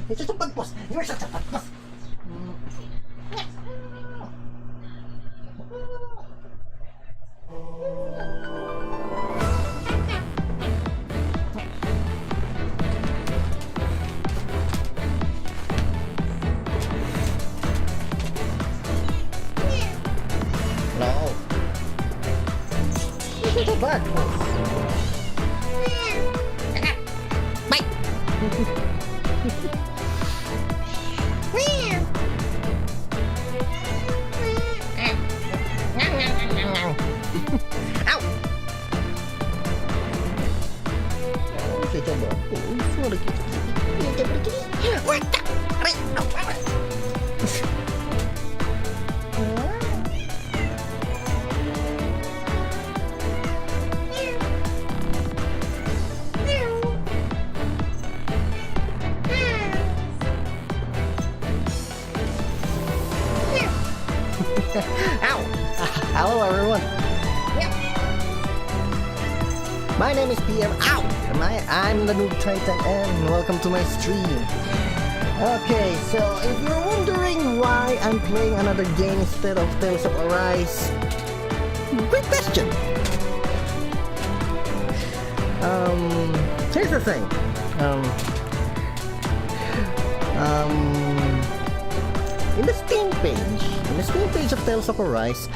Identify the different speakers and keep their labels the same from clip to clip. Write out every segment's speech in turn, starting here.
Speaker 1: You're such a bad boss. You're such a bad boss. No. You're such a bad boss. Ow! Such a bad boss. What a kitty. What the? Ow! Hello everyone. My name is PM. Ow! I'm the Noob Titan and welcome to my stream. Okay, so if you're wondering why I'm playing another game instead of Tales of Arise, great question. Here's the thing. In the Steam page of Tales of Arise,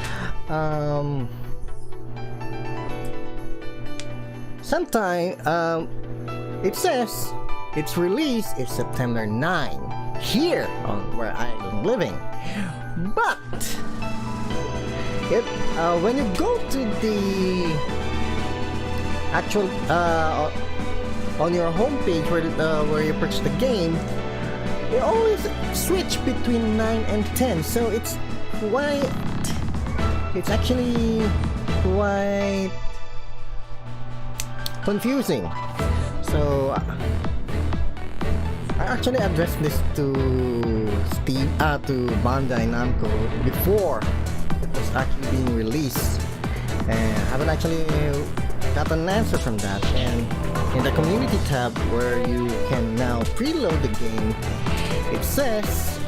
Speaker 1: sometime it says its release is September 9 here on where I am living, but when you go to the actual on your homepage where you purchase the game, they always switch between 9 and 10, so it's actually quite confusing. So I actually addressed this to Bandai Namco before it was actually being released, and I haven't actually got an answer from that. And in the community tab where you can now preload the game, it says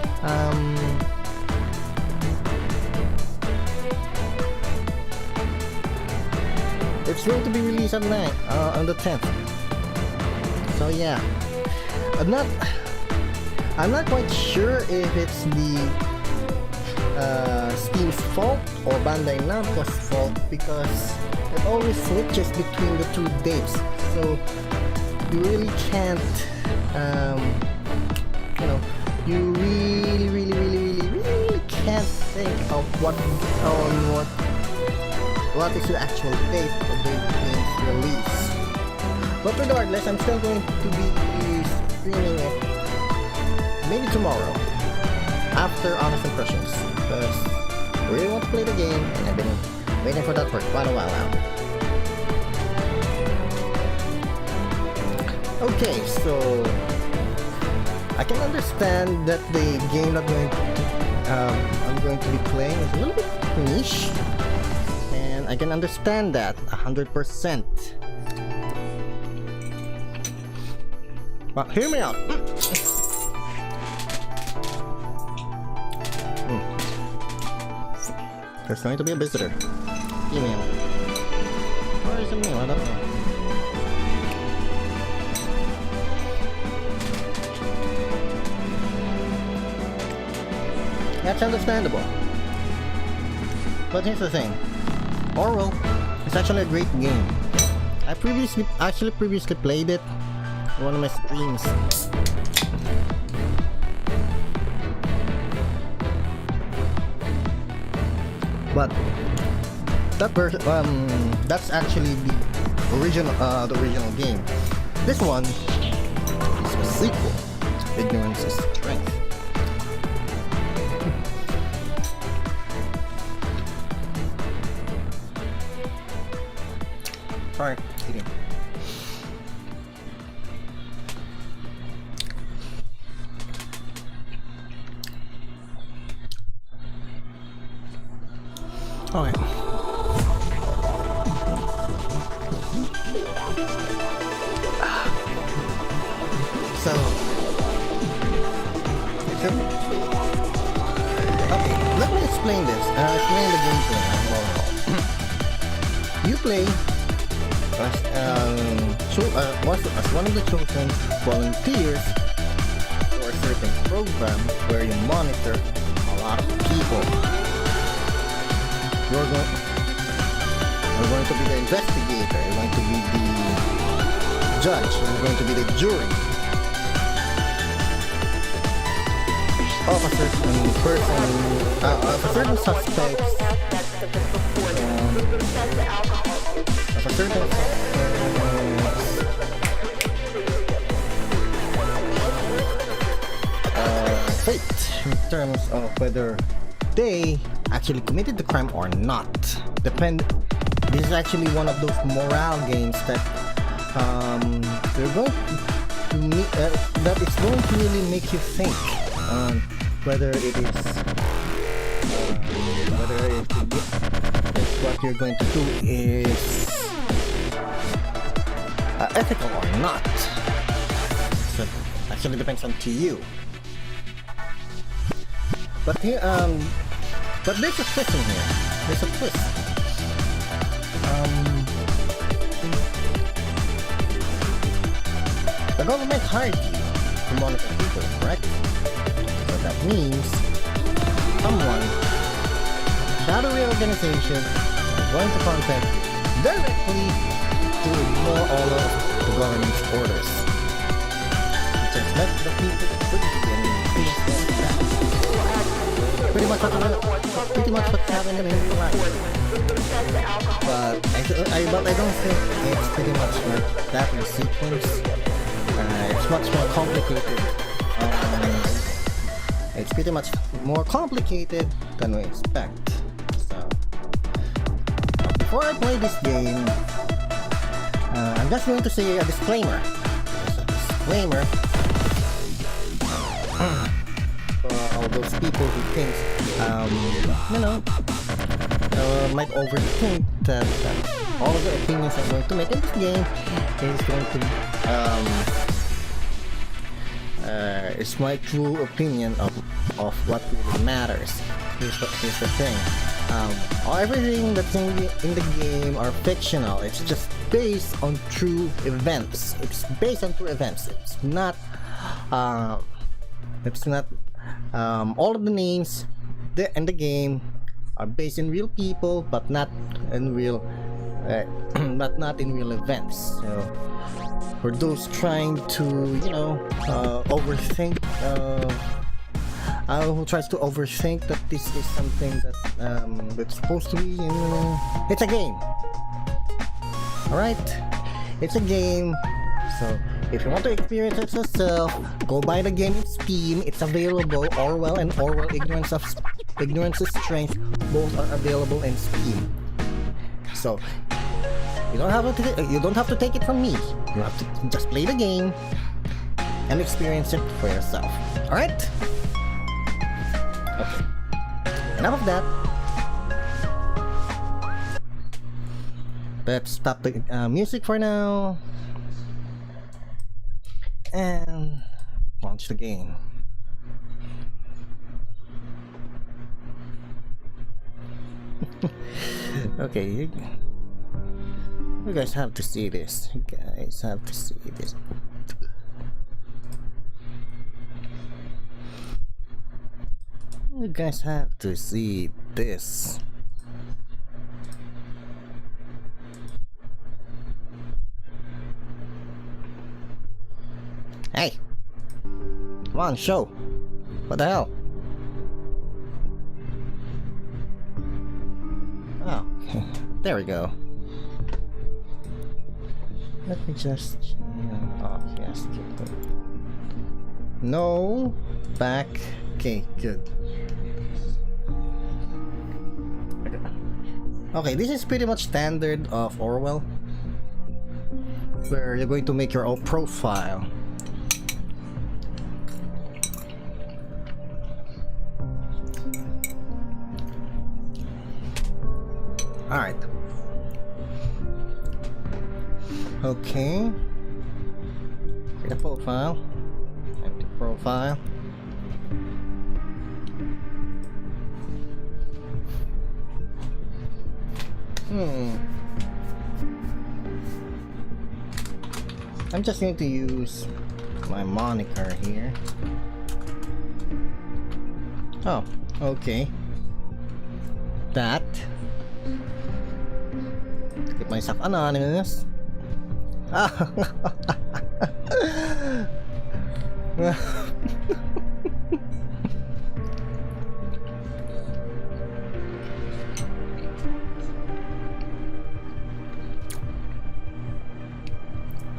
Speaker 1: it's going to be released at night on the 10th. So yeah, I'm not quite sure if it's the Steam's fault or Bandai Namco's fault, because it always switches between the two dates. So you really can't, you really can't think of what is the actual date of the game's release. But regardless, I'm still going to be streaming it maybe tomorrow after Honest Impressions, because I really want to play the game and I've been waiting for that for quite a while now. Okay, so I can understand that the game that I'm going to be playing is a little bit niche, and I can understand that 100%. But hear me out. There's going to be a visitor. Email. Where is the mail? I don't know. That's understandable. But here's the thing. Orwell is actually a great game. I previously played it in one of my streams. But that's actually the original game. This one is a sequel. Ignorance is strength. Sorry, eating. Okay. So Okay, let me explain this. Explain the gameplay of Orwell. You play as one of the chosen volunteers for a certain program where you monitor a lot of people. You're going to be the investigator. You're going to be the judge. You're going to be the jury of a certain person, of a certain suspect, of a certain fate in terms of whether they actually committed the crime or not. This is actually one of those morale games that they're going to that it's going to really make you think on whether it is what you're going to do is ethical or not. So actually depends on to you. But here, but there's a twist in here. There's a twist. The government hired you to monitor people, correct? So that means someone, shadowy organization, is going to contact you directly to ignore all of the government's orders. Just let the people free and peace and that. Pretty much what's happening in real life. But I don't think it's pretty much like that in sequence. It's much more complicated. It's pretty much more complicated than we expect. So, before I play this game, I'm just going to say a disclaimer. There's a disclaimer for all those people who think, might overthink that all of the opinions I'm going to make in this game is going to it's my true opinion of what really matters. Here's the thing. Everything that's in the game are fictional. It's just based on true events. It's based on true events. It's not all of the names in the game are based in real people, but not in real events. So for those trying to overthink, who tries to overthink that this is something that it's supposed to be, it's a game. All right, it's a game. So if you want to experience it yourself, go buy the game in Steam. It's available. Orwell and Orwell Ignorance is Strength both are available in Steam. So you don't have to take it from me. You have to just play the game and experience it for yourself. All right? Okay. Enough of that. Let's stop the music for now and launch the game. Okay, you guys have to see this. You guys have to see this. You guys have to see this. Hey! Come on, show! What the hell? Oh, there we go. Let me just... oh, yes. No! Back. Okay, good. Okay, this is pretty much standard of Orwell, where you're going to make your own profile. Alright. Okay. Create a profile. Empty profile. Hmm. I'm just going to use my moniker here. Oh, okay. That. Keep myself anonymous.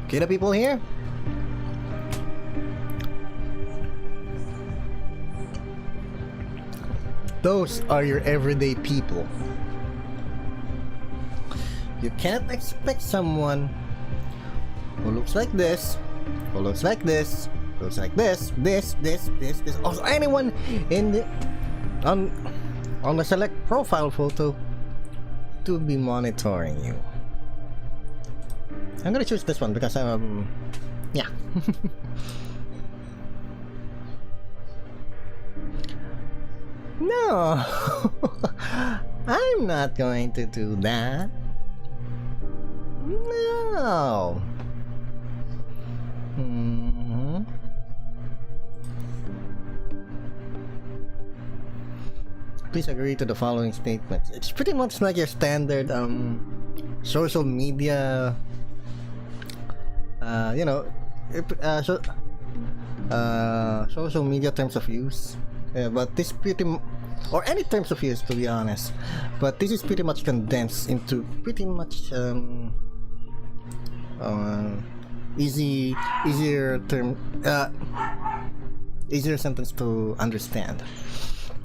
Speaker 1: Okay, the people here. Those are your everyday people. You can't expect someone who looks like this, who looks like this, looks like this, this, also anyone in the on the select profile photo to be monitoring you. I'm gonna choose this one because yeah. No, I'm not going to do that. No. Please agree to the following statements. It's pretty much like your standard social media. You know, social media terms of use. But this or any terms of use, to be honest. But this is pretty much condensed into pretty much easier sentence to understand.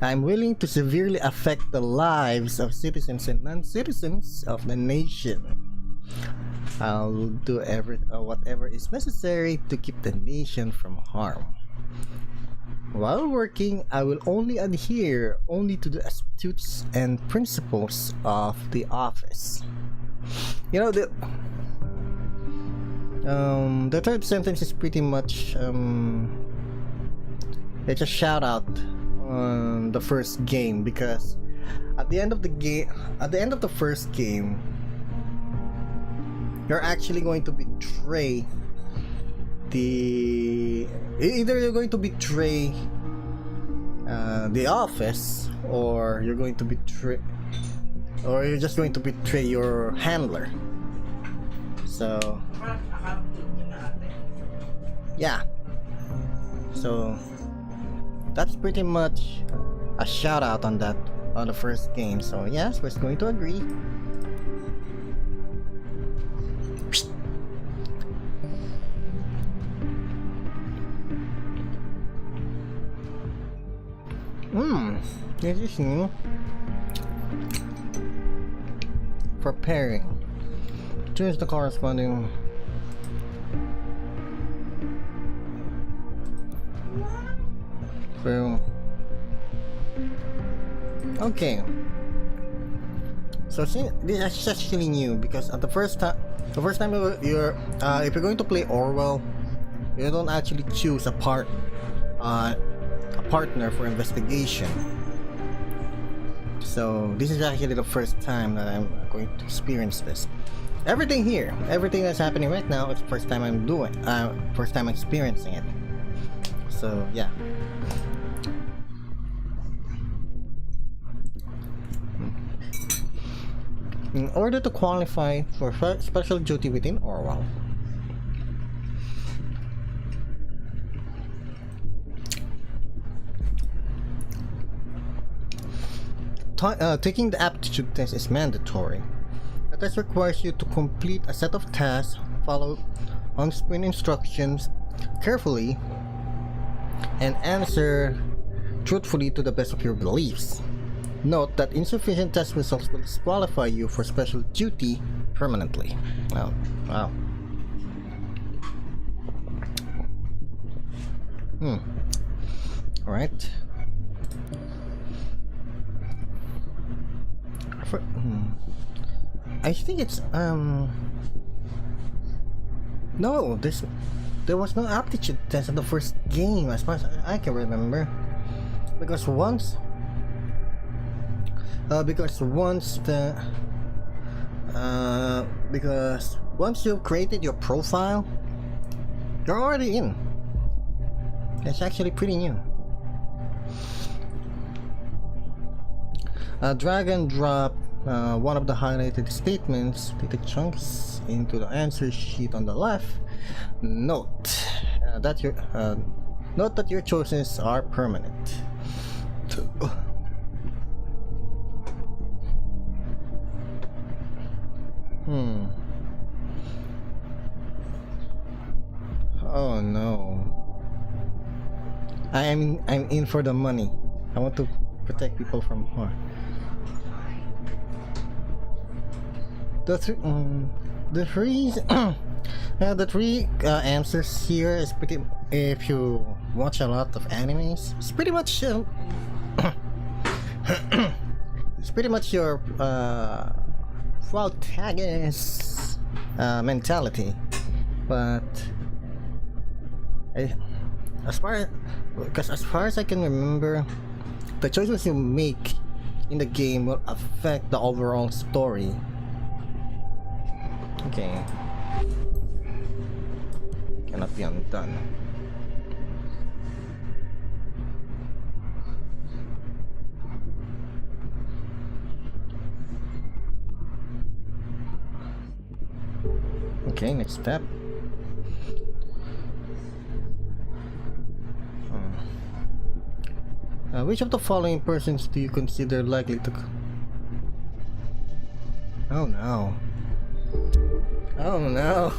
Speaker 1: I'm willing to severely affect the lives of citizens and non-citizens of the nation. I'll do whatever is necessary to keep the nation from harm. While working, I will only adhere to the statutes and principles of the office. You know, the third sentence is pretty much it's a shout out on the first game, because at the end of the first game, you're actually going to betray either you're going to betray the office, or you're just going to betray your handler. So yeah, so that's pretty much a shout out on that, on the first game. So yes, we're going to agree. This is new. Preparing. Choose the corresponding. So, okay. So see, this is actually new, because at the first time you're if you're going to play Orwell, you don't actually choose a partner for investigation. So this is actually the first time that I'm going to experience this. Everything that's happening right now, it's the first time first time experiencing it. So yeah. In order to qualify for special duty within Orwell, taking the aptitude test is mandatory. The test requires you to complete a set of tasks, follow on-screen instructions carefully, and answer truthfully to the best of your beliefs. Note that insufficient test results will disqualify you for special duty permanently. Oh, wow. Alright. I think it's no, there was no aptitude test in the first game, as far as I can remember, because once because once you've created your profile, you're already in. It's actually pretty new. Drag and drop one of the highlighted statements, stated chunks, into the answer sheet on the left. Note that your choices are permanent. Oh no. I'm in for the money. I want to protect people from harm. The three answers here is pretty. If you watch a lot of animes, it's pretty much it's pretty much your protagonist mentality, but as far as I can remember, the choices you make in the game will affect the overall story. Okay, cannot be undone. Okay, next step. Which of the following persons do you consider likely to... Oh no. Oh no.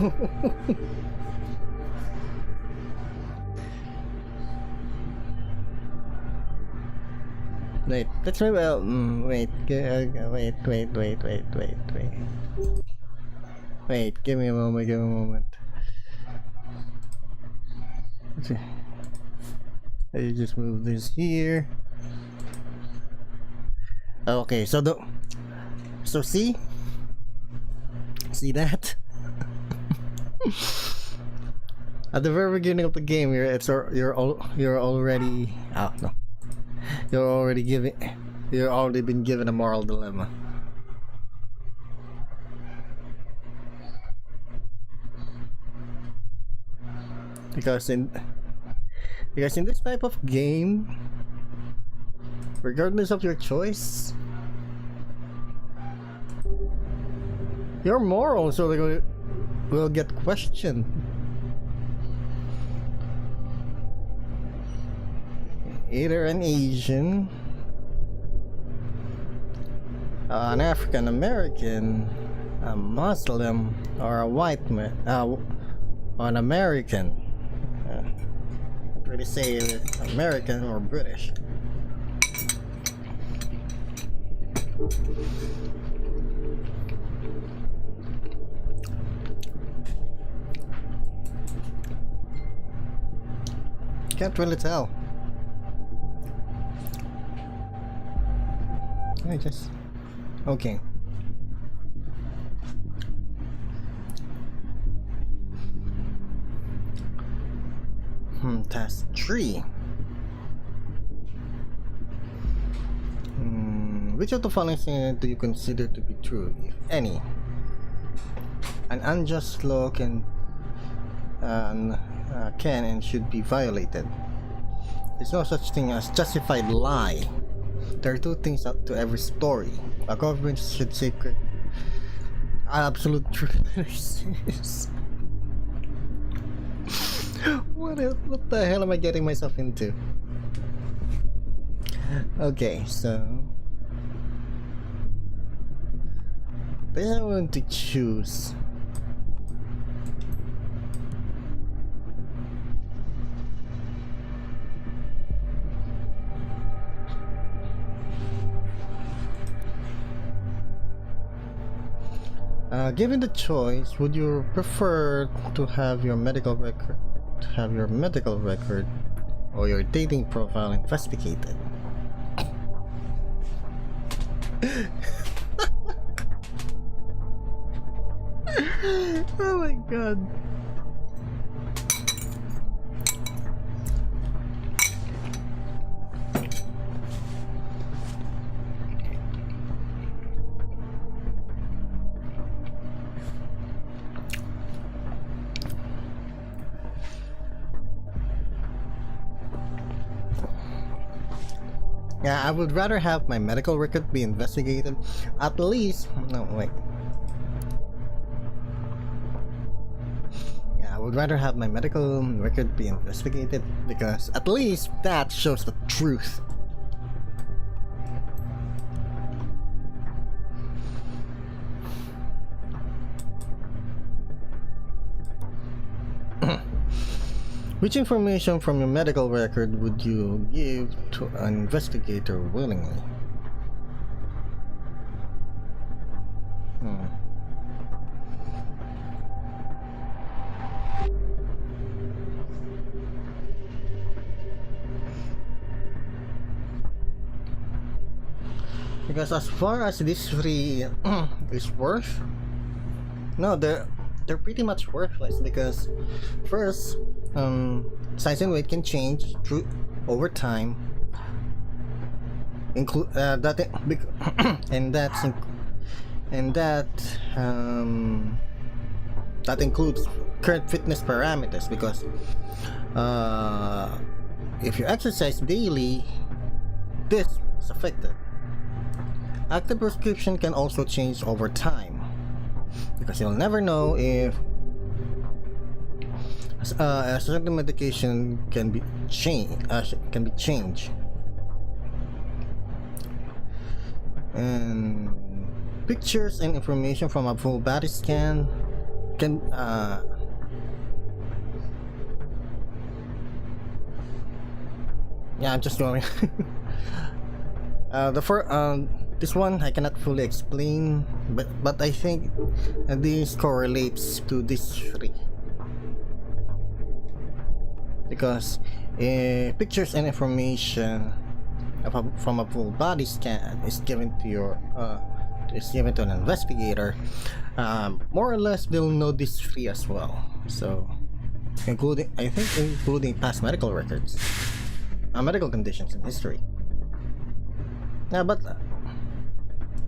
Speaker 1: Wait, let's try. Well, wait, wait, give me a moment. Let's see. I just move this here. Okay, so see that? At the very beginning of the game, you're already no. You're already been given a moral dilemma. Because in this type of game, regardless of your choice, your morals will get questioned. Either an Asian, an African American, a Muslim, or a white man, or an American. Pretty say American or British. Can't really tell. I just okay. Task 3. Which of the following do you consider to be true, if any? An unjust law can and should be violated. There's no such thing as justified lie. There are two things up to every story. A government should safeguard absolute truth. What the hell am I getting myself into? Okay, so then I want to choose. Given the choice, would you prefer to have your medical record, or your dating profile investigated? Oh my god. Yeah, I would rather have my medical record be investigated. At least, no, wait. Yeah, I would rather have my medical record be investigated because at least that shows the truth. Which information from your medical record would you give to an investigator willingly? Because as far as these three is worth, no, they're pretty much worthless because first, size and weight can change through over time. Include that includes current fitness parameters because if you exercise daily, this is affected. Active prescription can also change over time because you'll never know if a certain medication can be changed. And pictures and information from a full body scan can yeah, I'm just going. This one I cannot fully explain, but I think this correlates to these three because pictures and information from a full body scan is given to an investigator. More or less, they'll know these three as well. So, including past medical records, medical conditions and history. Yeah, but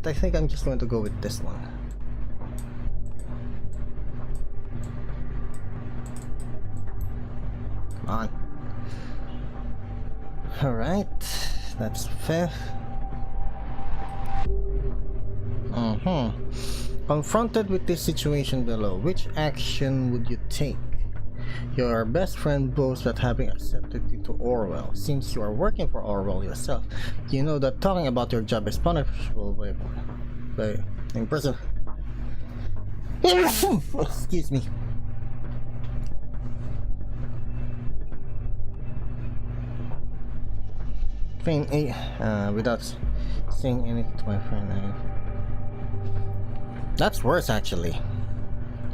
Speaker 1: I think I'm just going to go with this one. Come on. Alright, that's fifth. Confronted with this situation below, which action would you take? Your best friend boasts that having accepted you to Orwell. Since you are working for Orwell yourself, you know that talking about your job is punishable by in prison. Excuse me. Feign without saying anything to my friend. That's worse, actually.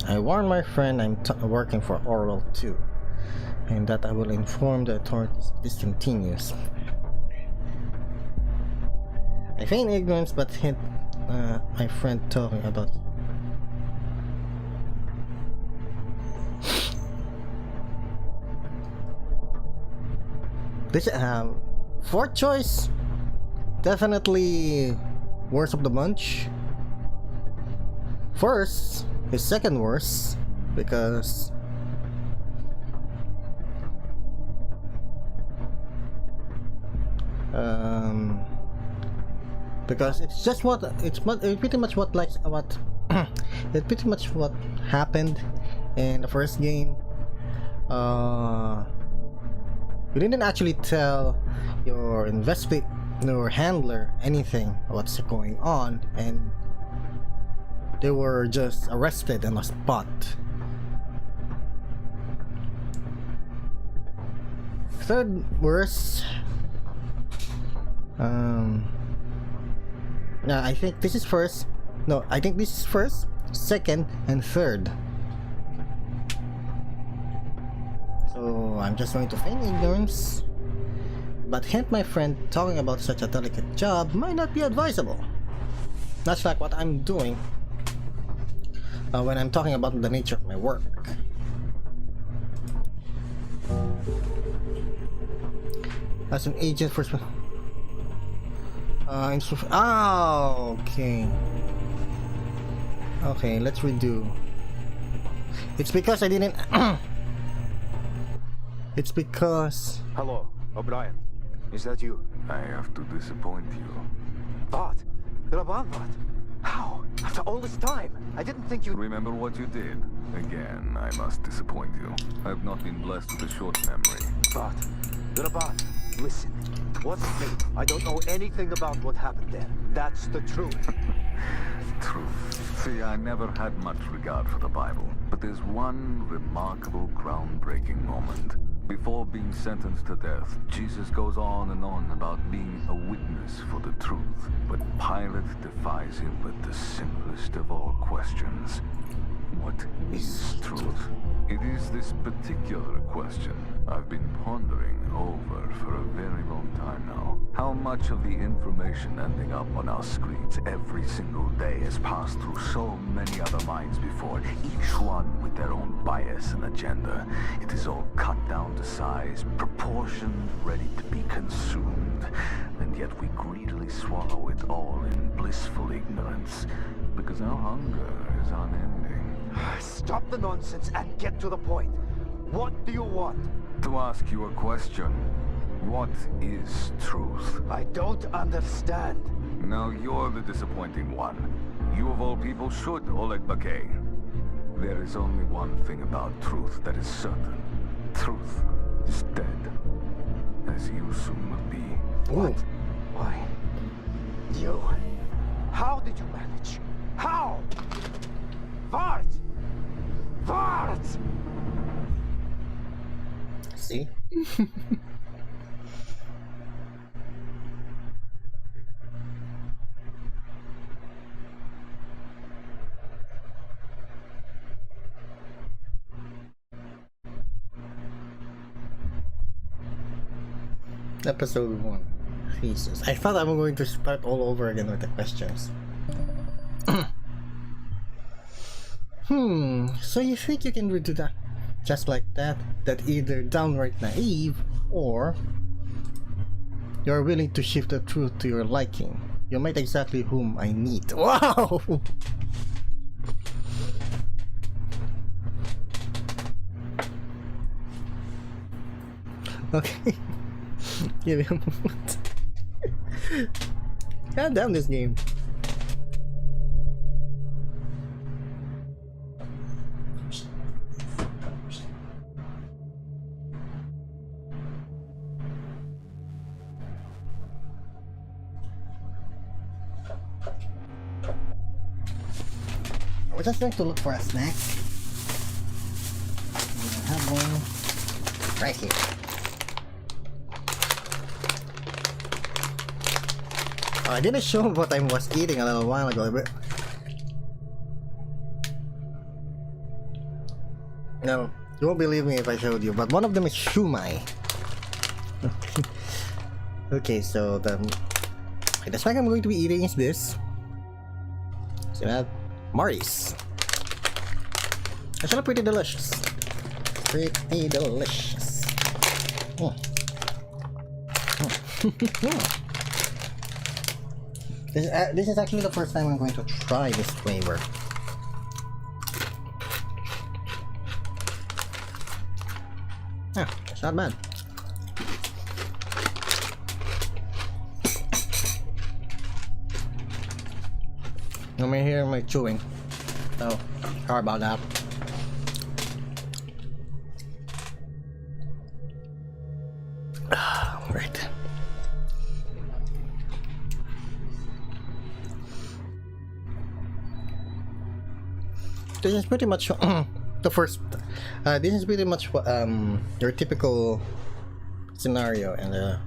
Speaker 1: I warn my friend I'm working for Orwell too, and that I will inform the authorities if this continues. I feign ignorance but hint my friend talking about this. Fourth choice, definitely worst of the bunch. First is second worst because it's just it's pretty much what it's pretty much what happened in the first game. You didn't actually tell your handler anything what's going on, and they were just arrested on the spot. Third worst, no, I think this is first. No, I think this is first, second, and third. So I'm just going to feign ignorance, but hint my friend talking about such a delicate job might not be advisable. That's like what I'm doing when I'm talking about the nature of my work. As an agent for okay, let's redo. It's because I didn't it's because
Speaker 2: Hello, O'Brien. Is that you? I have to disappoint you.
Speaker 3: What? Raban, what? How? After all this time? I didn't think you...
Speaker 2: Remember what you did? Again, I must disappoint you. I've not been blessed with a short memory.
Speaker 3: But, Raban, listen. It wasn't me. I don't know anything about what happened there. That's the truth.
Speaker 2: Truth. See, I never had much regard for the Bible, but there's one remarkable, groundbreaking moment. Before being sentenced to death, Jesus goes on and on about being a witness for the truth, but Pilate defies him with the simplest of all questions. What is truth? It is this particular question I've been pondering over for a very long time now. How much of the information ending up on our screens every single day has passed through so many other minds before, each one with their own bias and agenda. It is all cut down to size, proportioned, ready to be consumed. And yet we greedily swallow it all in blissful ignorance, because our hunger is unending.
Speaker 3: Stop the nonsense and get to the point. What do you want?
Speaker 2: To ask you a question. What is truth?
Speaker 3: I don't understand.
Speaker 2: Now you're the disappointing one. You of all people should, Oleg Bakay. There is only one thing about truth that is certain. Truth is dead. As you soon will be.
Speaker 3: What? Why? You? How did you manage? How? Vart! Vart!
Speaker 1: See? Episode 1. Jesus. I thought I was going to start all over again with the questions. So you think you can do that just like that? That either downright naive or you're willing to shift the truth to your liking. You might exactly whom I need. Wow! Okay. Give me a moment. God damn this game. We're just going to look for a snack. We have one right here. Oh, I didn't show what I was eating a little while ago, but no, you won't believe me if I showed you, but one of them is shumai. Okay, so the snack I'm going to be eating is this. So that Marty's. Actually pretty delicious. Pretty delicious. Oh. This is actually the first time I'm going to try this flavor. Yeah, it's not bad. You may hear my chewing. So, sorry about that. Right. This is pretty much the first. This is pretty much your typical scenario, and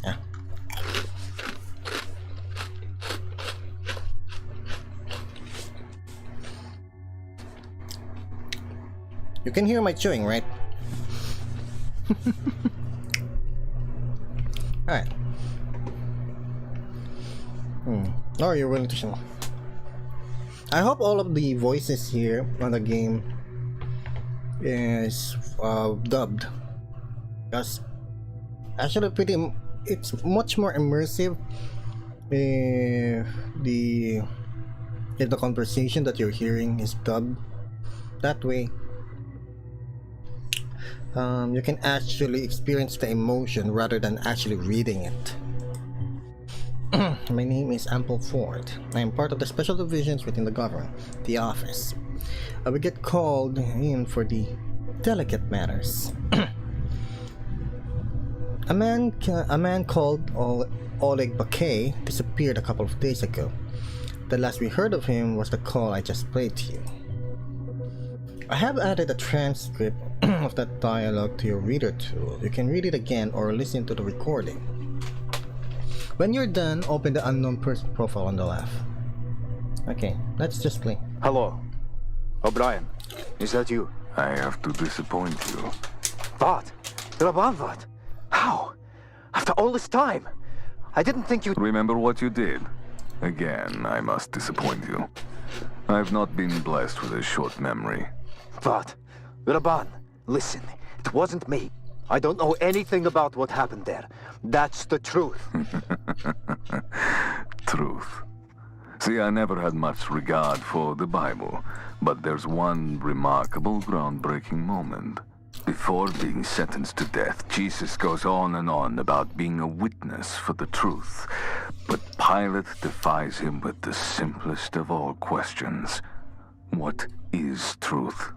Speaker 1: yeah. You can hear my chewing, right? Alright. Oh, you're willing to show. I hope all of the voices here on the game is dubbed. Because actually it's much more immersive if the conversation that you're hearing is dubbed. That way you can actually experience the emotion rather than actually reading it. My name is Ample Ford. I am part of the special divisions within the government, the office. I will get called in for the delicate matters. A man called Oleg Bakay disappeared a couple of days ago. The last we heard of him was the call I just played to you. I have added a transcript of that dialogue to your reader tool. You can read it again or listen to the recording. When you're done, open the unknown person profile on the left. Okay, let's just play.
Speaker 3: Hello. O'Brien, is that you?
Speaker 2: I have to disappoint you.
Speaker 3: What? Raban, what? How? After all this time? I didn't think you'd...
Speaker 2: Remember what you did? Again, I must disappoint you. I've not been blessed with a short memory.
Speaker 3: What? Raban, listen. It wasn't me. I don't know anything about what happened there. That's the truth.
Speaker 2: Truth. See, I never had much regard for the Bible, but there's one remarkable, groundbreaking moment. Before being sentenced to death, Jesus goes on and on about being a witness for the truth. But Pilate defies him with the simplest of all questions. What is truth?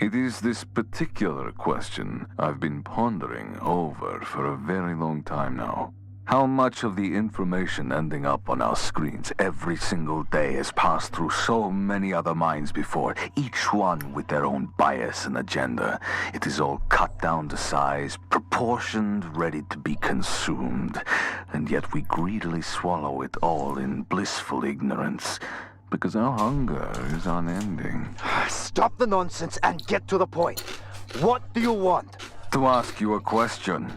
Speaker 2: It is this particular question I've been pondering over for a very long time now. How much of the information ending up on our screens every single day has passed through so many other minds before, each one with their own bias and agenda. It is all cut down to size, proportioned, ready to be consumed. And yet we greedily swallow it all in blissful ignorance, because our hunger is unending.
Speaker 3: Stop the nonsense and get to the point. What do you want?
Speaker 2: To ask you a question.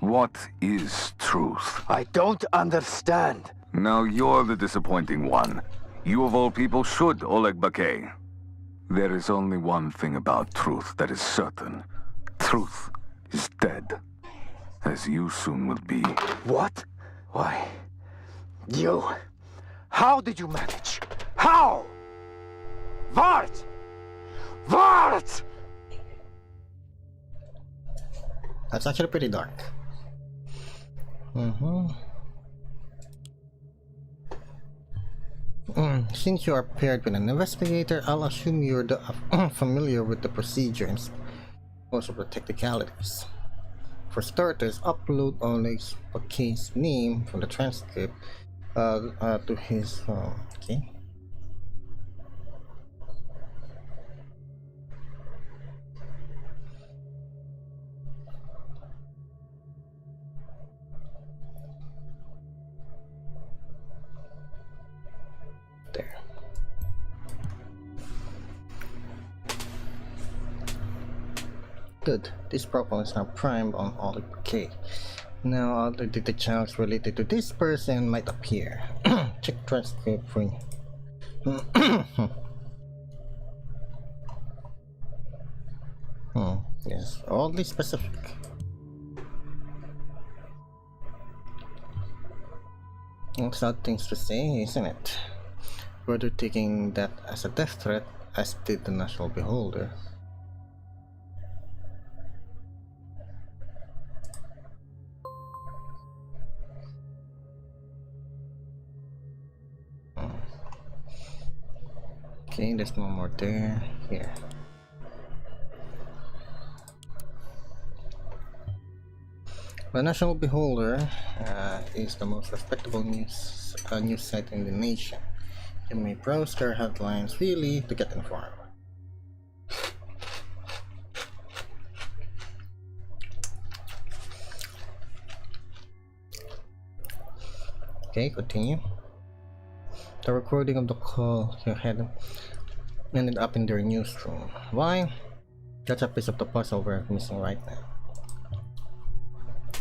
Speaker 2: What is truth?
Speaker 3: I don't understand.
Speaker 2: Now you're the disappointing one. You of all people should, Oleg Bakay. There is only one thing about truth that is certain. Truth is dead. As you soon will be.
Speaker 3: What? Why? You? How did you manage? How? Vart! Vart!
Speaker 1: That's actually pretty dark. Since you are paired with an investigator, I'll assume you're familiar with the procedure and also the technicalities. For starters, upload Oleg's Bakay's name from the transcript to his okay. There. Good. This profile is now primed on Oleg Bakay. Now other details related to this person might appear. Check transcript for yes, oddly specific. It's odd things to say, isn't it? Further taking that as a death threat, as did the National Beholder. Okay, there's no more there. Here. The National Beholder is the most respectable news site in the nation. You may browse their headlines freely to get informed. Okay, continue. The recording of the call you had ended up in their newsroom. Why? That's a piece of the puzzle we're missing right now.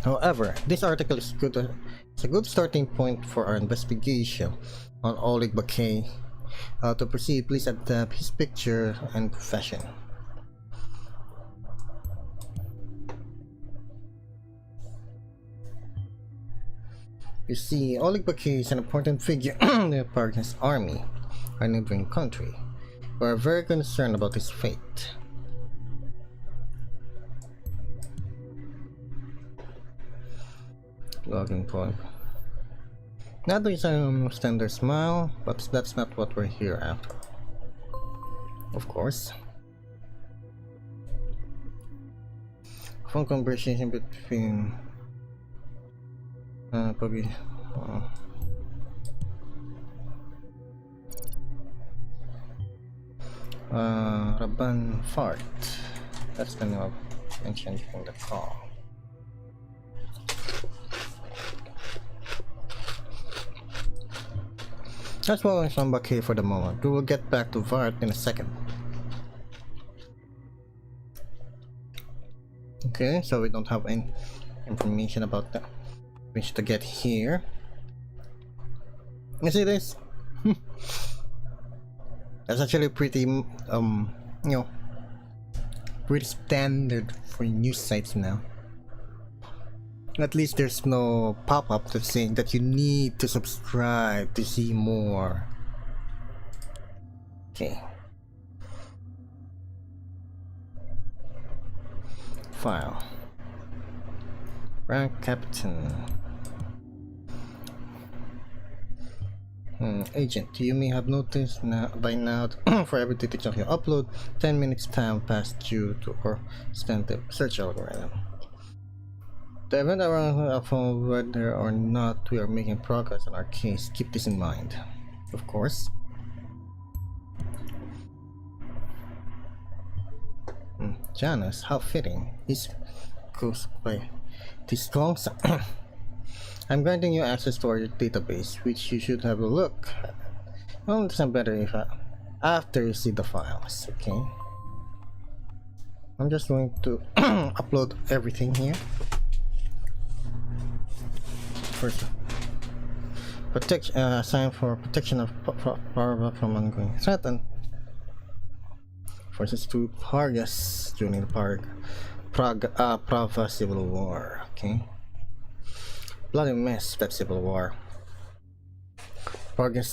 Speaker 1: However, this article is good. It's a good starting point for our investigation on Oleg Bakay. To proceed, please adapt his picture and profession. You see, Oleg Bakay is an important figure in the Parkin's army, our neighboring country. We are very concerned about his fate. Logging point. That is a standard smile, but that's not what we're here after. Of course. Phone conversation between probably Rabban Fart. That's the name of mentioned in the call. That's why I'm stand back here for the moment. We will get back to Vart in a second. Okay, so we don't have any information about that. We should get here. You see this? That's actually pretty, you know, pretty standard for news sites now. At least there's no pop-up that's saying that you need to subscribe to see more. Okay. File. Rank Captain. Agent, you may have noticed by now for every detection you upload, 10 minutes time passed due to our standard search algorithm. The event around whether or not we are making progress in our case, keep this in mind. Of course. Janus, how fitting. This goes by this long. I'm granting you access to our database, which you should have a look at. I'll understand better if after you see the files, okay? I'm just going to upload everything here. First, sign for protection of power from ongoing threat and forces to Pargas during the Prava Civil War. Okay, bloody mess, that Civil War. Pargas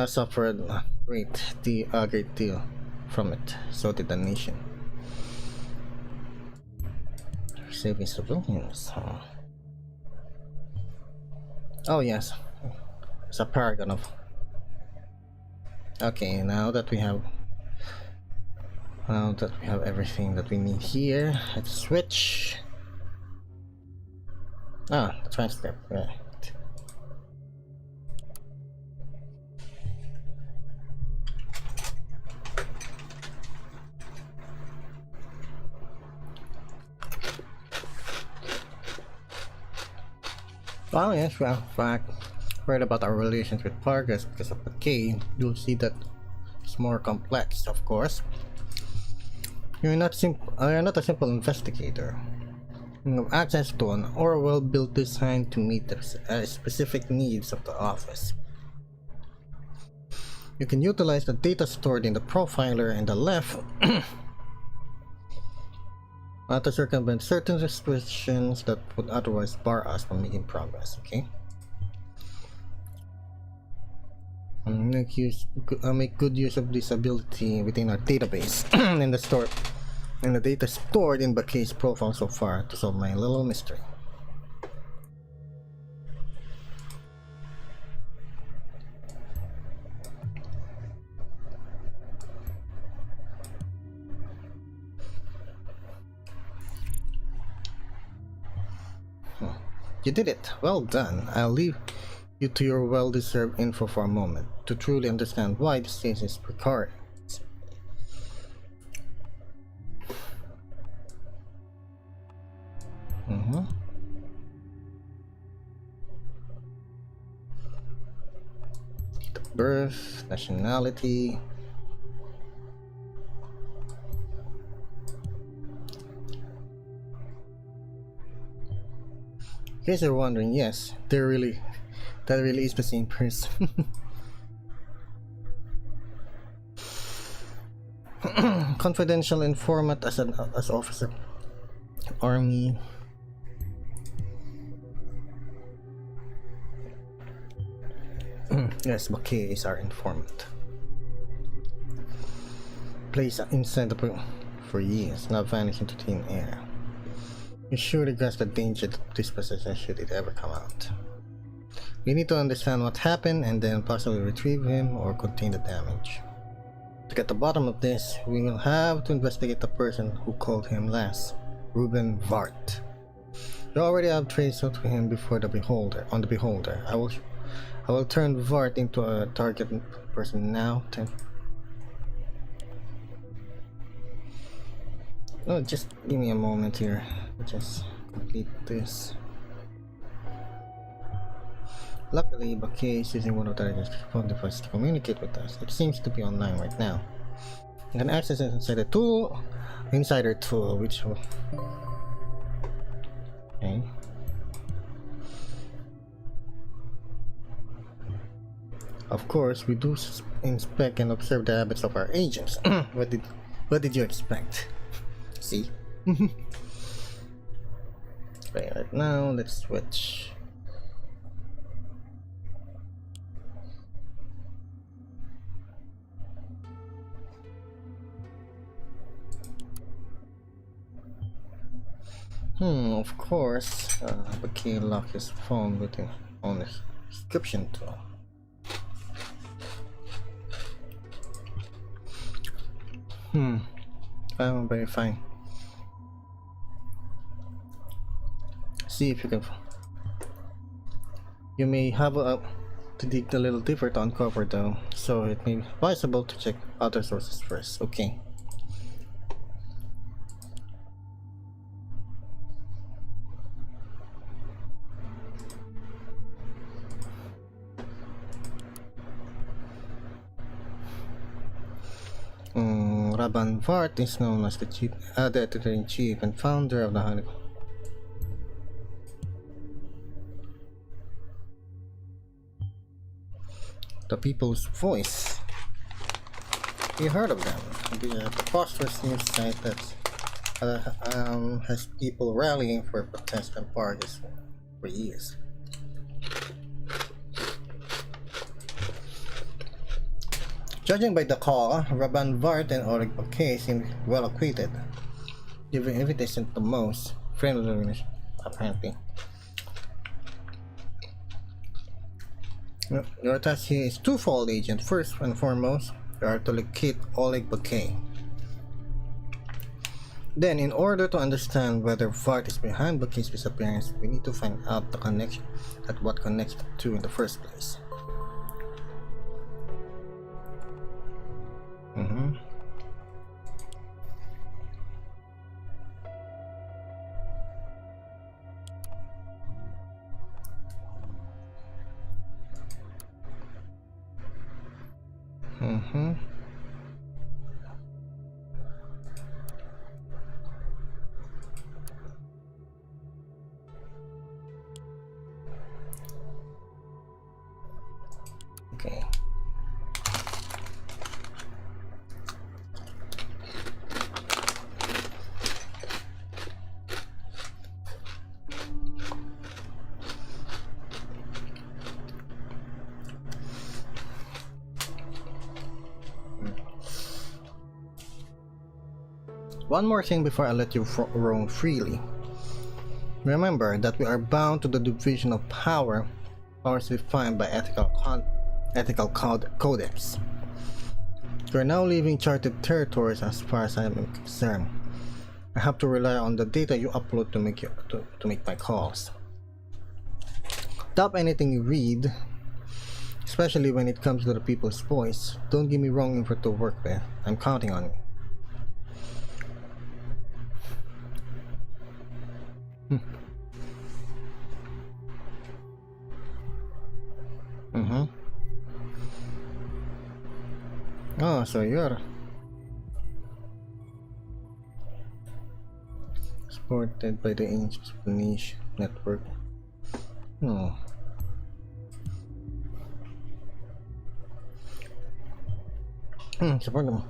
Speaker 1: suffered a great deal from it. So did the nation. Saving civilians, huh? Oh yes, it's a paragon of. Okay, now that we have everything that we need here, let's switch. The transcript, right. Oh yes, well, in fact, read about our relations with Pargas because of the K. You'll see that it's more complex, of course. You're not a simple investigator. You have access to an Orwell built designed to meet the specific needs of the office. You can utilize the data stored in the profiler in the left to circumvent certain restrictions that would otherwise bar us from making progress, okay? Make good use of this ability within our database and the data stored in the case profile so far to solve my little mystery. You did it. Well done. I'll leave you to your well-deserved info for a moment to truly understand why this case is precarious. Date of birth, nationality. In case you're wondering, yes, that really is the same person. Confidential informant as officer, army. Yes, Bakay is our informant. Placed inside the room for years, now vanished into thin air. You surely grasp the danger that this possesses should it ever come out. We need to understand what happened and then possibly retrieve him or contain the damage. To get the bottom of this, we will have to investigate the person who called him last, Reuben Vart. We already have traced out him before the beholder. I will turn Vart into a target person now. Oh, just give me a moment here. Just complete this. Luckily, Bakay is using one of the phone devices to communicate with us. It seems to be online right now. You can access it inside the tool, insider tool, which will... Okay. Of course, we do inspect and observe the habits of our agents. What did you expect? See? Okay, right now, let's switch. Of course, Bakay locked his phone with him on the description tool. I'm very fine. See if you can. You may have to dig a little deeper to uncover though, so it may be advisable to check other sources first. Okay. Raban Vart is known as the editor-in-chief and founder of the People's Voice. You heard of them? The preposterous news site that has people rallying for protest and parties for years. Judging by the call, Raban Vart and Oleg Bakay seem well acquainted, even if it isn't the most friendly, apparently. Your task here is twofold, Agent. First and foremost, you are to locate Oleg Bakay. Then, in order to understand whether Vart is behind Bakay's disappearance, we need to find out the connection at what connects the two in the first place. Okay. One more thing before I let you roam freely. Remember that we are bound to the division of powers defined by ethical codex. You are now leaving charted territories as far as I am concerned. I have to rely on the data you upload to make my calls. Stop anything you read, especially when it comes to the People's Voice. Don't give me wrong info to work with. I'm counting on you. Oh, so you're supported by the Angels of the Niche Network. No. Supported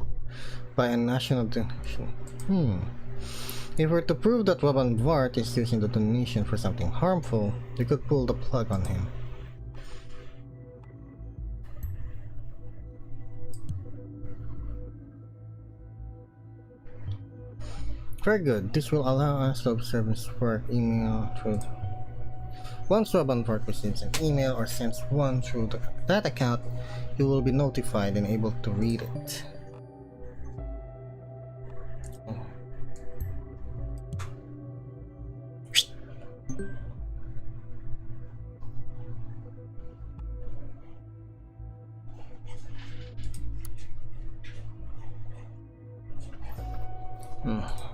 Speaker 1: by a national donation. If we're to prove that Raban Vart is using the donation for something harmful, we could pull the plug on him. Very good. This will allow us to observe his work email through Once Robinford receives an email or sends one through that account, you will be notified and able to read it.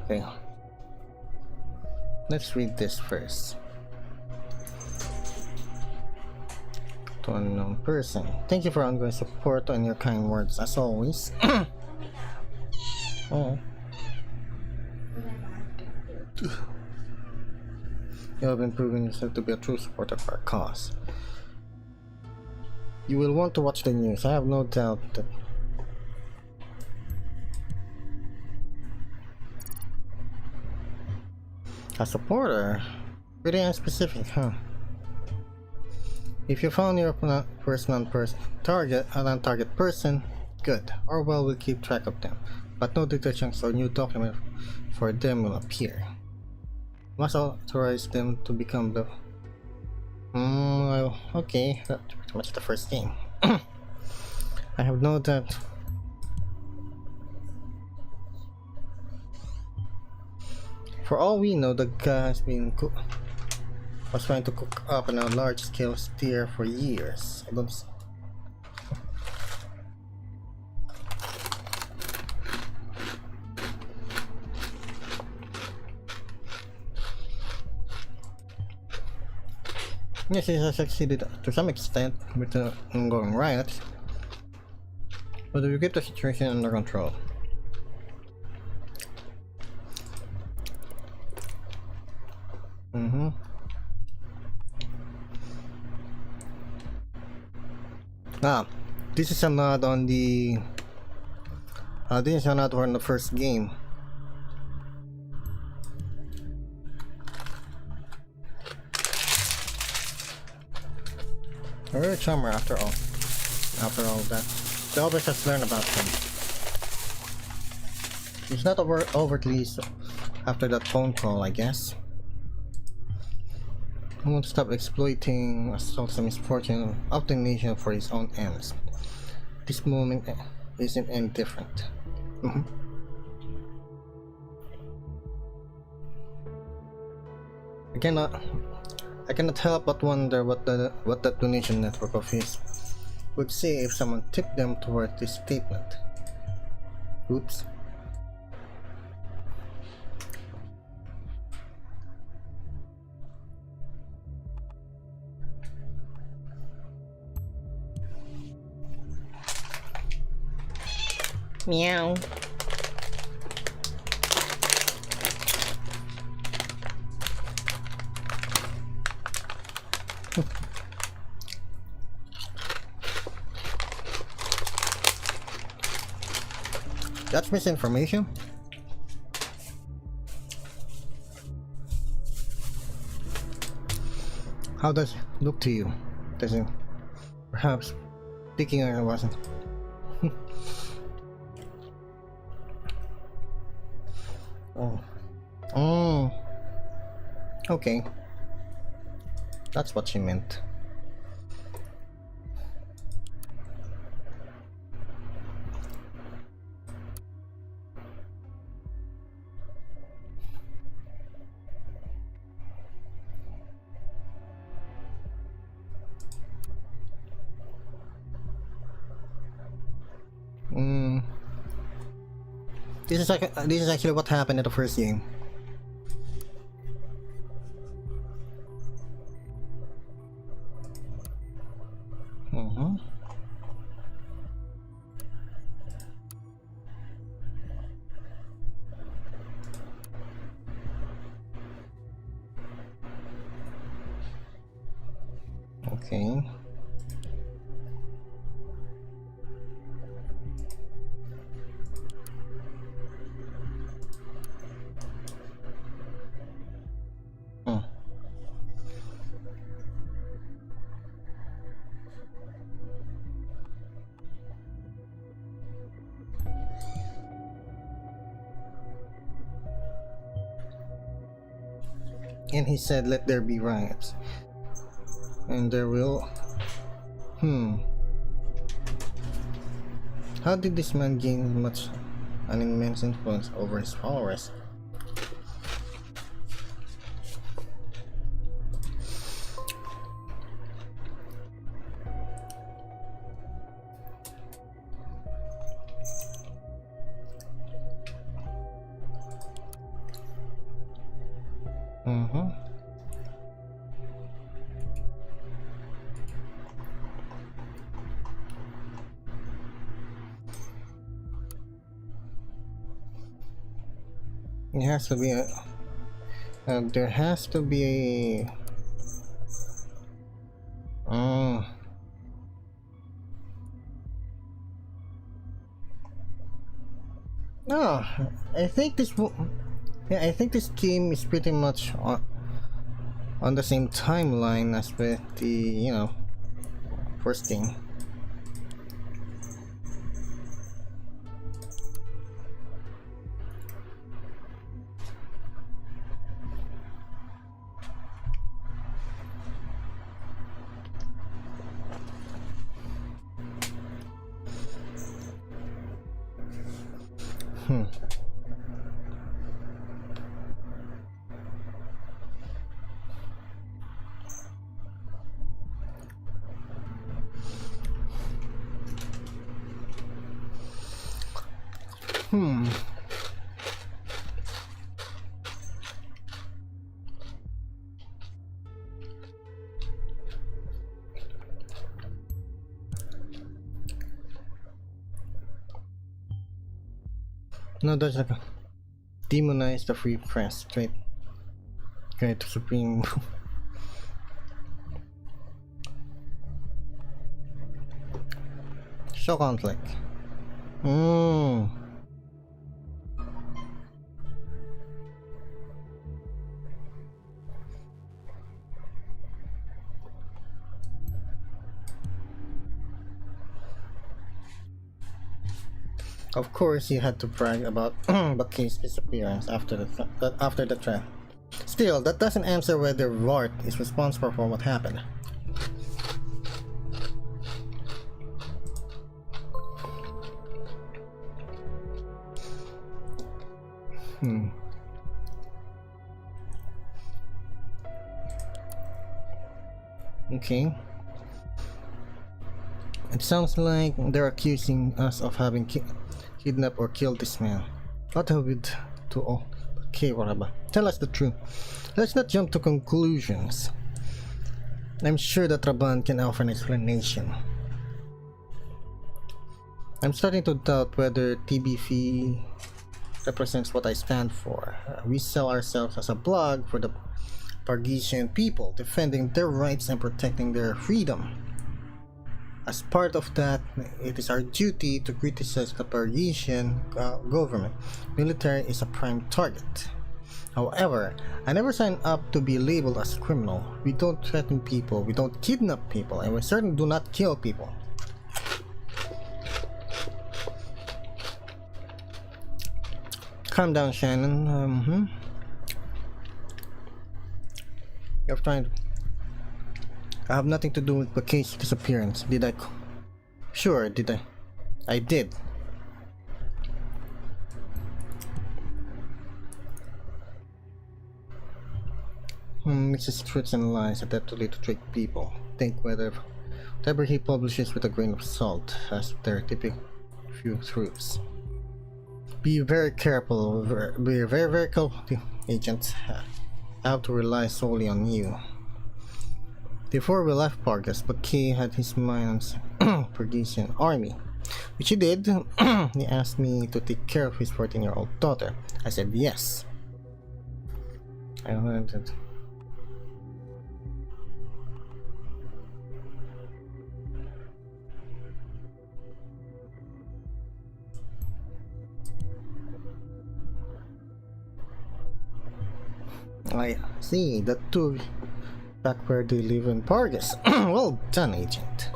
Speaker 1: Okay. Let's read this first. To unknown person. Thank you for ongoing support and your kind words as always. Oh. You have been proving yourself to be a true supporter of our cause. You will want to watch the news. I have no doubt that a supporter? Pretty unspecific, huh? If you found your non-target person, good. Orwell will keep track of them, but no detections or new document for them will appear. You must authorize them to become the... well, okay, that's pretty much the first thing. I have no doubt. For all we know, the guy has been was trying to cook up on a large-scale steer for years. I don't. Yes, he has succeeded to some extent with the ongoing riots, but we keep the situation under control. This is a nod on the this is a nod on the first game. A rare charmer after all. After all that. The always has learned about him. He's not overtly so after that phone call, I guess. He won't stop exploiting assaults and misfortune of the nation for his own ends. This moment isn't any different. I cannot help but wonder what that donation network of his would say if someone tipped them toward this statement. Oops. Meow. That's misinformation. How does it look to you? Does it perhaps thinking I wasn't? Oh. Okay. That's what she meant. This is actually what happened in the first game. Okay. And he said, "Let there be riots." And there will... How did this man gain an immense influence over his followers? It has to be a... there has to be a... No, I think this... Yeah, I think this game is pretty much on the same timeline as with the, you know, first game. No, that's like a demonize the free press, straight to supreme. Show conflict. Of course, you had to brag about Bakay's disappearance after the trial. Still, that doesn't answer whether Rort is responsible for what happened. Okay. It sounds like they're accusing us of having kidnapped or killed this man. What have we to all? Okay, whatever. Tell us the truth. Let's not jump to conclusions. I'm sure that Raban can offer an explanation. I'm starting to doubt whether TBF represents what I stand for. We sell ourselves as a blog for the Pargesian people, defending their rights and protecting their freedom. As part of that, it is our duty to criticize the Pargesian government. Military is a prime target. However, I never signed up to be labeled as a criminal. We don't threaten people, we don't kidnap people, and we certainly do not kill people. Calm down, Shannon. You're trying to... I have nothing to do with Bakay's disappearance, did I? Sure, did I? I did. Mixes truths and lies adeptly to trick people. Think whatever he publishes with a grain of salt has their typical few truths. Be very careful, be very careful, agents. I have to rely solely on you. Before we left Pargas, Bakay had his mind on Pargesian army, which he did. He asked me to take care of his 14-year-old daughter. I said yes. I wanted. I see, the two back where they live in Pargas. Well done, agent.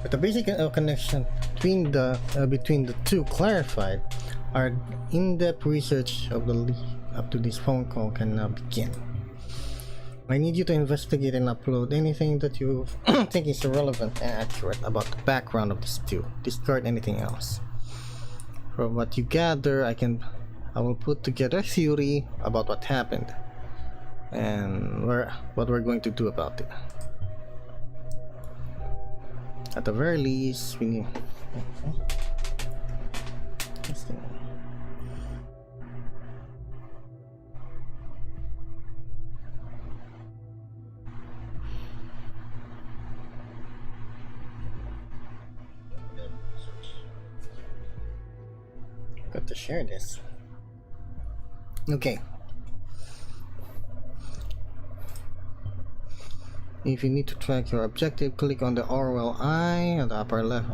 Speaker 1: With the basic connection between the two clarified, our in-depth research of the lead up to this phone call can now begin. I need you to investigate and upload anything that you think is relevant and accurate about the background of the stew. Discard anything else. From what you gather, I will put together a theory about what happened and what we're going to do about it. At the very least, we need. Got to share this. Okay. If you need to track your objective, click on the Orwell eye at the upper left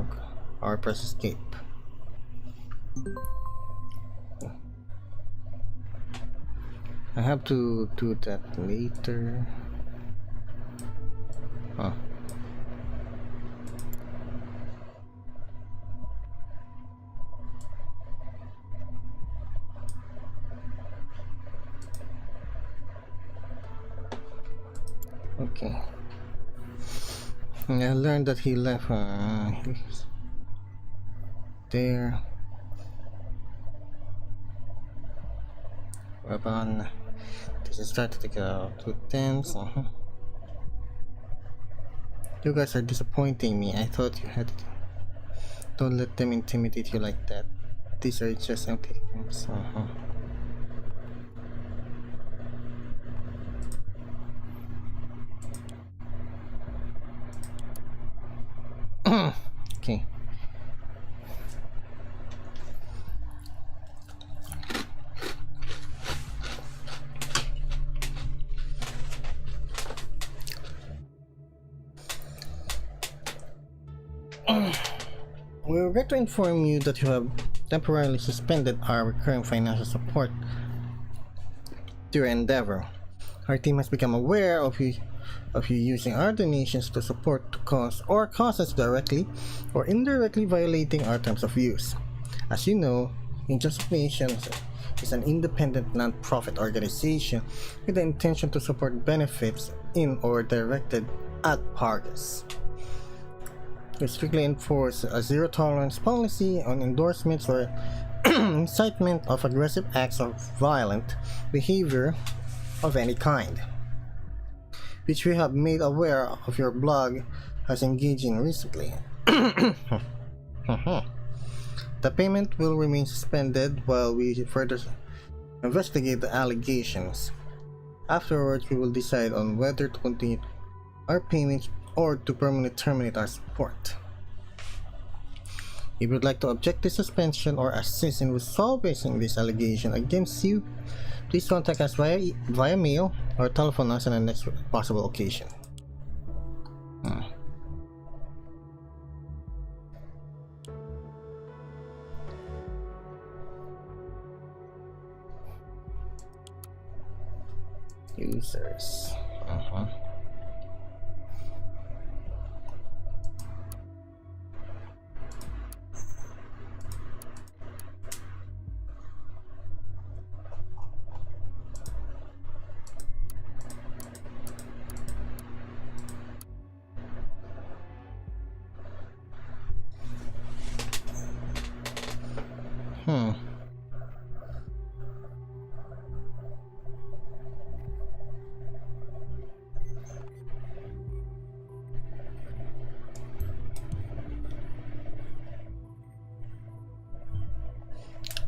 Speaker 1: or press escape. I have to do that later. Huh. Okay. I learned that he left there. Weapon. This is starting to get too tense. You guys are disappointing me. I thought you had it. Don't let them intimidate you like that. These are just empty things. Okay. We regret to inform you that you have temporarily suspended our recurring financial support to your endeavor. Our team has become aware of you using our donations to support the cause or causes directly or indirectly violating our terms of use. As you know, Injustice Nations is an independent non-profit organization with the intention to support benefits in or directed at parties. We strictly enforce a zero-tolerance policy on endorsements or incitement of aggressive acts of violent behavior of any kind, which we have made aware of your blog has engaged in recently. The payment will remain suspended while we further investigate the allegations. Afterwards, we will decide on whether to continue our payments or to permanently terminate our support. If you would like to object to suspension or assist in resolving this allegation against you, please contact us via mail or telephone us on the next possible occasion. Users.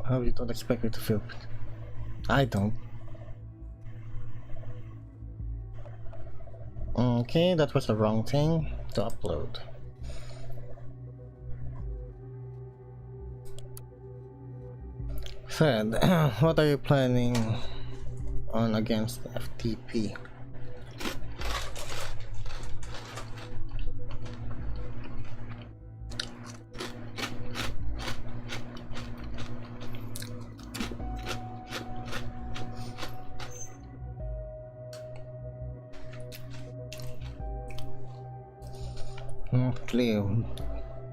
Speaker 1: Oh, you don't expect me to feel it. I don't. Okay, that was the wrong thing to upload. Fed, what are you planning on against FTP?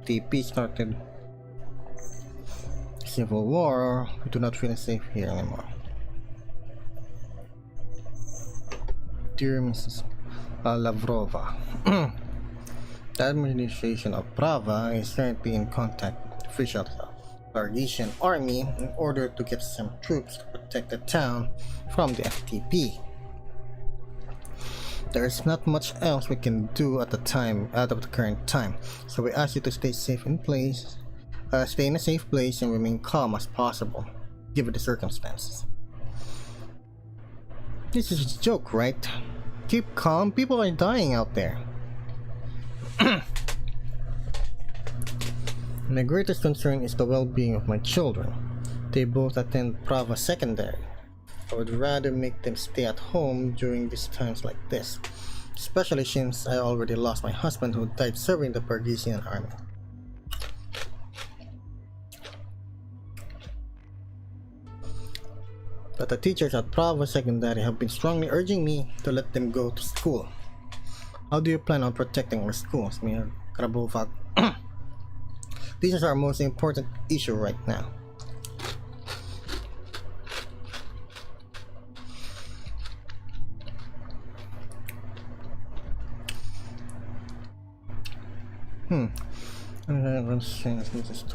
Speaker 1: TP started civil war. We do not feel safe here anymore. Dear Mrs. Lavrova, the administration of Prava is currently in contact with officials of the Targetian army in order to get some troops to protect the town from the FTP. There's not much else we can do at the current time, so we ask you to stay in a safe place and remain calm as possible, given the circumstances. This is a joke, right? Keep calm, people are dying out there. My greatest concern is the well-being of my children. They both attend Prava Secondary. I would rather make them stay at home during these times like this, especially since I already lost my husband who died serving the Parisian army. But the teachers at Prava Secondary have been strongly urging me to let them go to school. How do you plan on protecting our schools, Mayor Krabovak? This is our most important issue right now.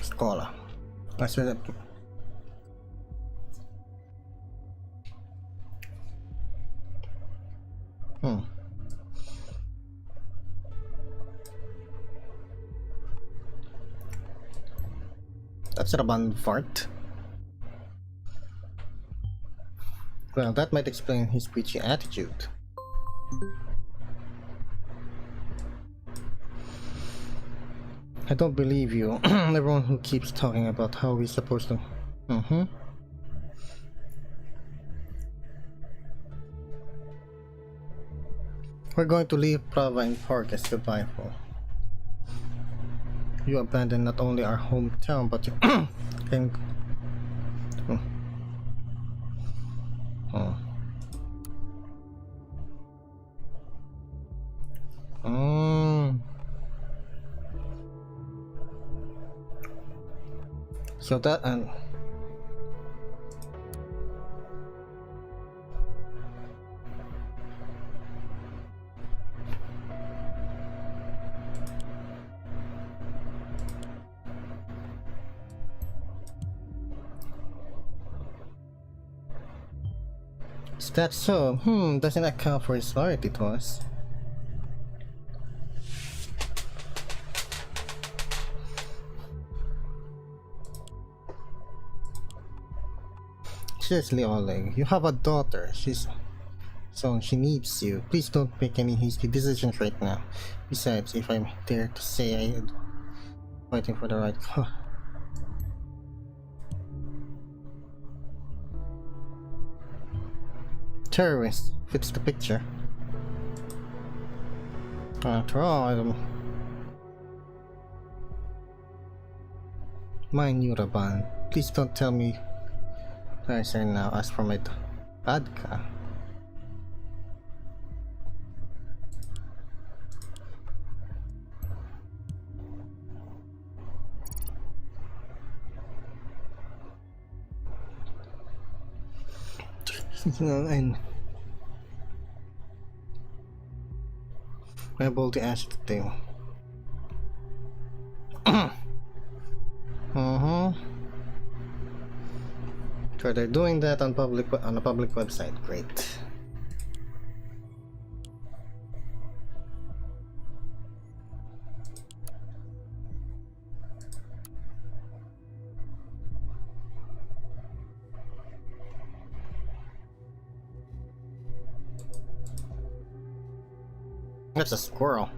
Speaker 1: Scuola. That's a band fart. Well, that might explain his preachy attitude. I don't believe you. Everyone who keeps talking about how we're supposed to... We're going to leave Prava in park as goodbye for. You abandoned not only our hometown, but you can... So that and is that so? Doesn't account for his loyalty to us. Seriously, Oleg, you have a daughter. She needs you. Please don't make any hasty decisions right now. Besides, if I dare to say I'm fighting for the right cause. Terrorist fits the picture. After all, mind you, Raban, please don't tell me. Sir, now as for my Adka. And I'm able to ask the thing. So they're doing that on a public website. Great. That's a squirrel.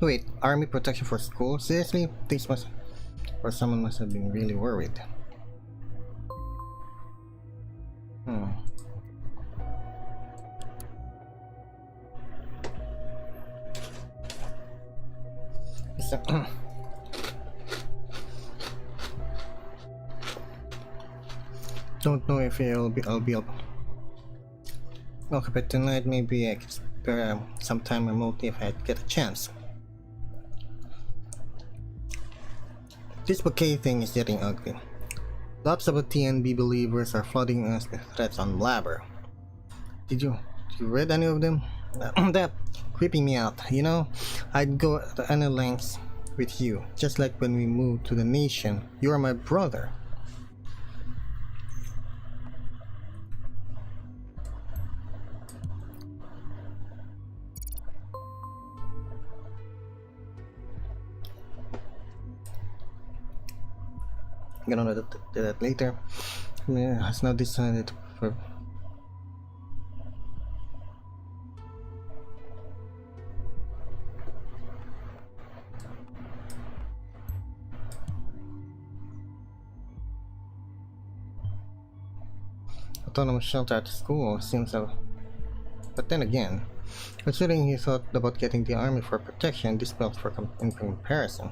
Speaker 1: Wait, army protection for school? Seriously? This must... or someone must have been really worried. So, don't know if I'll be able. Okay, but tonight maybe I could spare some time remotely if I get a chance. This bouquet thing is getting ugly. Lots of TNB believers are flooding us with threats on Blabber. Did you read any of them? That creeping me out. You know, I'd go to any lengths with you, just like when we moved to the nation. You are my brother. I'm gonna do that later. Has now decided for. Autonomous shelter at school seems a. But then again, considering he thought about getting the army for protection, this pales in comparison.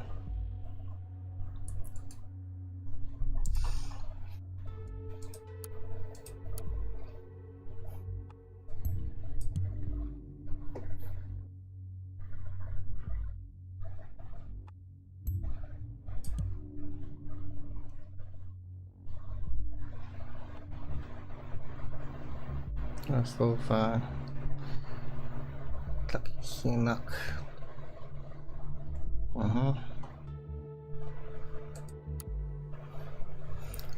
Speaker 1: So far, Sinak.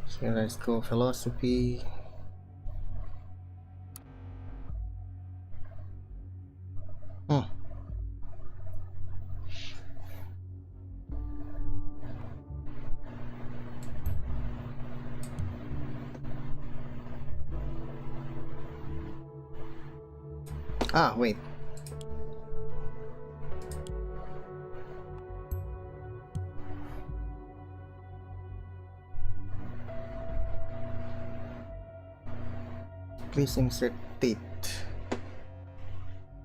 Speaker 1: So let's go philosophy. Ah, wait. Please insert date.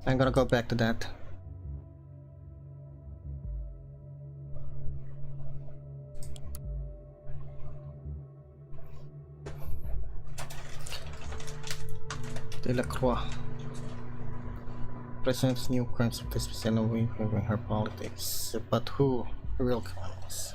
Speaker 1: I'm gonna go back to that. Delacroix presents new crimes of this away from her politics, but who real crimes?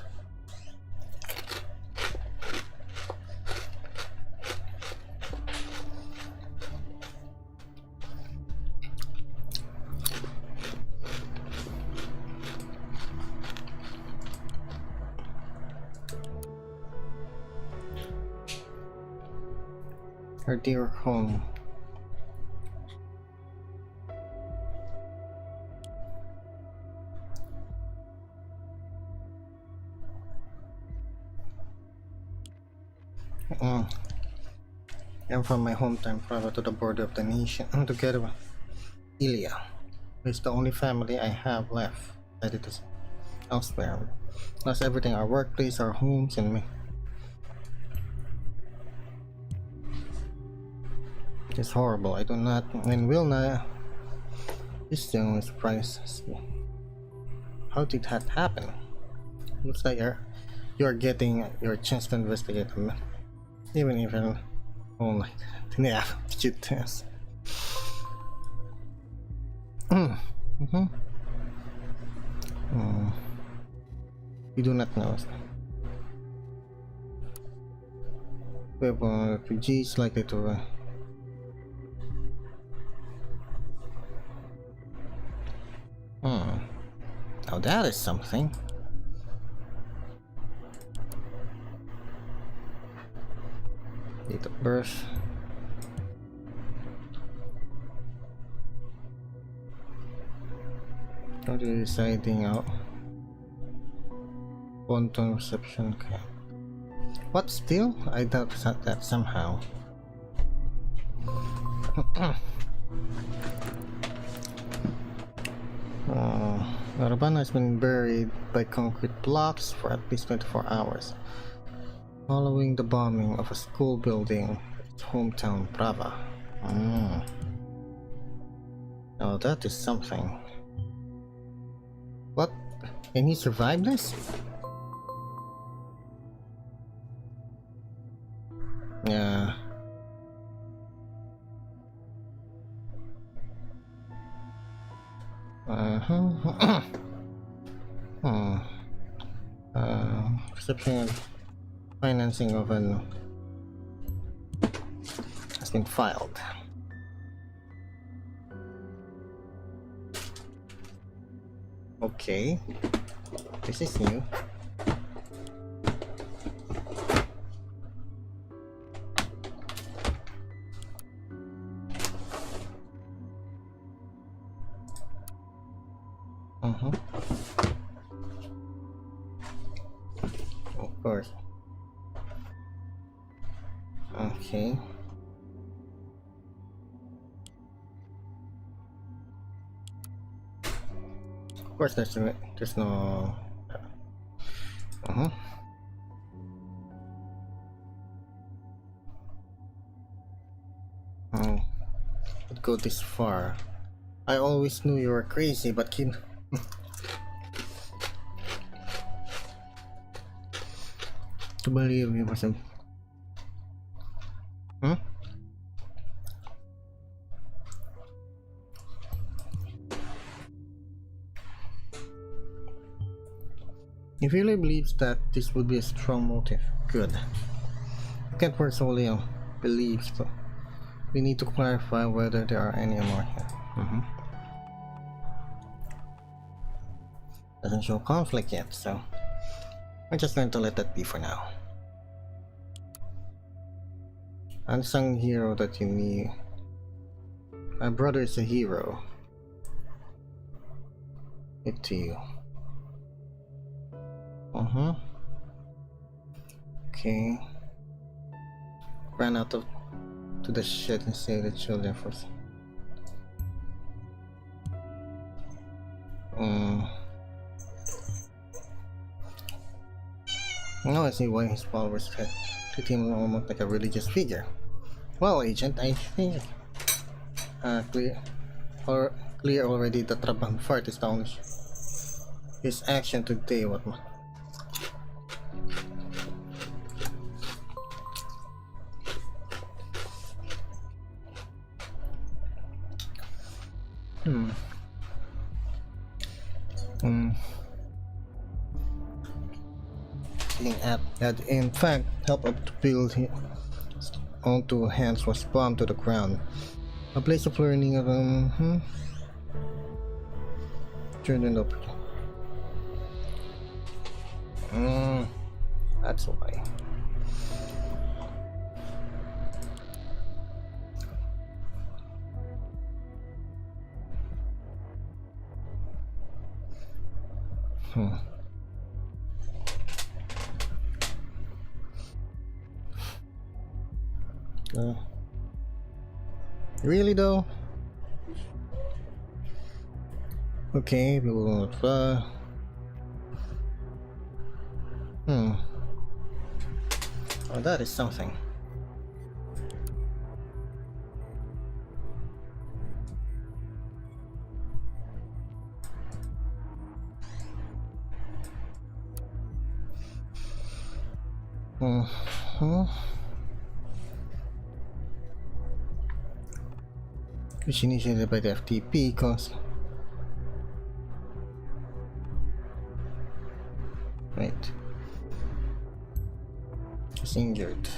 Speaker 1: Her dear home. I'm from my hometown Prava to the border of the nation together with Ilya. It's the only family I have left that it is elsewhere. Lost everything, our workplace, our homes, and me. It's horrible. I do not and will not. This the only surprises me. How did that happen? Looks like you're getting your chance to investigate them. Even if I don't like that. Yeah, shoot test. We do not know. We have refugees likely to. Now that is something. Date of birth. How do you deciding out? Ponton reception camp. What still? I doubt that somehow. Urbana has been buried by concrete blocks for at least 24 hours. Following the bombing of a school building in its hometown Prava. Now that is something. What? Can he survive this? Yeah. Uh-huh. Perception of financing of an has been filed. Okay. This is new. Of course. Okay. Of course, there's no. Oh, would go this far. I always knew you were crazy, but kid. To believe you wasn't. He really believes that this would be a strong motive. Good. You can't work solely on beliefs, though. We need to clarify whether there are any more here. Doesn't show conflict yet, so we're just going to let that be for now. Unsung hero that you need. My brother is a hero. It to you. Okay. Ran out of to the shed and save the children first. Now I see why his followers treat him almost like a religious figure. Well, Agent, I think clear already that Rabban Fart is the only his action today. What? Had in fact helped up to build him onto hands was bombed to the ground. A place of learning of children up. That's why. Really though? Okay, we will not. Oh, that is something. Which initiated by the FTP cause. Right. He's injured.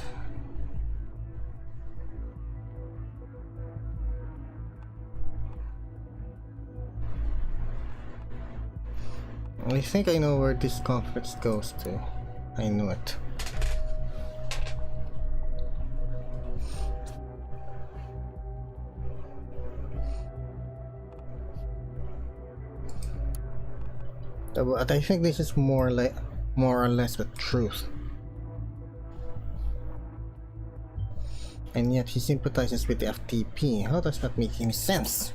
Speaker 1: I think I know where this conflict goes to. I knew it. But I think this is more or less the truth. And yet he sympathizes with the FTP. How does that make any sense?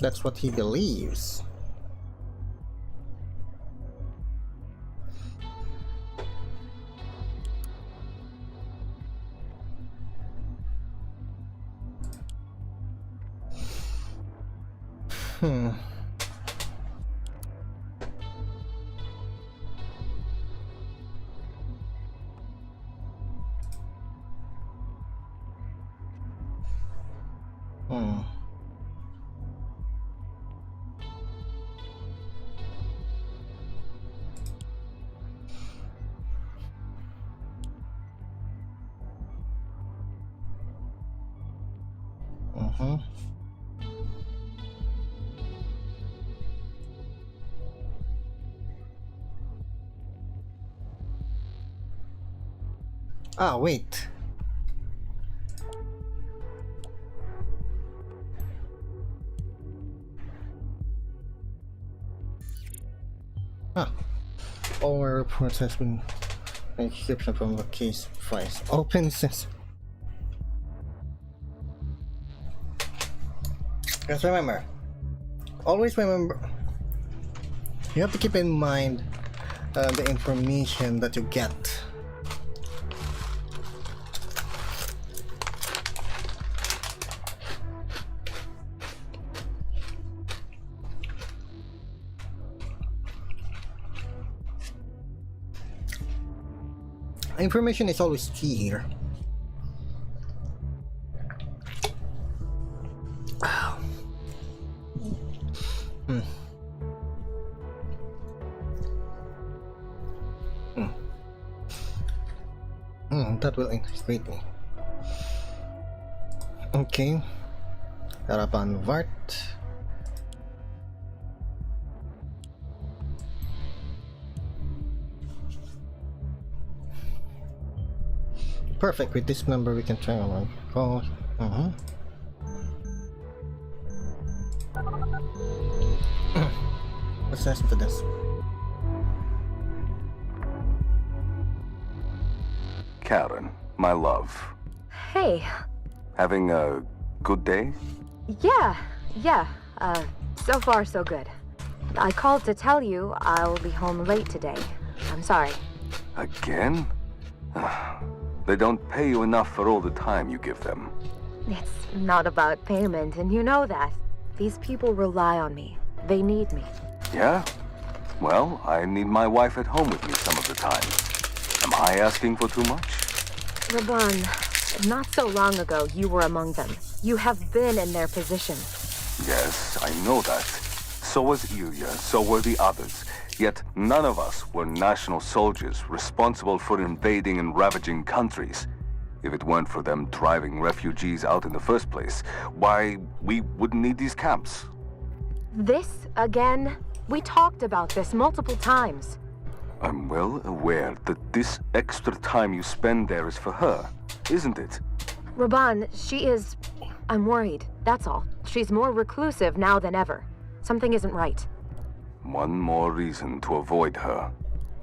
Speaker 1: That's what he believes. Hmm. Hmm. Mm-hmm. Ah, wait. Ah. All our reports has been encryption from the case files. Open since. Just remember. Always remember. You have to keep in mind the information that you get. Information is always key here. That will increase greatly. Okay. Harapan Vart. Perfect. With this number, we can try on call. Let's listen to this.
Speaker 2: Karen, my love.
Speaker 4: Hey.
Speaker 2: Having a good day?
Speaker 4: Yeah. So far so good. I called to tell you I'll be home late today. I'm sorry.
Speaker 2: Again? They don't pay you enough for all the time you give them.
Speaker 4: It's not about payment, and you know that. These people rely on me. They need me.
Speaker 2: Yeah? Well, I need my wife at home with me some of the time. Am I asking for too much?
Speaker 4: Raban, not so long ago you were among them. You have been in their position.
Speaker 2: Yes, I know that. So was Ilya, so were the others. Yet none of us were national soldiers responsible for invading and ravaging countries. If it weren't for them driving refugees out in the first place, why, we wouldn't need these camps.
Speaker 4: This again? We talked about this multiple times.
Speaker 2: I'm well aware that this extra time you spend there is for her, isn't it?
Speaker 4: Raban, she is... I'm worried, that's all. She's more reclusive now than ever. Something isn't right.
Speaker 2: One more reason to avoid her.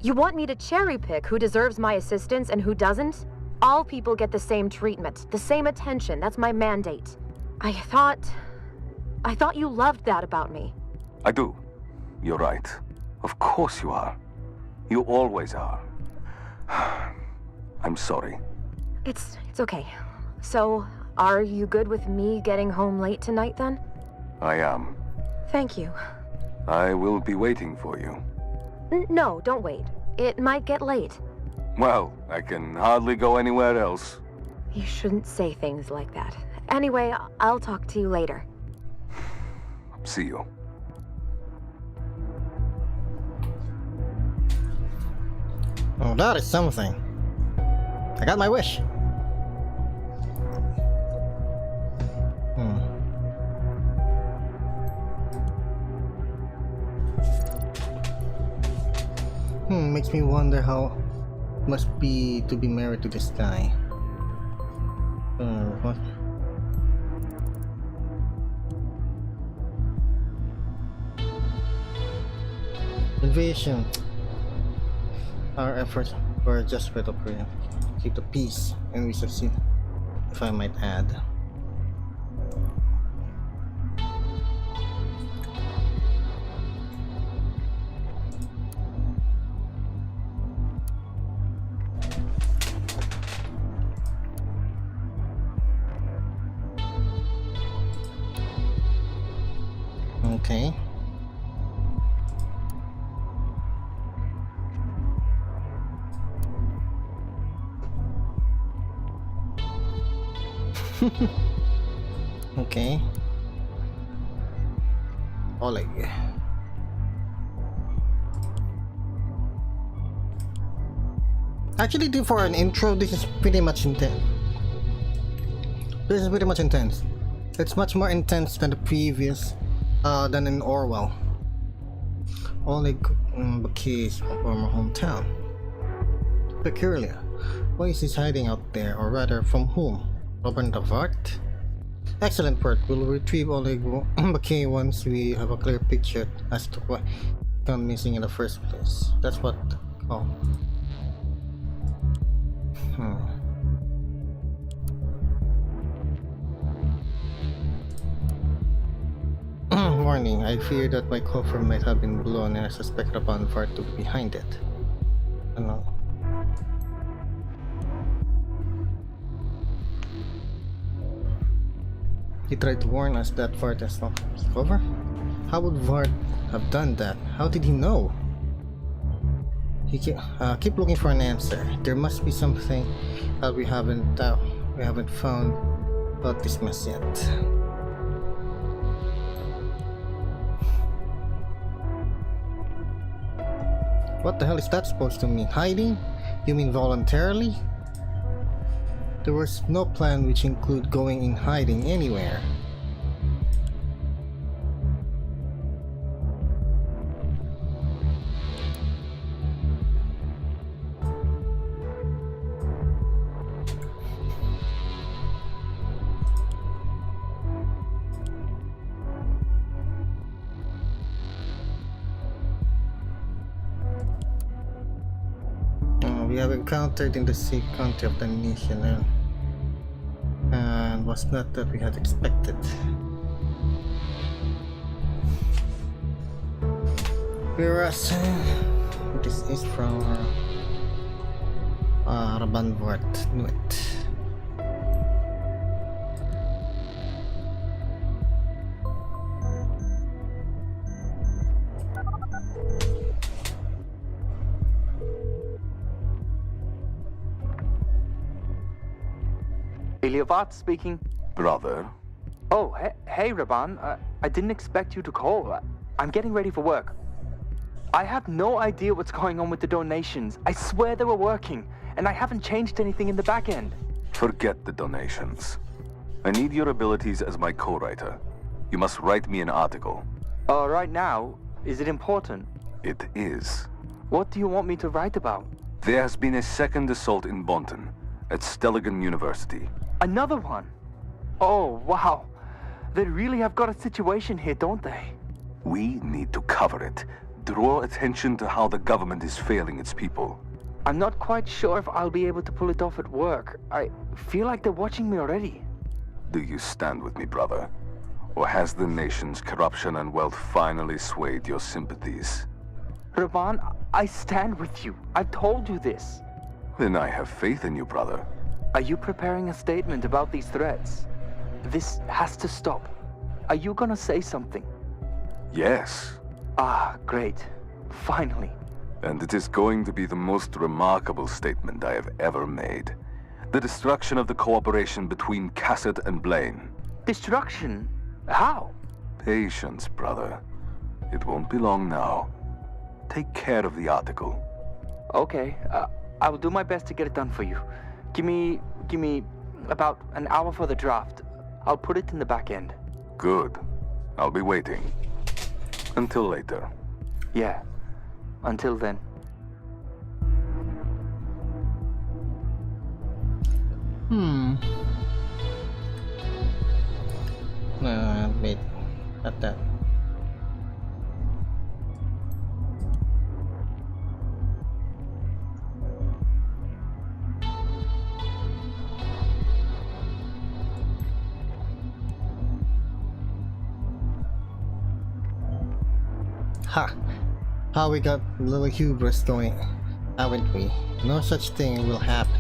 Speaker 4: You want me to cherry pick who deserves my assistance and who doesn't? All people get the same treatment, the same attention. That's my mandate. I thought you loved that about me.
Speaker 2: I do. You're right. Of course you are. You always are. I'm sorry.
Speaker 4: It's okay. So, are you good with me getting home late tonight then?
Speaker 2: I am.
Speaker 4: Thank you.
Speaker 2: I will be waiting for you.
Speaker 4: No, don't wait. It might get late.
Speaker 2: Well, I can hardly go anywhere else.
Speaker 4: You shouldn't say things like that. Anyway, I'll talk to you later.
Speaker 2: See you.
Speaker 1: Oh, that is something. I got my wish. Makes me wonder how it must be to be married to this guy. What? Invasion. Our efforts were just for the prayer. Keep the peace, and we succeed, if I might add. Okay. Okay. Oleg. Actually, for an intro, this is pretty much intense. This is pretty much intense. It's much more intense than the previous, than in Orwell. Oleg Bakay's former hometown. Peculiar. Why is he hiding out there, or rather, from whom? Robin Davart? Excellent work. We'll retrieve Oleg Bakay once we have a clear picture as to why he gone missing in the first place. That's what. Oh. Warning, I fear that my coffer might have been blown and I suspect Raban Vart to be behind it. Ano? He tried to warn us that Vart has not cover? How would Vart have done that? How did he know? He keep looking for an answer. There must be something that we haven't found about this mess yet. What the hell is that supposed to mean? Hiding? You mean voluntarily? There was no plan which include going in hiding anywhere. We have encountered in the safe country of the nation and was not that we had expected. Whereas this is from Raban Vart, knew it.
Speaker 5: Leovat speaking.
Speaker 2: Brother?
Speaker 5: Oh, hey, Raban. I didn't expect you to call. I'm getting ready for work. I have no idea what's going on with the donations. I swear they were working, and I haven't changed anything in the back end.
Speaker 2: Forget the donations. I need your abilities as my co-writer. You must write me an article.
Speaker 5: Right now? Is it important?
Speaker 2: It is.
Speaker 5: What do you want me to write about?
Speaker 2: There has been a second assault in Bonton, at Stelligan University.
Speaker 5: Another one? Oh, wow. They really have got a situation here, don't they?
Speaker 2: We need to cover it. Draw attention to how the government is failing its people.
Speaker 5: I'm not quite sure if I'll be able to pull it off at work. I feel like they're watching me already.
Speaker 2: Do you stand with me, brother? Or has the nation's corruption and wealth finally swayed your sympathies?
Speaker 5: Raban, I stand with you. I've told you this.
Speaker 2: Then I have faith in you, brother.
Speaker 5: Are you preparing a statement about these threats? This has to stop. Are you gonna say something?
Speaker 2: Yes.
Speaker 5: Ah, great. Finally.
Speaker 2: And it is going to be the most remarkable statement I have ever made. The destruction of the cooperation between Cassett and Blaine.
Speaker 5: Destruction? How?
Speaker 2: Patience, brother. It won't be long now. Take care of the article.
Speaker 5: Okay, I will do my best to get it done for you. Give me about an hour for the draft. I'll put it in the back end.
Speaker 2: Good. I'll be waiting. Until later.
Speaker 5: Yeah. Until then.
Speaker 1: Wait. Not that. Ha! How we got a little hubris going, haven't we? No such thing will happen.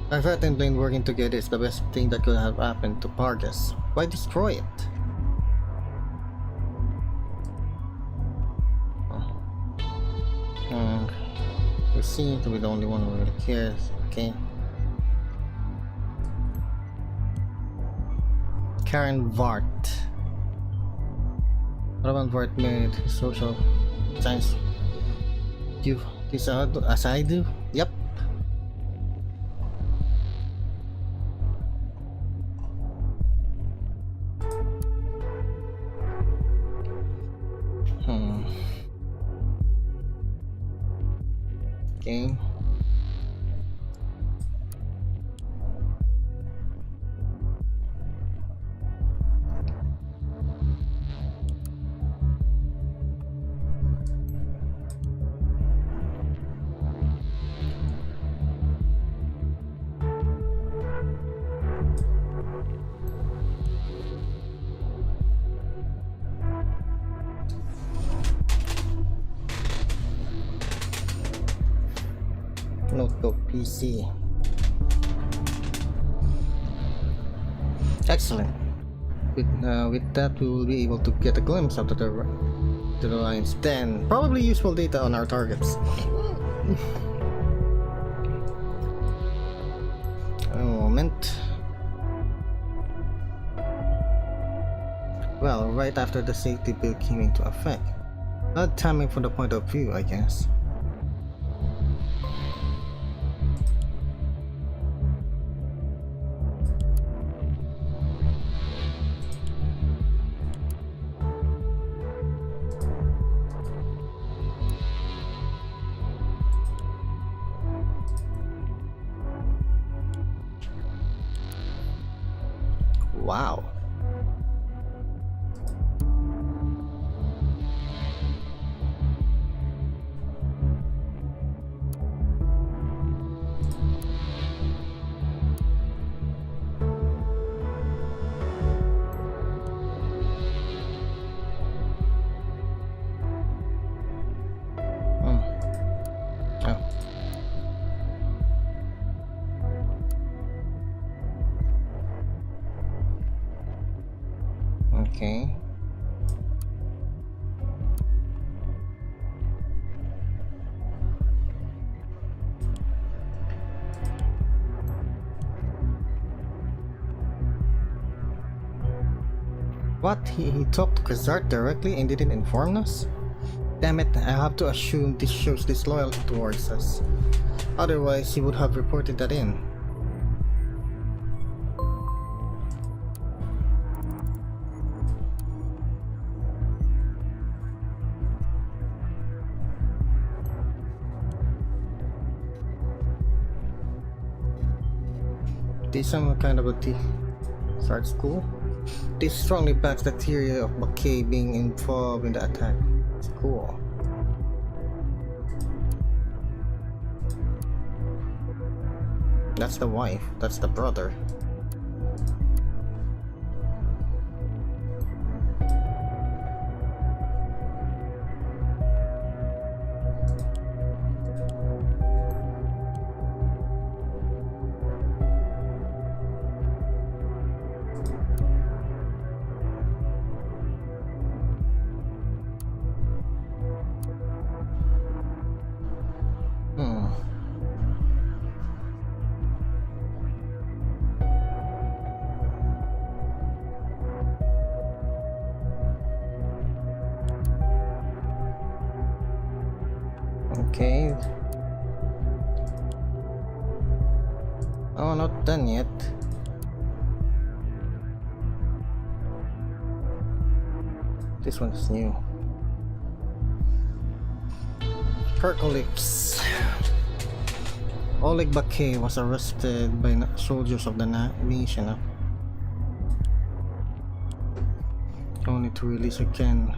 Speaker 1: Arvat and Blaine working together is the best thing that could have happened to Vargas. Why destroy it? We seem to be the only one who really cares. Okay. Karen Vart. Roman Vart married his social science. You this as I do? Yep. Okay. Notebook PC. Excellent. With that, we will be able to get a glimpse of the lines. Then, probably useful data on our targets. A moment. Well, right after the safety bill came into effect. Not timing from the point of view, I guess. Wow. Oh. Okay. What? He talked to Kazart directly and didn't inform us? Damn it, I have to assume this shows disloyalty towards us. Otherwise, he would have reported that in. This some kind of a start school. This strongly backs the theory of Bakay being involved in the attack. It's cool. That's the wife, that's the brother. Okay. Oh, not done yet. This one's new. Percolix. Oleg Bakay was arrested by soldiers of the nation, only to release again.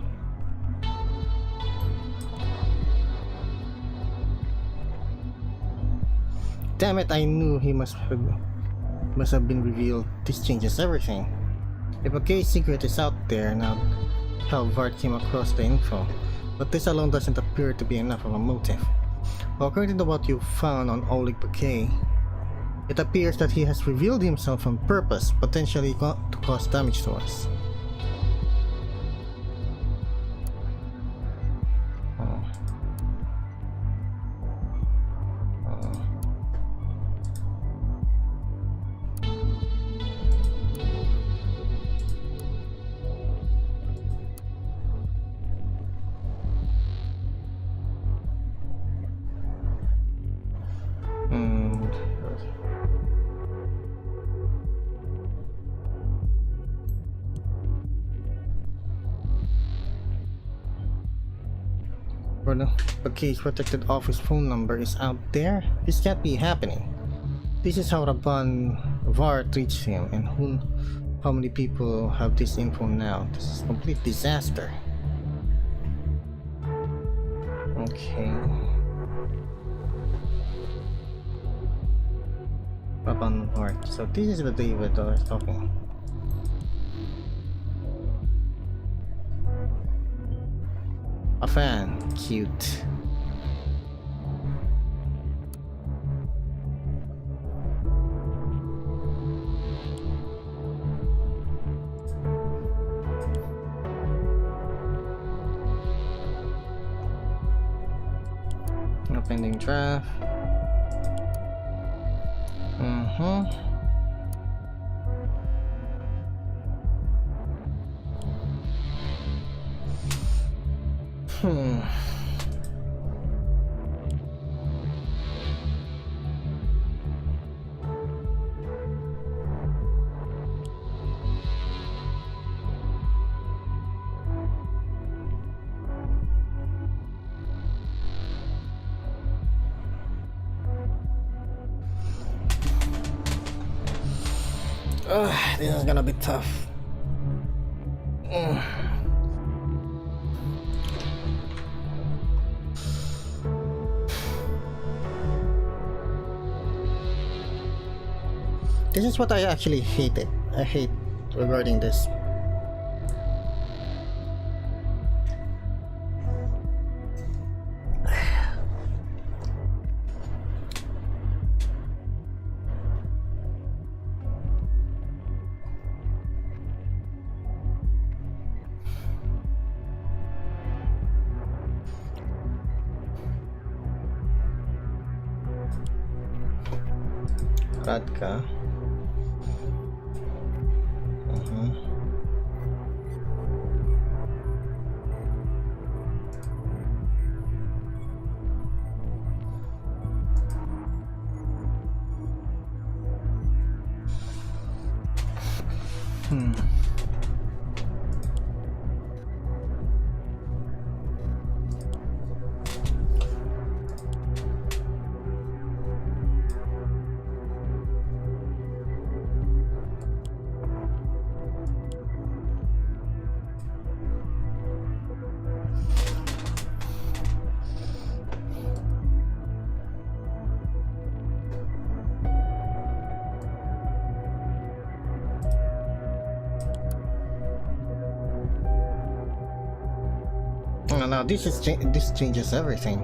Speaker 1: Damn it, I knew he must have been revealed. This changes everything. If Bakay's secret is out there now, how Vart came across the info, but this alone doesn't appear to be enough of a motive. According to what you found on Oleg Bakay, it appears that he has revealed himself on purpose, potentially to cause damage to us. Or the case protected office phone number is out there? This can't be happening. This is how Rabban Var treats him, and how many people have this info now? This is a complete disaster. Okay. Rabban Var. So this is the David that I was talking. A fan. Cute. No pending draft. This is gonna be tough. This is what I actually hated. I hate regarding this. Radka. Now this changes everything.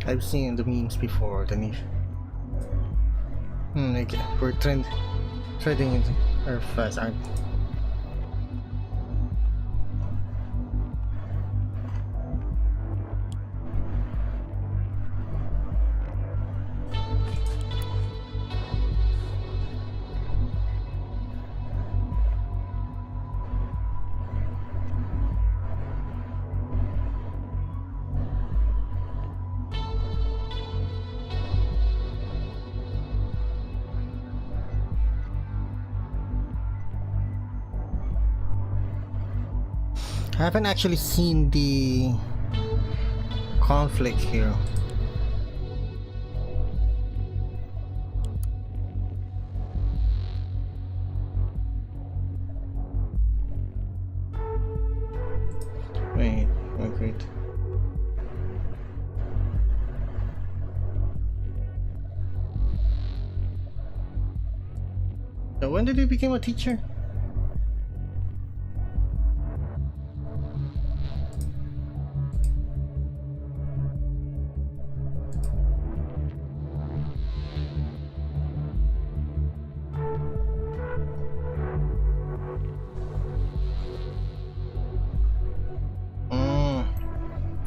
Speaker 1: I've seen the memes before, we're treading into our fast, aren't we? I haven't actually seen the conflict here. Wait, so when did you become a teacher?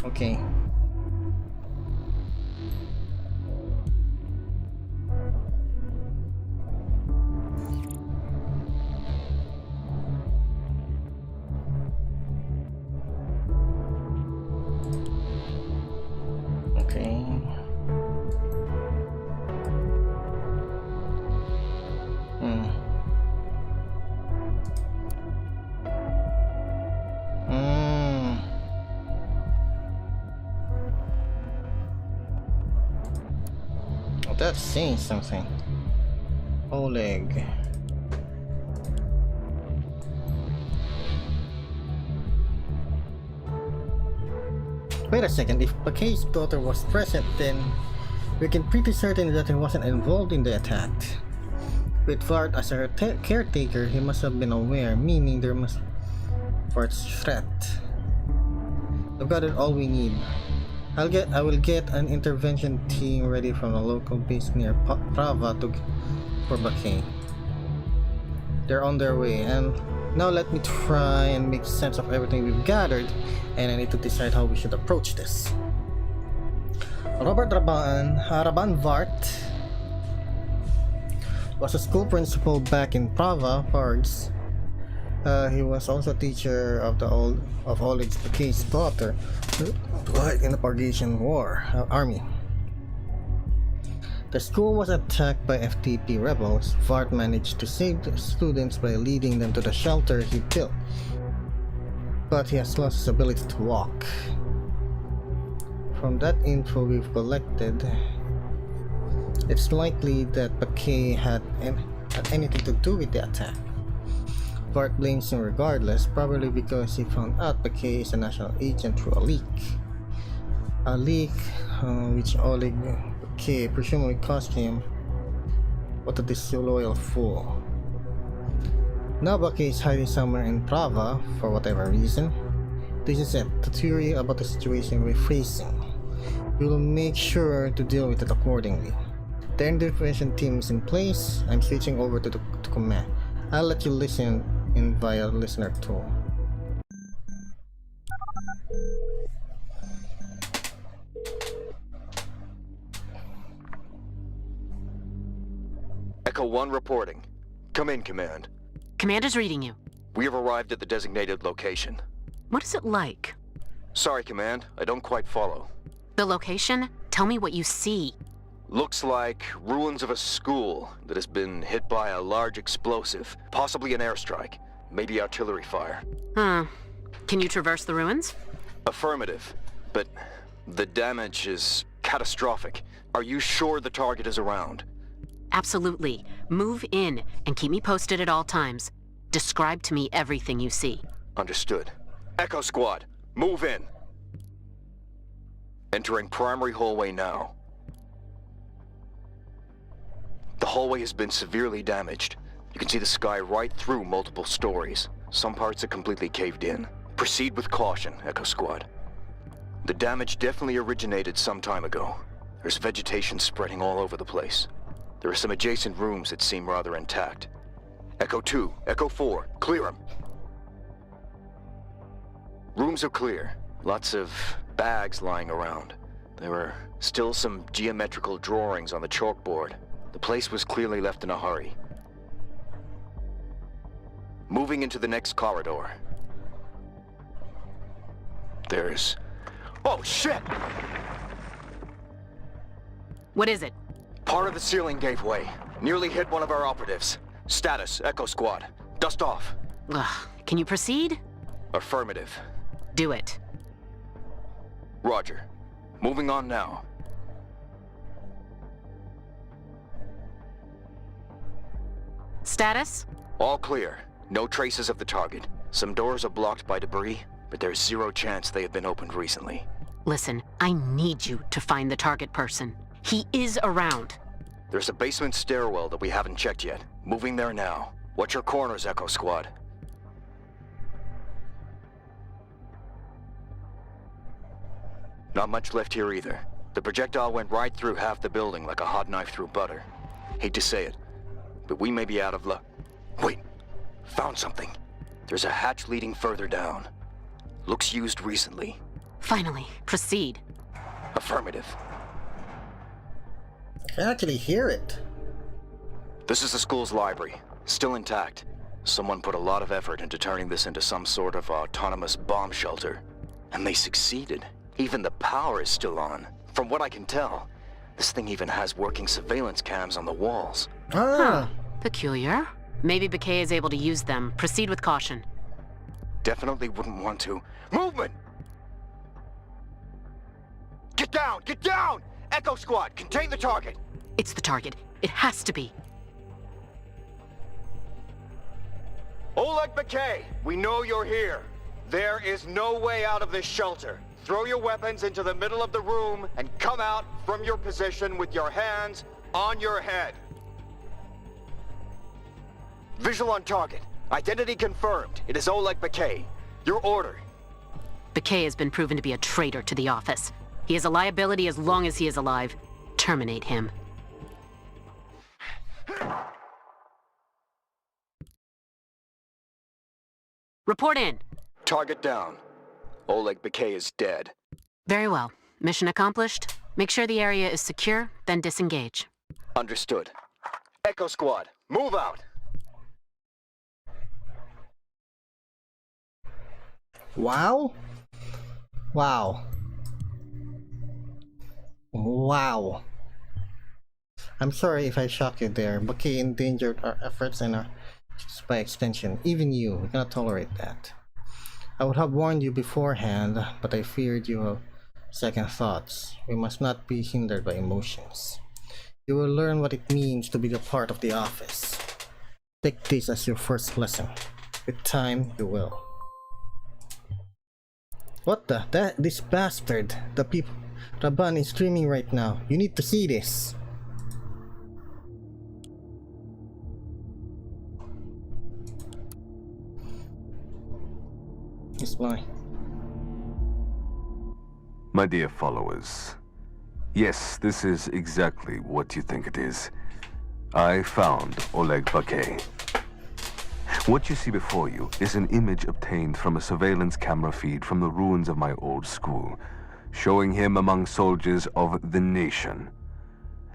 Speaker 1: Okay. Okay. Hmm. Hmm. Oh, that's saying something. Oleg. Wait a second, if Bakay's daughter was present, then we can pretty certain that he wasn't involved in the attack. With Vart as her caretaker, he must have been aware, meaning there must Vart's threat. We've got it all we need. I will get an intervention team ready from a local base near Prava for Bakay. They're on their way, and now let me try and make sense of everything we've gathered, and I need to decide how we should approach this. Robert Raban Vart was a school principal back in Prava, Pards. He was also a teacher of Oleg's Bakay's daughter in the Pargasian army. The school was attacked by FTP rebels. Vart managed to save the students by leading them to the shelter he built, but he has lost his ability to walk. From that info we've collected, it's likely that Bakay had anything to do with the attack. Vart blames him regardless, probably because he found out Bakay is a national agent through a leak. A leak which Oleg Bakay presumably cost him. What a disloyal fool. Now Bakay is hiding somewhere in Prava for whatever reason. This is it, the theory about the situation we're facing. We will make sure to deal with it accordingly. The intervention team is in place. I'm switching over to command. I'll let you listen in via listener tool.
Speaker 3: Echo 1 reporting. Come in, Command.
Speaker 6: Commander's reading you.
Speaker 3: We have arrived at the designated location.
Speaker 6: What is it like?
Speaker 3: Sorry, Command. I don't quite follow.
Speaker 6: The location? Tell me what you see.
Speaker 3: Looks like ruins of a school that has been hit by a large explosive. Possibly an airstrike. Maybe artillery fire.
Speaker 6: Can you traverse the ruins?
Speaker 3: Affirmative. But the damage is catastrophic. Are you sure the target is around?
Speaker 6: Absolutely. Move in and keep me posted at all times. Describe to me everything you see.
Speaker 3: Understood. Echo Squad, move in. Entering primary hallway now. The hallway has been severely damaged. You can see the sky right through multiple stories. Some parts are completely caved in. Proceed with caution, Echo Squad. The damage definitely originated some time ago. There's vegetation spreading all over the place. There are some adjacent rooms that seem rather intact. Echo 2, Echo 4, clear them. Rooms are clear. Lots of bags lying around. There are still some geometrical drawings on the chalkboard. The place was clearly left in a hurry. Moving into the next corridor. There's... Oh, shit!
Speaker 6: What is it?
Speaker 3: Part of the ceiling gave way. Nearly hit one of our operatives. Status, Echo Squad. Dust off.
Speaker 6: Ugh. Can you proceed?
Speaker 3: Affirmative.
Speaker 6: Do it.
Speaker 3: Roger. Moving on now.
Speaker 6: Status?
Speaker 3: All clear. No traces of the target. Some doors are blocked by debris, but there's zero chance they have been opened recently.
Speaker 6: Listen, I need you to find the target person. He is around.
Speaker 3: There's a basement stairwell that we haven't checked yet. Moving there now. Watch your corners, Echo Squad. Not much left here either. The projectile went right through half the building like a hot knife through butter. Hate to say it, but we may be out of luck. Wait, found something. There's a hatch leading further down. Looks used recently.
Speaker 6: Finally, proceed.
Speaker 3: Affirmative.
Speaker 1: I can actually hear it.
Speaker 3: This is the school's library, still intact. Someone put a lot of effort into turning this into some sort of autonomous bomb shelter. And they succeeded. Even the power is still on. From what I can tell, this thing even has working surveillance cams on the walls.
Speaker 1: Ah,
Speaker 6: Peculiar. Maybe Bakay is able to use them. Proceed with caution.
Speaker 3: Definitely wouldn't want to. Movement! Get down! Get down! Echo Squad, contain the target!
Speaker 6: It's the target. It has to be.
Speaker 3: Oleg Bakay, we know you're here. There is no way out of this shelter. Throw your weapons into the middle of the room and come out from your position with your hands on your head. Visual on target. Identity confirmed. It is Oleg Bakay. Your order.
Speaker 6: Bakay has been proven to be a traitor to the office. He is a liability as long as he is alive. Terminate him. Report in.
Speaker 3: Target down. Oleg Bakay is dead.
Speaker 6: Very well. Mission accomplished. Make sure the area is secure, then disengage.
Speaker 3: Understood. Echo Squad, move out!
Speaker 1: wow. Wow. Wow. I'm sorry if I shocked you there. Bakay endangered our efforts and by extension, even you. We cannot tolerate that. I would have warned you beforehand, but I feared you have second thoughts. We must not be hindered by emotions. You will learn what it means to be a part of the office. Take this as your first lesson. With time, you will. What the? This bastard. The people. Raban is streaming right now. You need to see this. It's why.
Speaker 2: My dear followers, yes, this is exactly what you think it is. I found Oleg Bakay. What you see before you is an image obtained from a surveillance camera feed from the ruins of my old school, showing him among soldiers of the nation.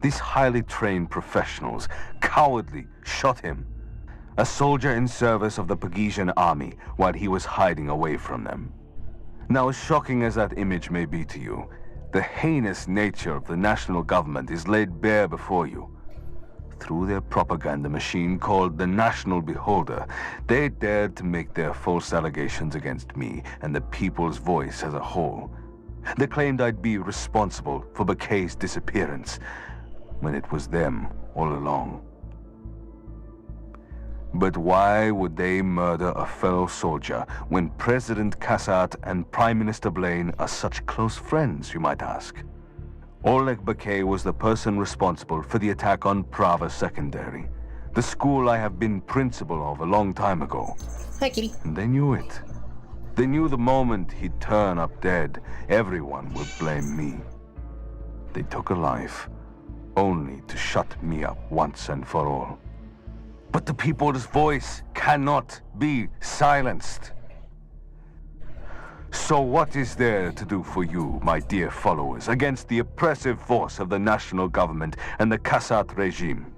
Speaker 2: These highly trained professionals cowardly shot him, a soldier in service of the Pagesian army, while he was hiding away from them. Now, as shocking as that image may be to you, the heinous nature of the national government is laid bare before you. Through their propaganda machine called the National Beholder, they dared to make their false allegations against me and the people's voice as a whole. They claimed I'd be responsible for Bakay's disappearance, when it was them all along. But why would they murder a fellow soldier when President Kassat and Prime Minister Blaine are such close friends, you might ask? Oleg Bakay was the person responsible for the attack on Prava Secondary, the school I have been principal of a long time ago.
Speaker 1: Hi, kitty.
Speaker 2: And they knew it. They knew the moment he'd turn up dead, everyone would blame me. They took a life, only to shut me up once and for all. But the people's voice cannot be silenced. So what is there to do for you, my dear followers, against the oppressive force of the national government and the Kassat regime?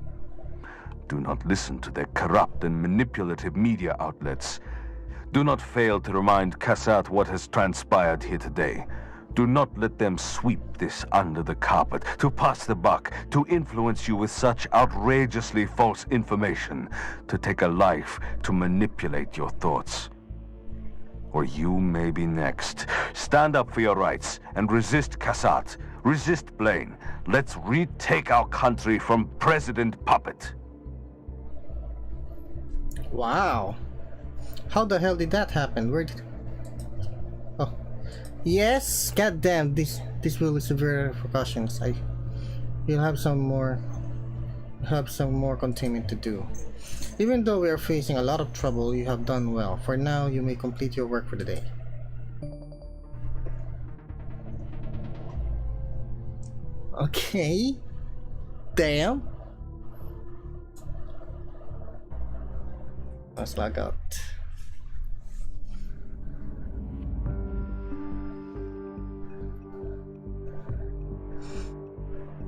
Speaker 2: Do not listen to their corrupt and manipulative media outlets. Do not fail to remind Kassat what has transpired here today. Do not let them sweep this under the carpet, to pass the buck, to influence you with such outrageously false information, to take a life to manipulate your thoughts. Or you may be next. Stand up for your rights and resist Kassat. Resist Blaine. Let's retake our country from President Puppet.
Speaker 1: Wow. How the hell did that happen? Where did... Oh. Yes! Goddamn, this will be severe repercussions. We'll have some more containment to do. Even though we are facing a lot of trouble, you have done well. For now, you may complete your work for the day. Okay. Damn. Let's log out.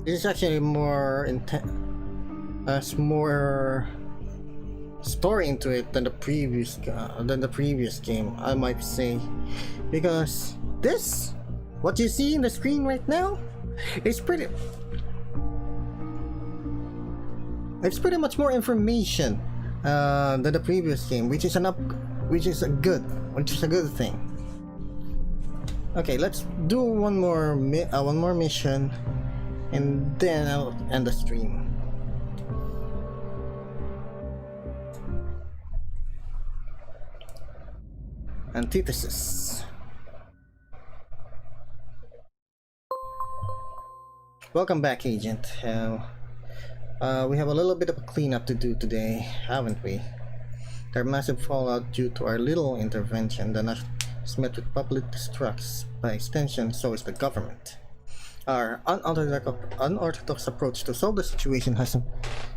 Speaker 1: It is actually more has more story into it than the previous game, I might say, because this, what you see in the screen right now, is pretty. It's pretty much more information than the previous game, which is a good thing. Okay, let's do one more mission, and then I'll end the stream. Antithesis. Welcome back, Agent. We have a little bit of a cleanup to do today, haven't we? There are massive fallout due to our little intervention that is met with public distrust. By extension, so is the government. Our unorthodox approach to solve the situation has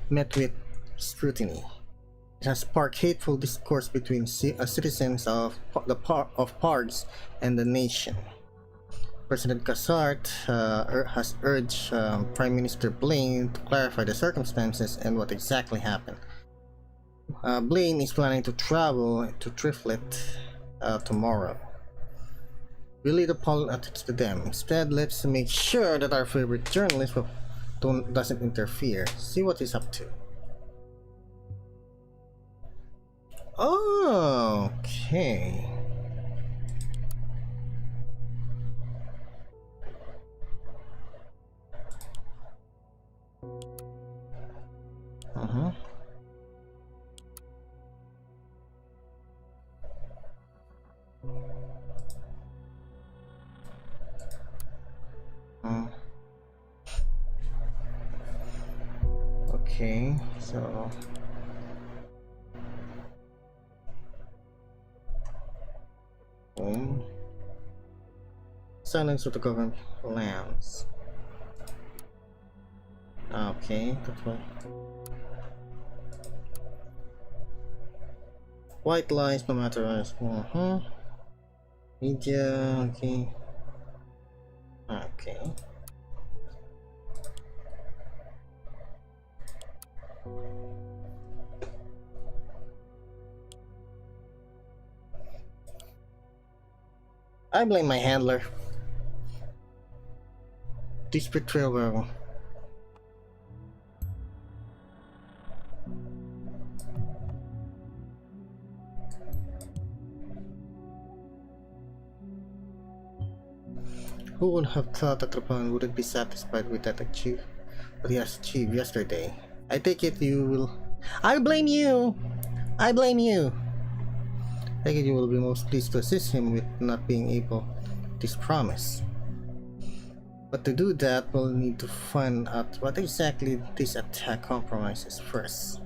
Speaker 1: met with scrutiny. It has sparked hateful discourse between citizens of parts and the nation. President Kassart has urged Prime Minister Blaine to clarify the circumstances and what exactly happened. Blaine is planning to travel to Triflet tomorrow. We leave the politics to them. Instead, let's make sure that our favorite journalist doesn't interfere. See what he's up to. Okay. Okay, so silence of the government plans. Okay, that's right. White lies no matter what. Media, okay. Okay. I blame my handler. This betrayal will. Who would have thought that Raban wouldn't be satisfied with what he has achieved yesterday? I take it you will. I blame you! I blame you! I take it you will be most pleased to assist him with not being able to this promise. But to do that, we'll need to find out what exactly this attack compromises first.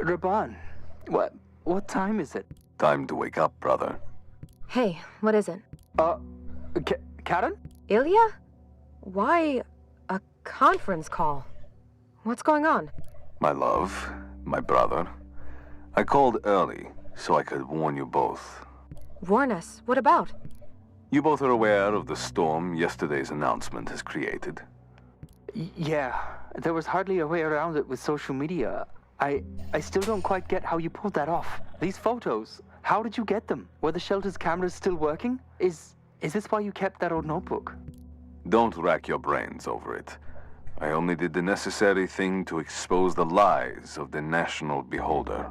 Speaker 5: Raban, what time is it?
Speaker 2: Time to wake up, brother.
Speaker 4: Hey, what is it?
Speaker 5: Karen?
Speaker 4: Ilya? Why a conference call? What's going on?
Speaker 2: My love, my brother. I called early so I could warn you both.
Speaker 4: Warn us. What about?
Speaker 2: You both are aware of the storm yesterday's announcement has created.
Speaker 5: Yeah, there was hardly a way around it with social media. I still don't quite get how you pulled that off. These photos, how did you get them? Were the shelter's cameras still working? Is this why you kept that old notebook?
Speaker 2: Don't rack your brains over it. I only did the necessary thing to expose the lies of the national beholder.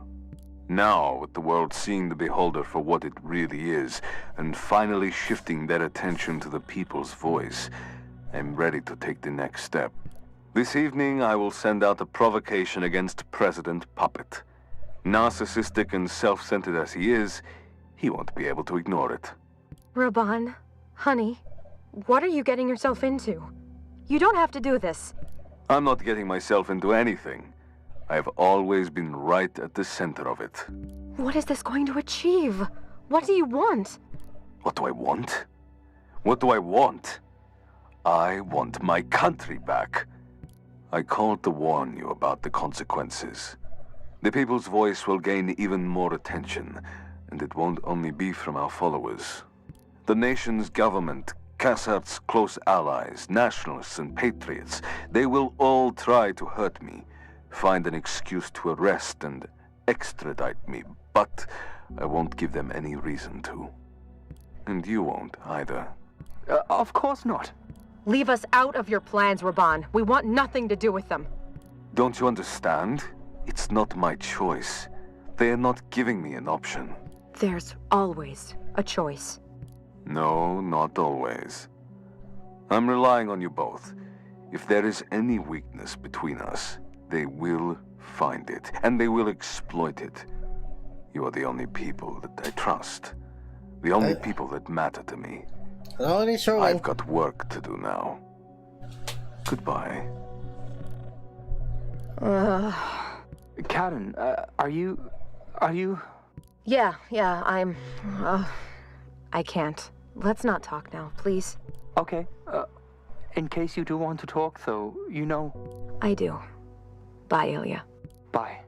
Speaker 2: Now, with the world seeing the beholder for what it really is, and finally shifting their attention to the people's voice, I'm ready to take the next step. This evening, I will send out a provocation against President Puppet. Narcissistic and self-centered as he is, he won't be able to ignore it.
Speaker 4: Raban, honey, what are you getting yourself into? You don't have to do this.
Speaker 2: I'm not getting myself into anything. I have always been right at the center of it.
Speaker 4: What is this going to achieve? What do you want?
Speaker 2: What do I want? What do I want? I want my country back. I called to warn you about the consequences. The people's voice will gain even more attention, and it won't only be from our followers. The nation's government, Cassard's close allies, nationalists and patriots, they will all try to hurt me, find an excuse to arrest and extradite me, but I won't give them any reason to. And you won't either.
Speaker 5: Of course not.
Speaker 4: Leave us out of your plans, Raban. We want nothing to do with them.
Speaker 2: Don't you understand? It's not my choice. They are not giving me an option.
Speaker 4: There's always a choice.
Speaker 2: No, not always. I'm relying on you both. If there is any weakness between us, they will find it, and they will exploit it. You are the only people that I trust. The only people that matter to me.
Speaker 1: Only showing.
Speaker 2: I've got work to do now. Goodbye.
Speaker 5: Karen, are you...
Speaker 4: Yeah, I'm... I can't. Let's not talk now, please.
Speaker 5: Okay, in case you do want to talk, though, you know...
Speaker 4: I do. Bye, Ilya.
Speaker 5: Bye.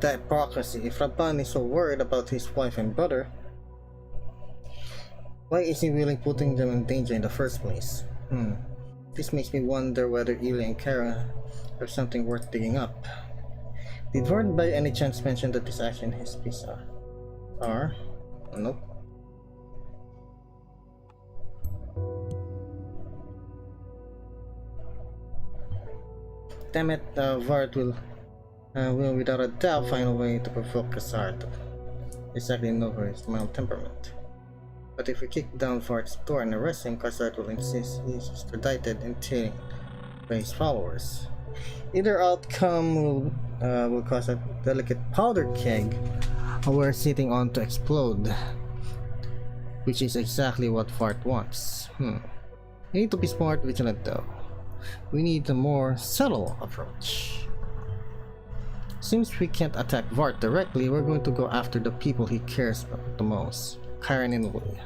Speaker 1: The hypocrisy. If Raban is so worried about his wife and brother, why is he really putting them in danger in the first place? This makes me wonder whether Ilya and Kara have something worth digging up. Did Vard by any chance mention that this action is bizarre? Or? Nope. Damn it, Vard will without a doubt find a way to provoke Cassard. Exactly know his mild temperament. But if we kick down Vard's door and arrest him, Cassard will insist he's extradited and taken by his followers. Either outcome will cause a delicate powder keg we're sitting on to explode, which is exactly what Vard wants. We need to be smart, vigilant though. We need a more subtle approach. Since we can't attack Vard directly, we're going to go after the people he cares about the most, Karen and Ilya.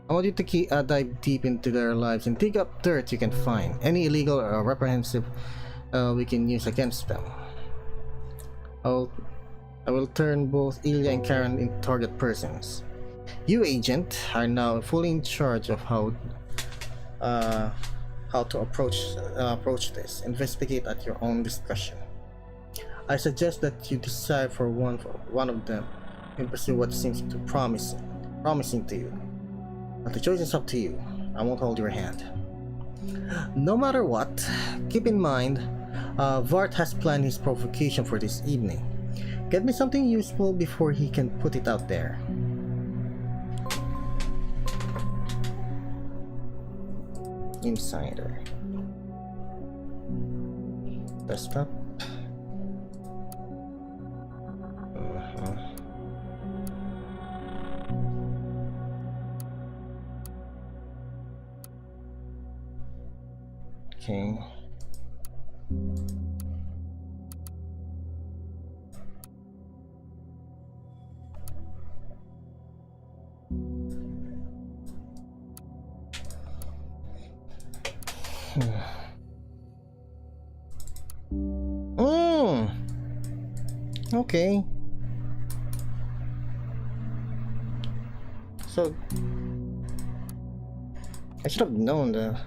Speaker 1: I want you to dive deep into their lives and dig up dirt you can find, any illegal or reprehensible we can use against them. I will turn both Ilya and Karen into target persons. You, agent, are now fully in charge of how to approach this. Investigate at your own discretion. I suggest that you decide for one of them and pursue what seems too promising to you. But the choice is up to you. I won't hold your hand. No matter what, keep in mind, Vard has planned his provocation for this evening. Get me something useful before he can put it out there. Insider. Desktop. Okay. Okay. So I should have known the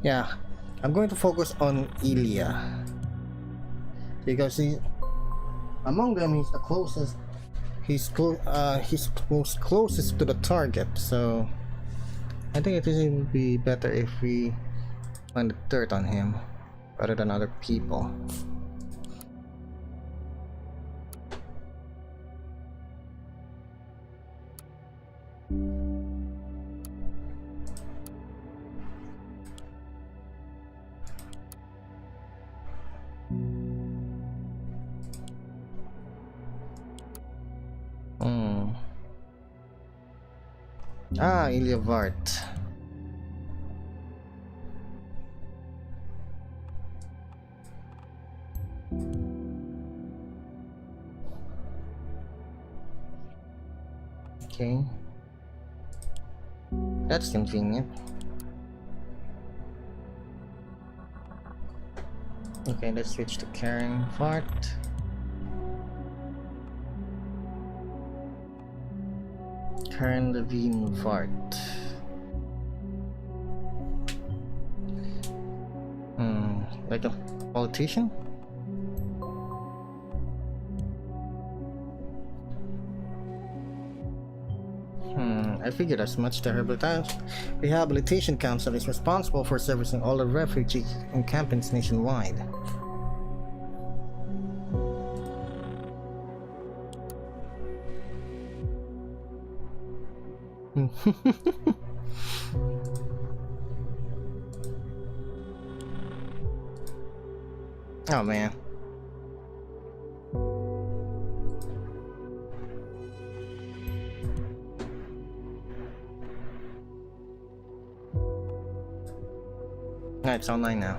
Speaker 1: yeah, I'm going to focus on Ilya because among them he's the closest. He's most closest to the target, so I think it would be better if we find the dirt on him rather than other people. Ah, Iliavart. Okay. That's convenient. Okay, let's switch to Karen Fart. Karen Levine Fart. Like a politician? I figured as much. The Rehabilitation Council is responsible for servicing all the refugee encampments nationwide. Oh man. No, it's online now.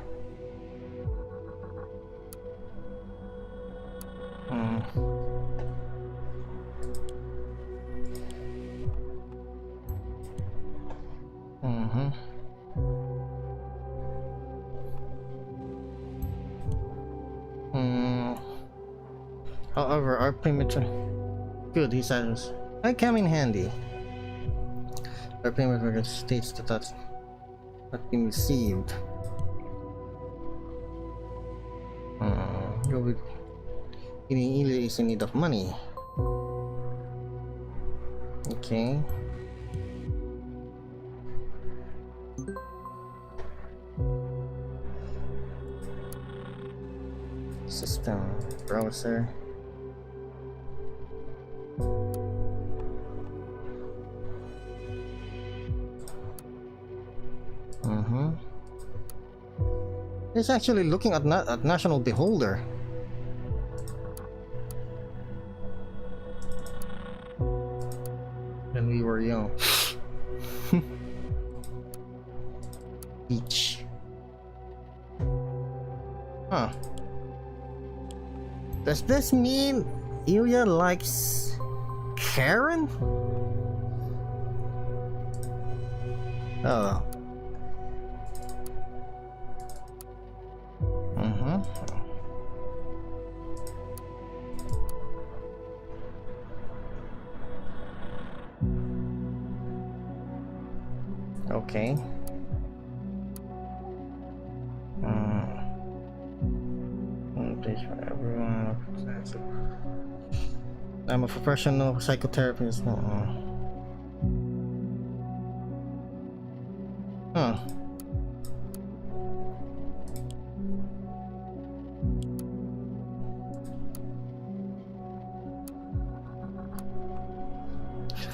Speaker 1: However, our payment good, he says. I come in handy. Our payment record states that that's not been received. Ili is in need of money. Okay. System browser. It's actually looking at National Beholder. When we were young. Each. Huh. Does this mean Ilya likes Karen? Oh. Okay. Place for everyone. I'm a professional psychotherapist. Huh.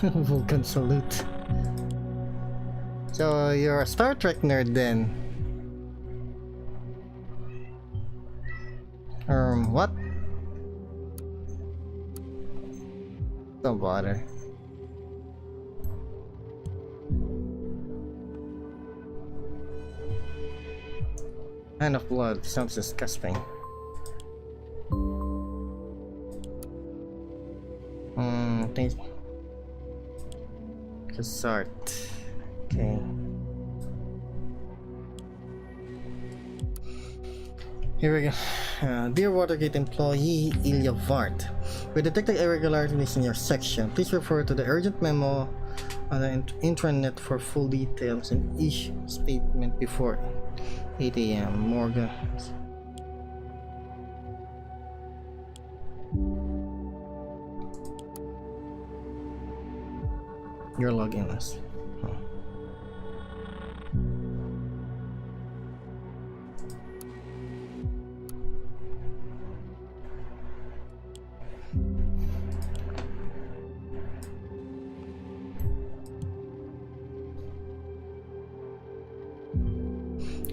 Speaker 1: Vulcan salute. So you're a Star Trek nerd then? What? Don't bother. Hand of blood sounds disgusting. Thanks. Cassart. Okay. Here we go. Dear Watergate employee Ilya Vart, we detected irregularities in your section. Please refer to the urgent memo on the intranet for full details and issue statement before 8 a.m. Morgan. Your login is.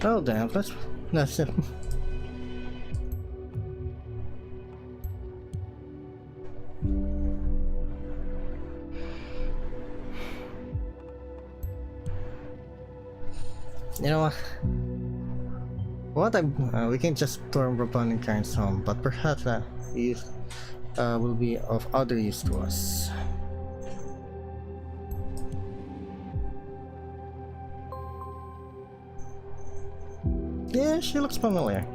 Speaker 1: Oh damn, that's it. You know what? We can just storm Raban and Karen's home, but perhaps that will be of other use to us. Yeah, she looks familiar.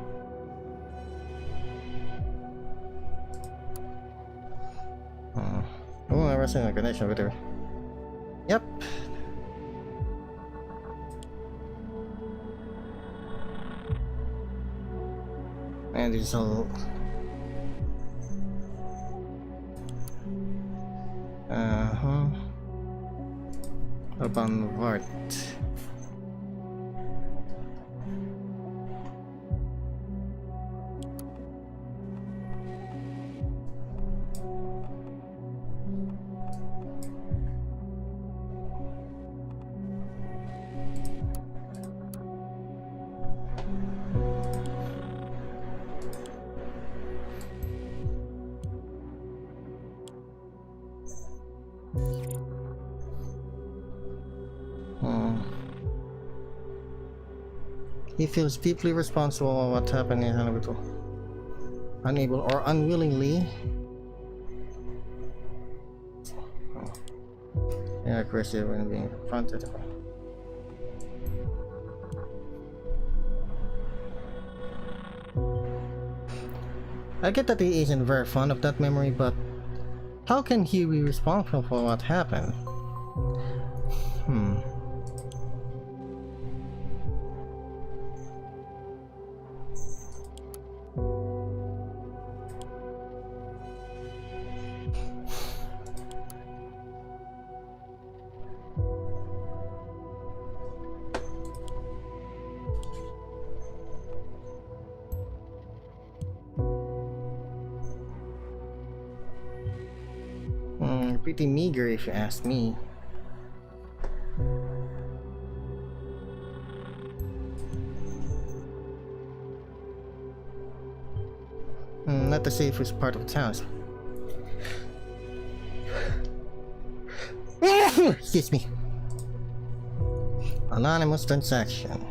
Speaker 1: Oh, I was in a connection with her. Yep. And it's all Urban Vart. He feels deeply responsible for what happened in Hanabuto. Unable or unwillingly. Aggressive when being confronted. I get that he isn't very fond of that memory, but how can he be responsible for what happened? Pretty meager if you ask me. Not the safest part of town. Excuse me. Anonymous transaction.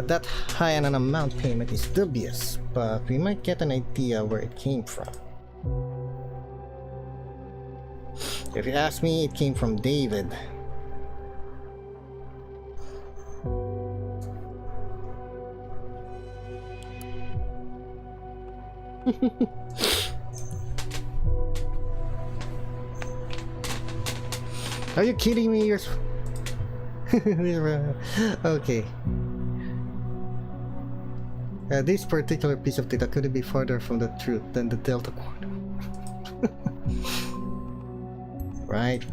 Speaker 1: That high an amount payment is dubious, but we might get an idea where it came from. If you ask me, it came from David. Are you kidding me? Okay. This particular piece of data couldn't be farther from the truth than the Delta Quadrant. Right.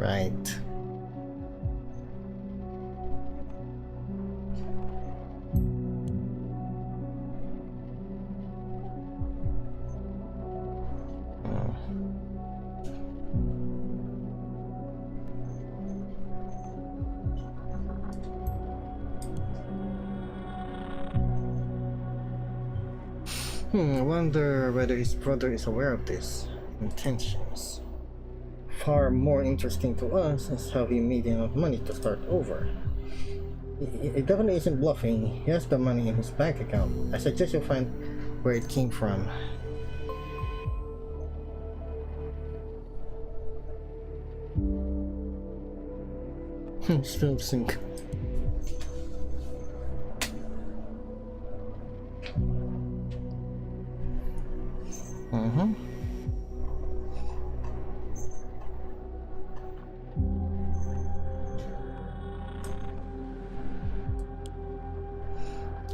Speaker 1: I wonder whether his brother is aware of this intentions. Far more interesting to us is how he made enough money to start over. He definitely isn't bluffing. He has the money in his bank account. I suggest you find where it came from. Still sync.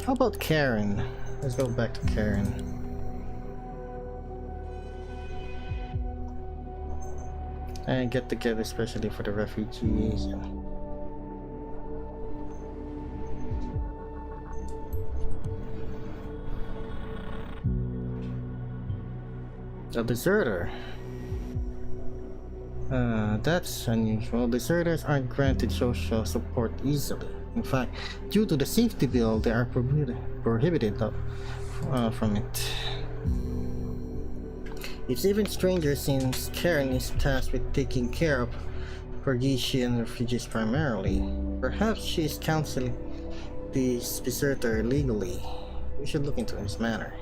Speaker 1: How about Karen? Let's go back to Karen. And get together especially for the refugees. A deserter. That's unusual. Deserters aren't granted social support easily. In fact, due to the safety bill, they are prohibited from it. It's even stranger since Karen is tasked with taking care of Kyrgyzstan refugees primarily. Perhaps she is counseling this deserter legally. We should look into this matter.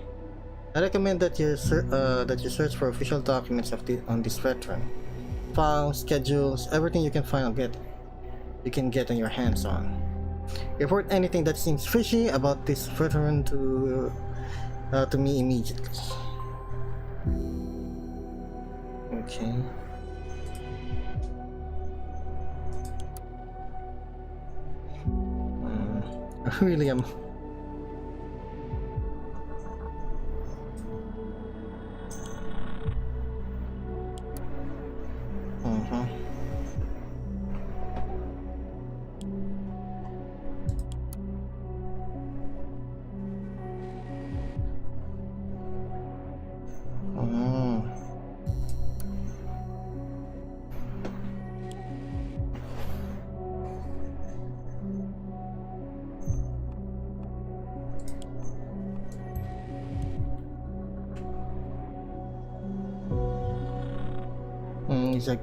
Speaker 1: I recommend that you search for official documents on this veteran. Files, schedules, everything you can get on your hands on. Report anything that seems fishy about this veteran to me immediately. Okay. I really am. He's a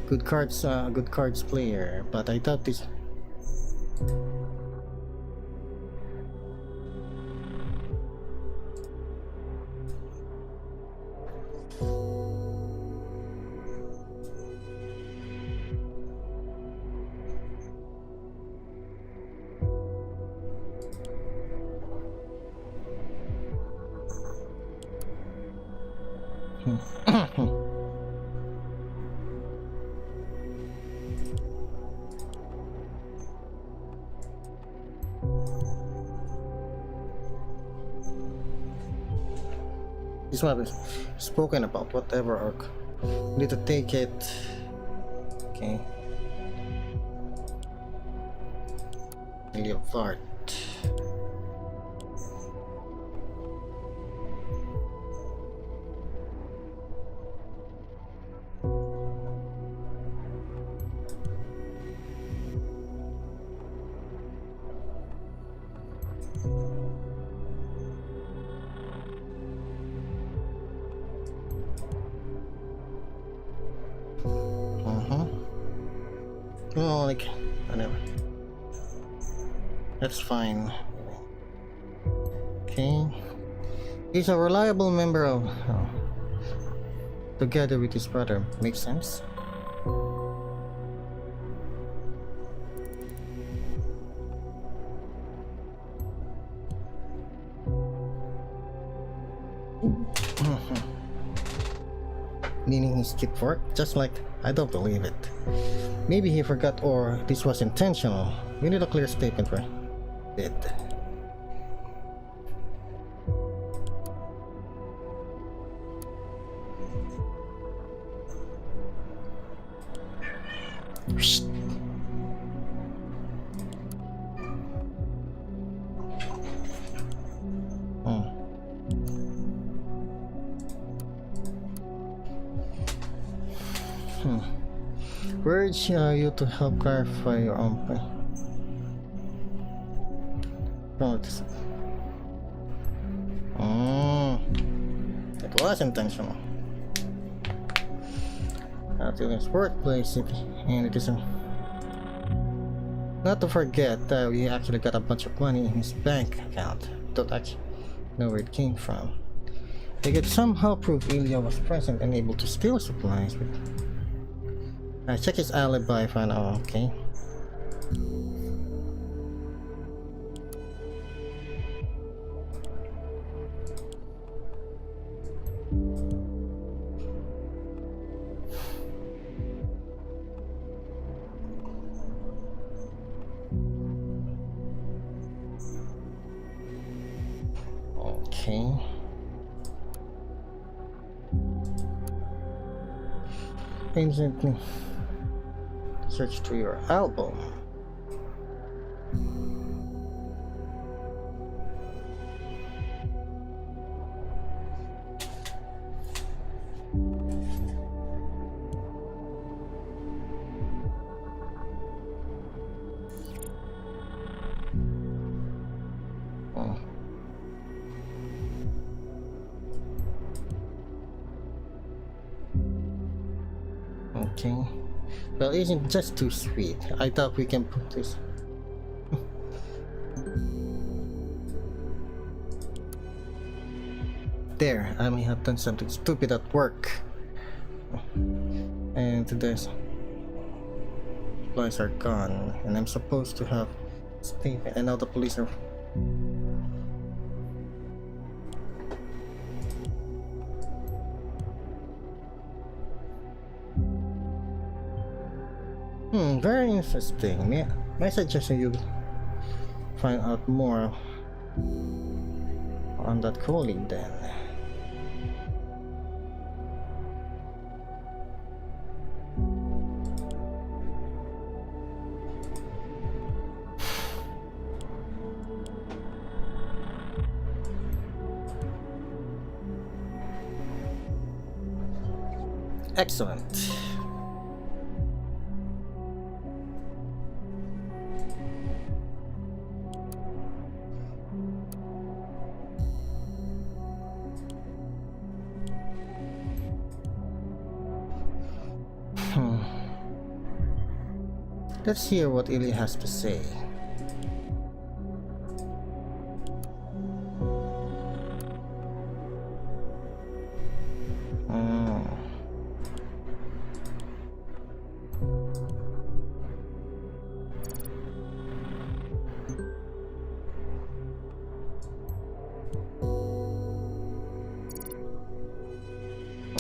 Speaker 1: good cards player, but I thought this. This one is spoken about, whatever arc. Need to take it. Okay. Leopard. Oh, like, whatever. That's fine. Okay. He's a reliable member of... together with his brother. Makes sense. Meaning he skipped work? Just like, I don't believe it. Maybe he forgot or this was intentional. We need a clear statement for it. Urge you to help clarify your own point. It was intentional. At his workplace, and it isn't. Not to forget that we actually got a bunch of money in his bank account. Don't actually know where it came from. They could somehow prove Ilya was present and able to steal supplies. Check his alibi, find out. Okay. Okay. Instantly search through your album. okay? Well, isn't just too sweet. I thought we can put this. There, I may have done something stupid at work. And this supplies are gone, and I'm supposed to have statement, and now the police are. Very interesting. My suggestion you find out more on that colleague then. Excellent. Let's hear what Ilya has to say.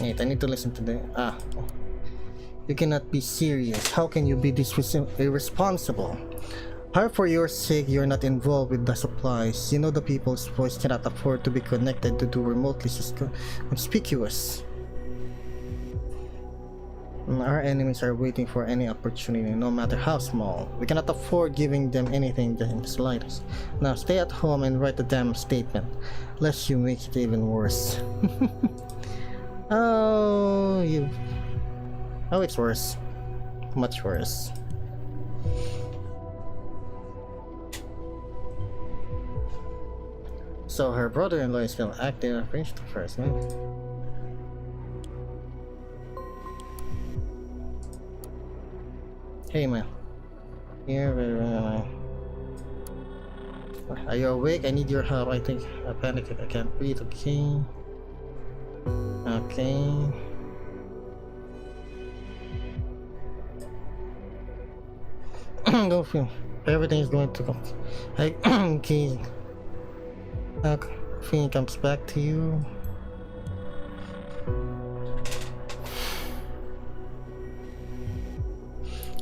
Speaker 1: Wait, I need to listen to the You cannot be serious. How can you be this irresponsible? How for your sake you're not involved with the supplies? You know the people's voice cannot afford to be connected to do remotely conspicuous. Our enemies are waiting for any opportunity, no matter how small. We cannot afford giving them anything in the slightest. Now stay at home and write the damn statement, lest you make it even worse. Oh, it's worse. Much worse. So her brother-in-law is still active and finished the first one. Hey man. Here, are you awake? I need your help. I think I panicked. I can't breathe. Okay. Okay. Don't feel. Everything is going to come. Okay. Feeling comes back to you.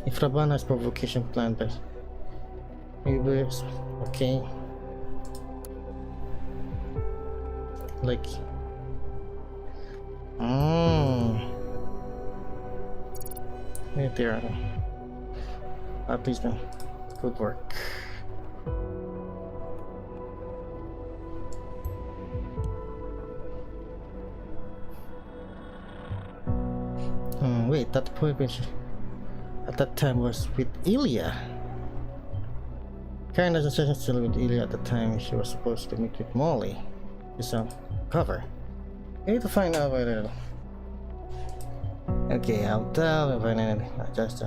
Speaker 1: If Raban has provocation planned, but maybe okay. Like. Right there. At least then. Good work. Wait, that point at that time was with Ilya. Karen doesn't say she's still with Ilya at the time she was supposed to meet with Molly. It's on cover. I need to find out whether. Okay, I'll tell if I need just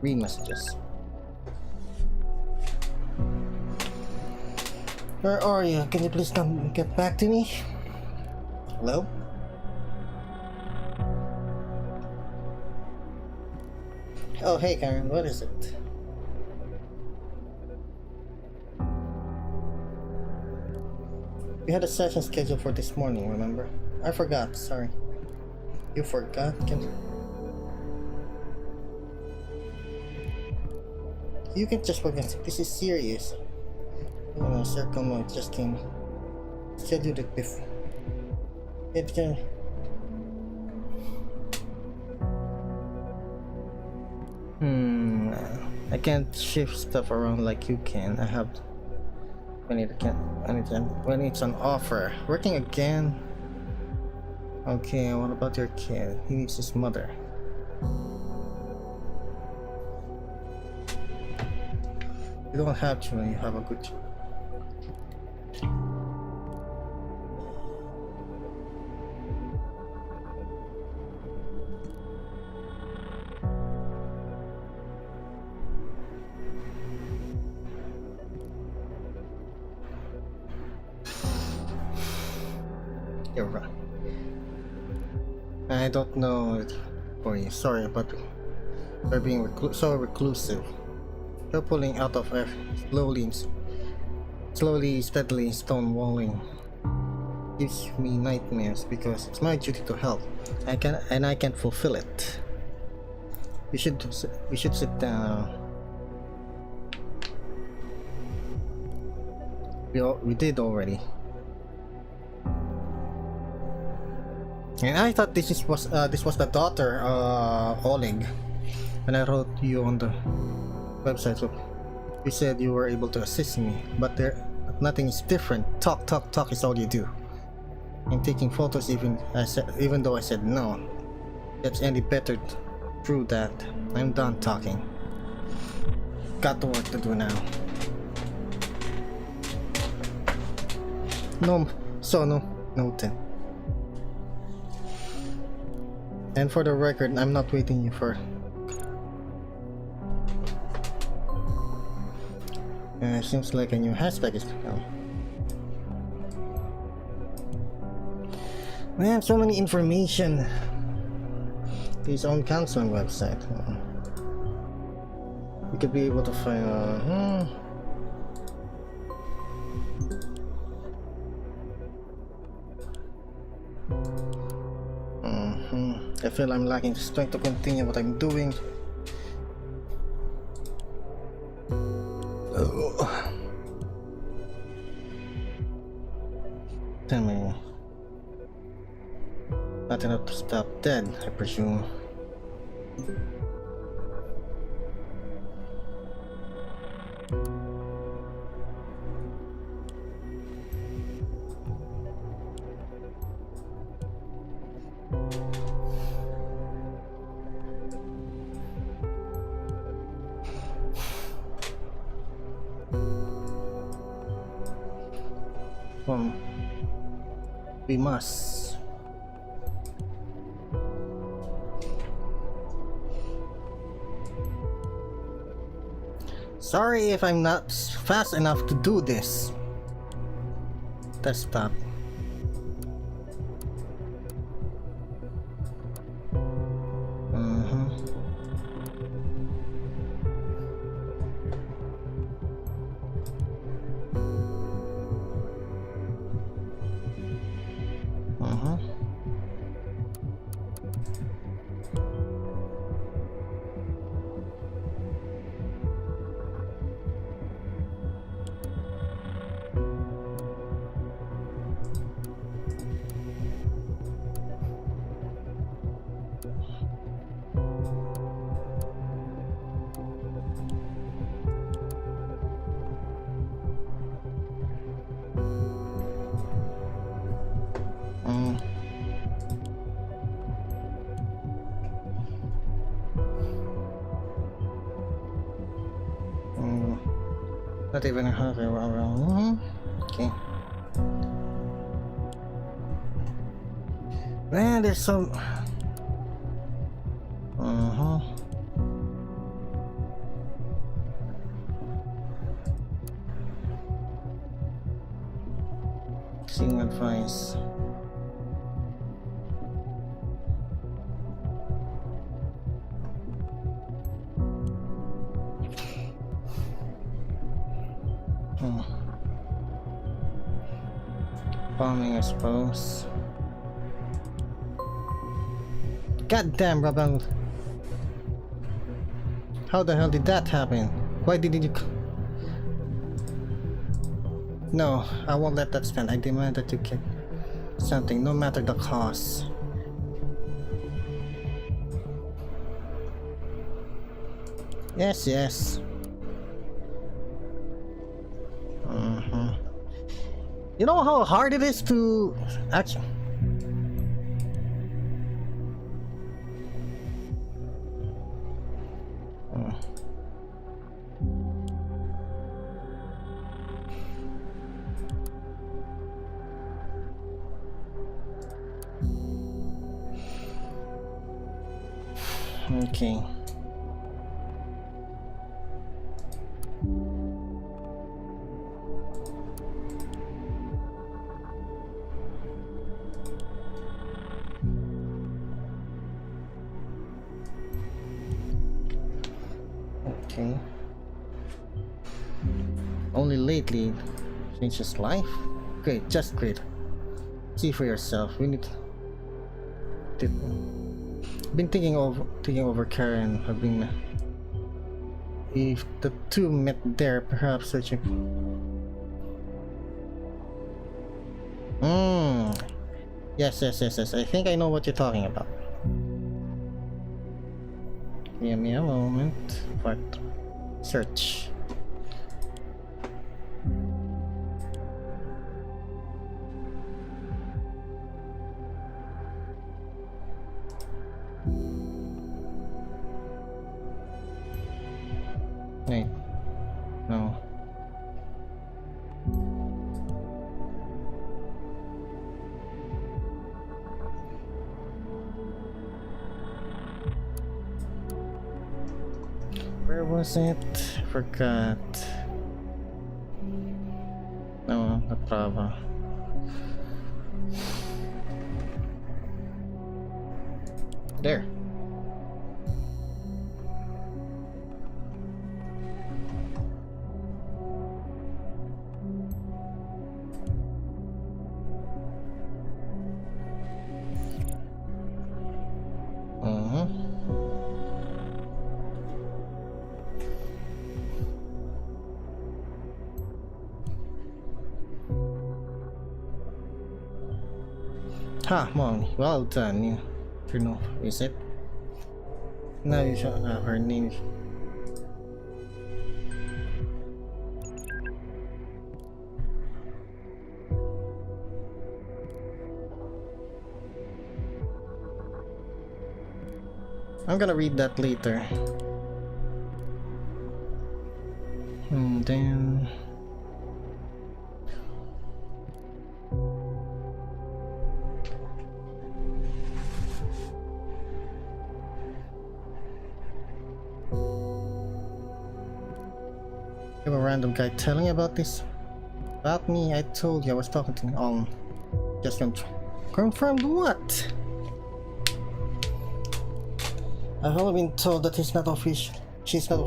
Speaker 1: read messages. Where are you? Can you please come get back to me? Hello? Oh, hey Karen, what is it? We had a session scheduled for this morning, remember? I forgot, sorry. You forgot? You can just forget. This is serious. Circle mode just came. Scheduled it before. It can. I can't shift stuff around like you can. I have to. When it's an offer. Working again. Okay, what about your kid? He needs his mother. You don't have to when you have a good job. You're right. I don't know for you. Sorry, but you're being so reclusive. You're pulling out of slowly, steadily stonewalling. Gives me nightmares because it's my duty to help. I can't fulfill it. We should sit down. We did already. And I thought this was the daughter, Oleg. When I wrote you on the website, so you said you were able to assist me, but nothing is different. Talk is all you do. And taking photos, even though I said no. That's any better to prove that. I'm done talking. Got work to do now. No, noted. And for the record, I'm not waiting you for. Seems like a new hashtag is coming. Man, so many information. His own counseling website. We could be able to find. I feel I'm lacking strength to continue what I'm doing. Tell me. Not enough to stop dead, I presume. We must. Sorry if I'm not fast enough to do this. Desktop. Not even a hurry around. Okay. Man, there's some. Seeing advice. Bombing, I suppose. God damn, Rabang. How the hell did that happen? Why didn't you? No, I won't let that stand. I demand that you get something, no matter the cost. Yes, yes. You know how hard it is to actually. Okay. Okay. Only lately changed his life? Great, just great. See for yourself. We need to... Been thinking over Karen. I've been... If the two met there, perhaps searching... Yes. I think I know what you're talking about. Give me a moment. What? Search. Wait. No. Where was it? Forgot. No, not Brava. There. Ha, Mom, well done. You know, is it? Now you should have her name. I'm gonna read that later. And then... You have a random guy telling you about this? About me? I told you I was talking to just confirmed what? I've only been told that he's not official. She's not.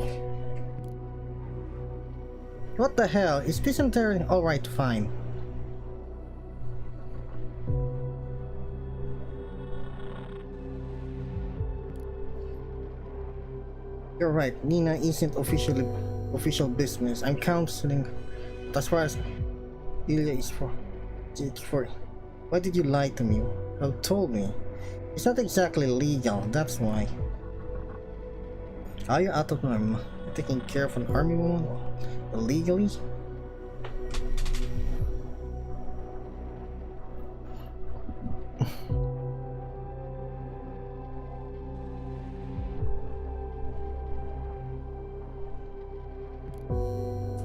Speaker 1: What the hell? Is this entirely alright? Fine. You're right. Nina isn't official business. I'm counseling. As far as Ilya is for. It's for. Why did you lie to me? You told me. It's not exactly legal. That's why. Are you out of my mind? Taking care of an army woman illegally?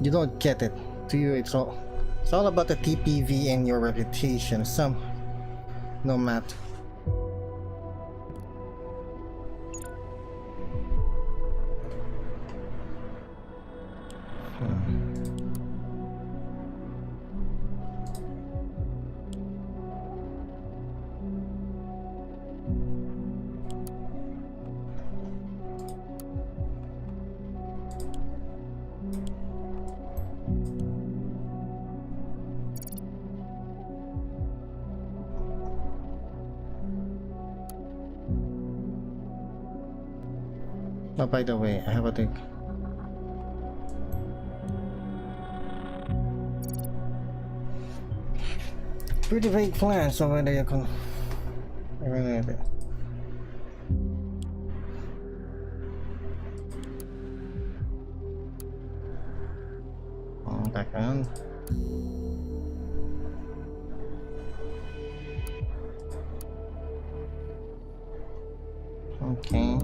Speaker 1: You don't get it. To you, it's all about the TPV and your reputation. No matter. Oh, by the way, I have a thing. Pretty vague plans, so whether you can... I really have it. Back on. Okay.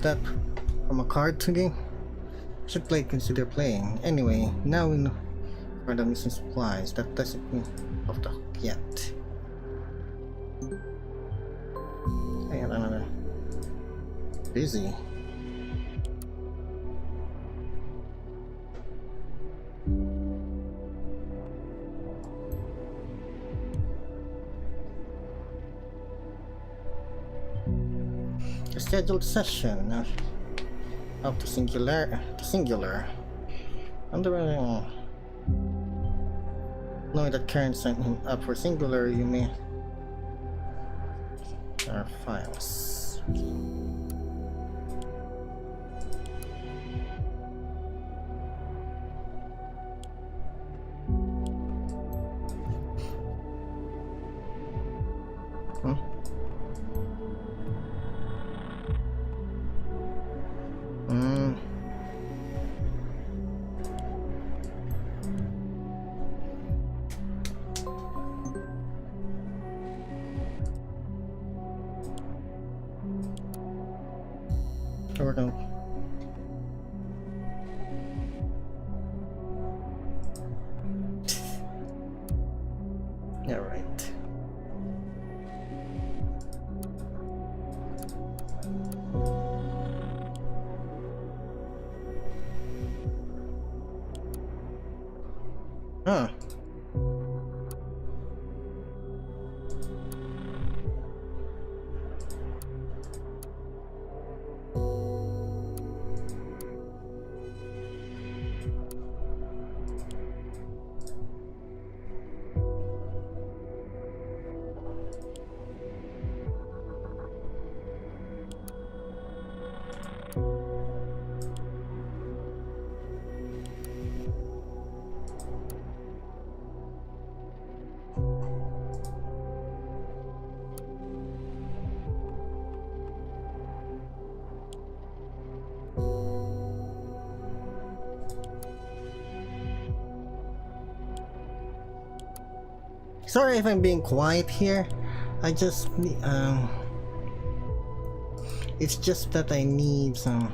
Speaker 1: that from a card to game? Should play, consider playing. Anyway, now we know for the missing supplies. That doesn't mean off the hook yet. I have another busy. A scheduled session of the singular. Under knowing that Karen signed him up for singular, you may our files. Or no. Yeah, right. Huh. Sorry if I'm being quiet here. I just it's just that I need some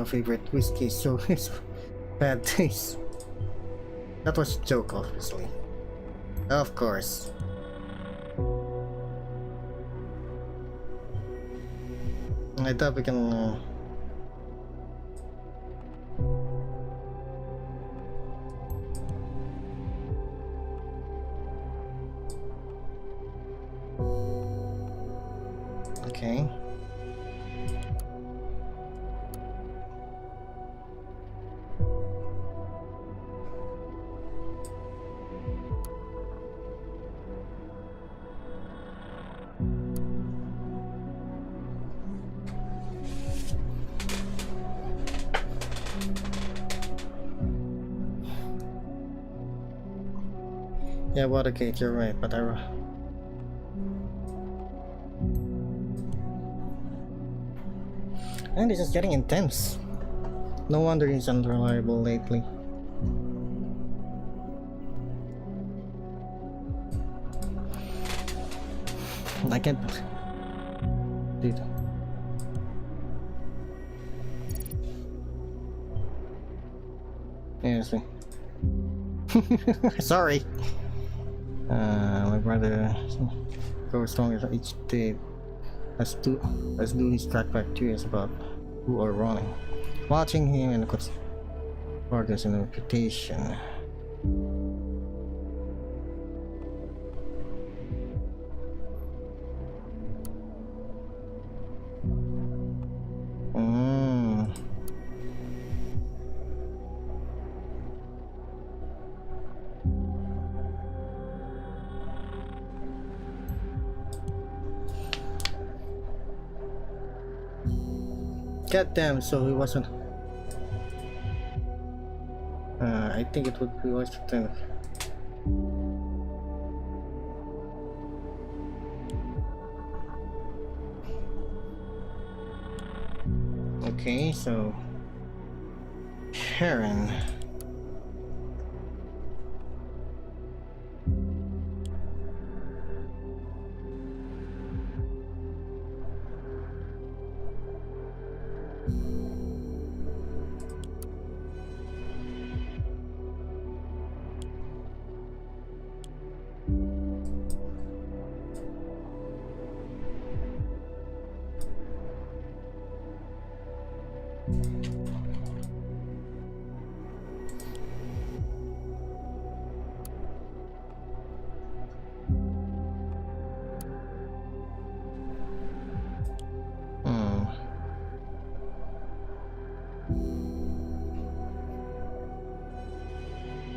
Speaker 1: favorite whiskey, so it's bad taste. That was a joke, obviously. Of course. I thought we can okay. Yeah, Watergate, you're right, but and this is getting intense. No wonder he's unreliable lately. I can't... Dude. Seriously. Sorry. My brother goes stronger each day as do his track back curious about who are running. Watching him and the progress in reputation. Goddamn, so he wasn't. I think it would be worth it. Okay, so Sharon.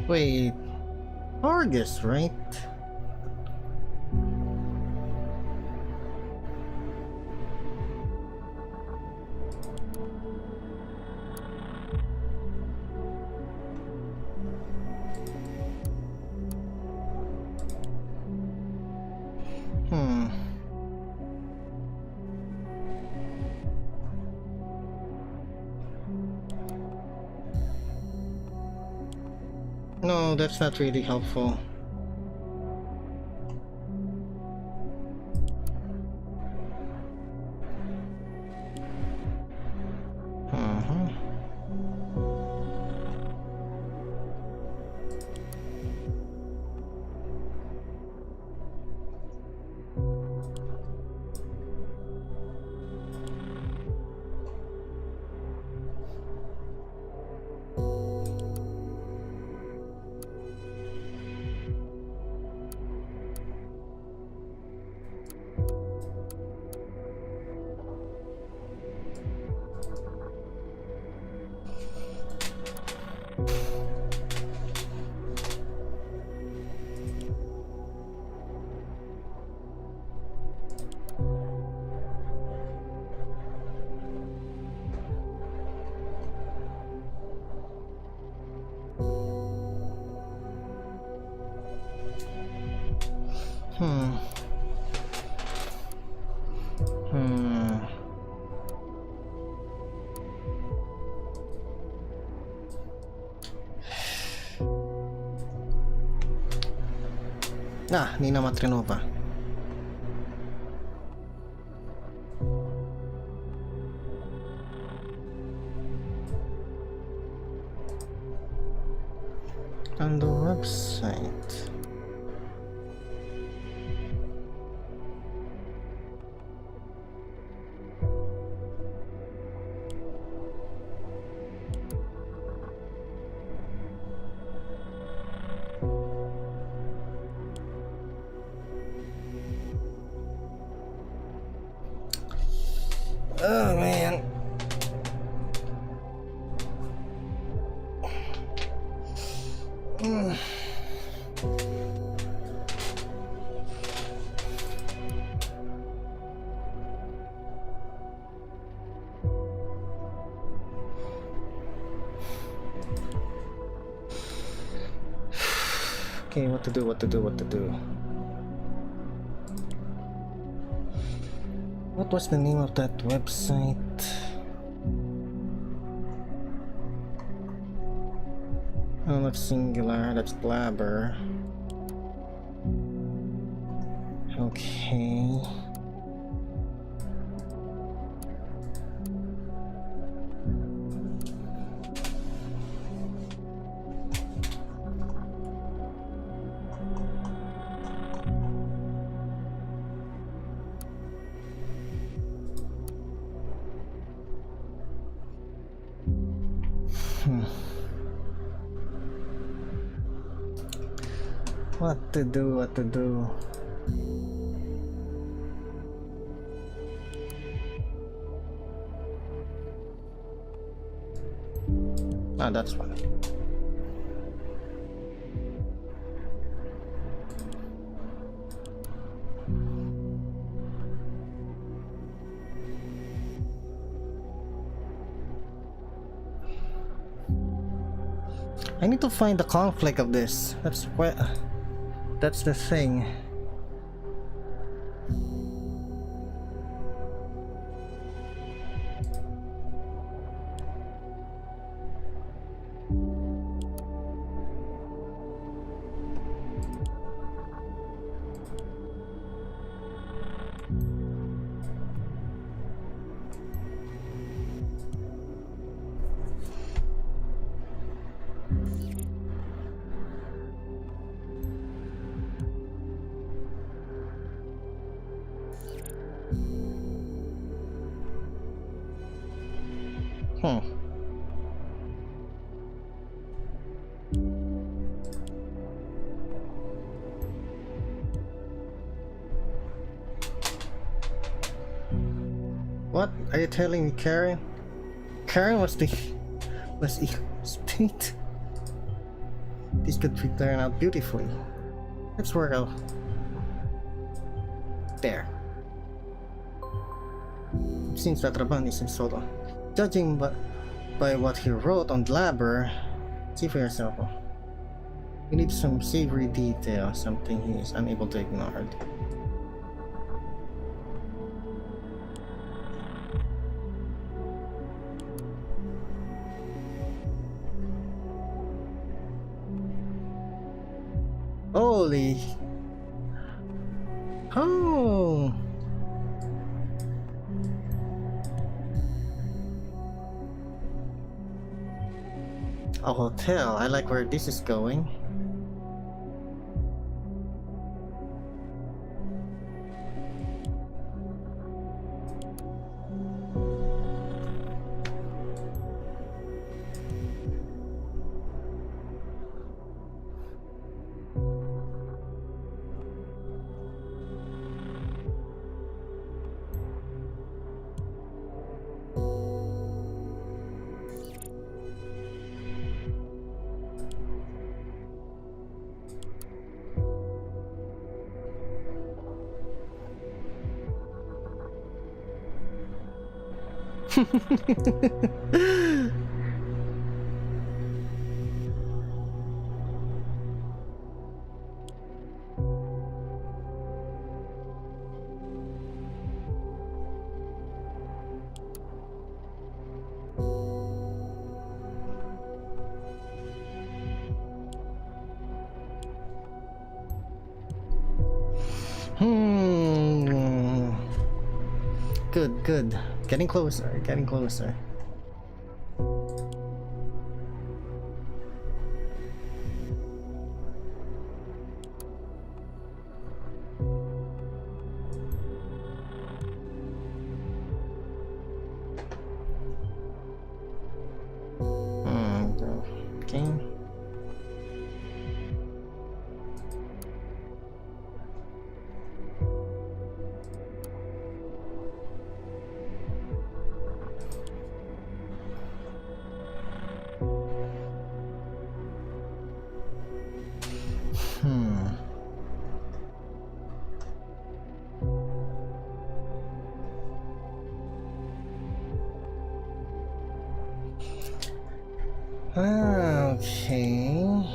Speaker 1: Wait, Argus, right? Hmm. No, that's not really helpful. Uh-huh. Hmm. Hmm. Ah, Nina Matrinova. On the website. Oh man. Mm. Okay, what to do, what to do, what to do. What was the name of that website? Oh, that's singular, that's blabber. Okay. What to do, what to do. Ah, that's one. I need to find the conflict of this. That's the thing. Hmm. What are you telling me, Karen? Karen was the state. This could turn out beautifully. Let's work out. There. Seems that Raban is in Soto. Judging by what he wrote on Blabber, see for yourself. We need some savory detail, something he is unable to ignore. Holy. Oh. A hotel. I like where this is going. Good, good. Getting closer, getting closer. Okay. Okay.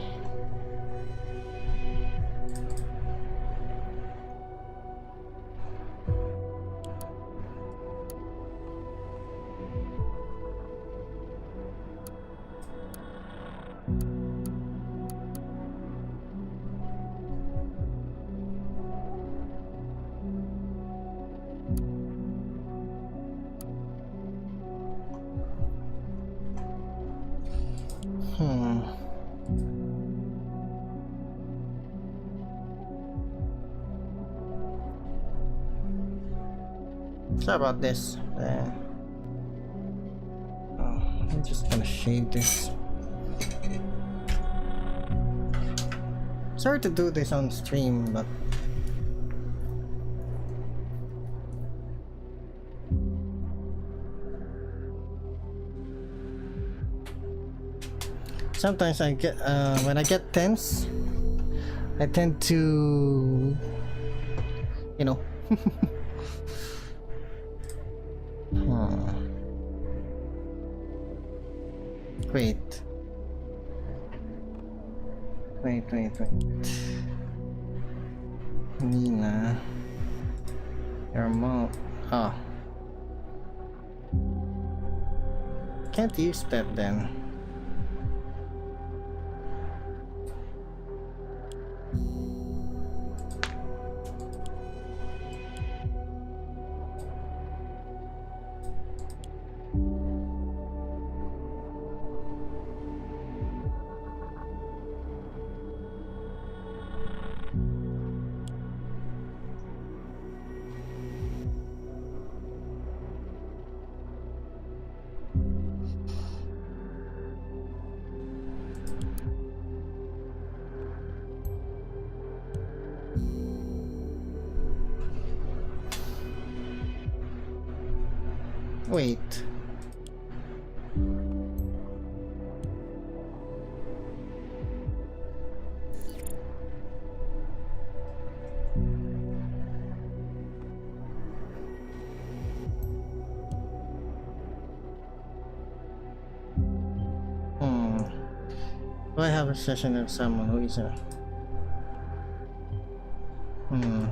Speaker 1: Sorry about this. I'm just gonna shade this. Sorry to do this on stream, but sometimes I get when I get tense, I tend to, you know. Wait. Nina. Your mom. Oh. Can't use that then. Wait. Do I have a session with someone who is a...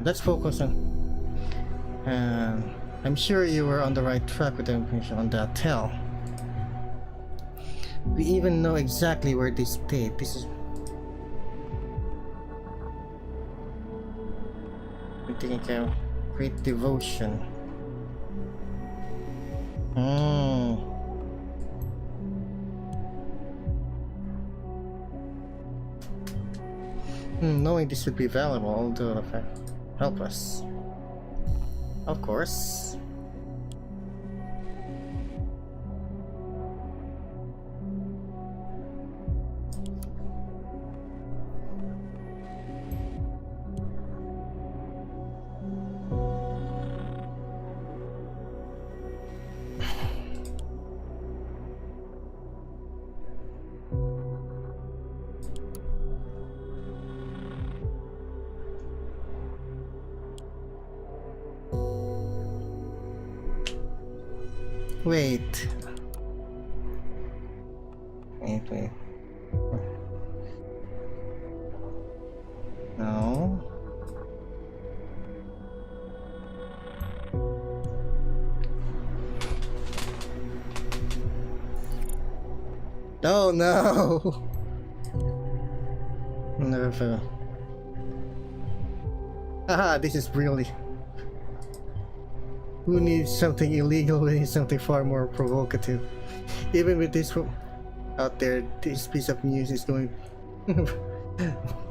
Speaker 1: let's focus on... I'm sure you were on the right track with the information on that tell. We even know exactly where they stayed. This is... We're taking care of great devotion. Knowing this would be valuable, although help us. Of course. Wait. No. Oh no. Never. Haha, this is really... Who needs something illegal when needs something far more provocative? Even with this out there, this piece of news is going...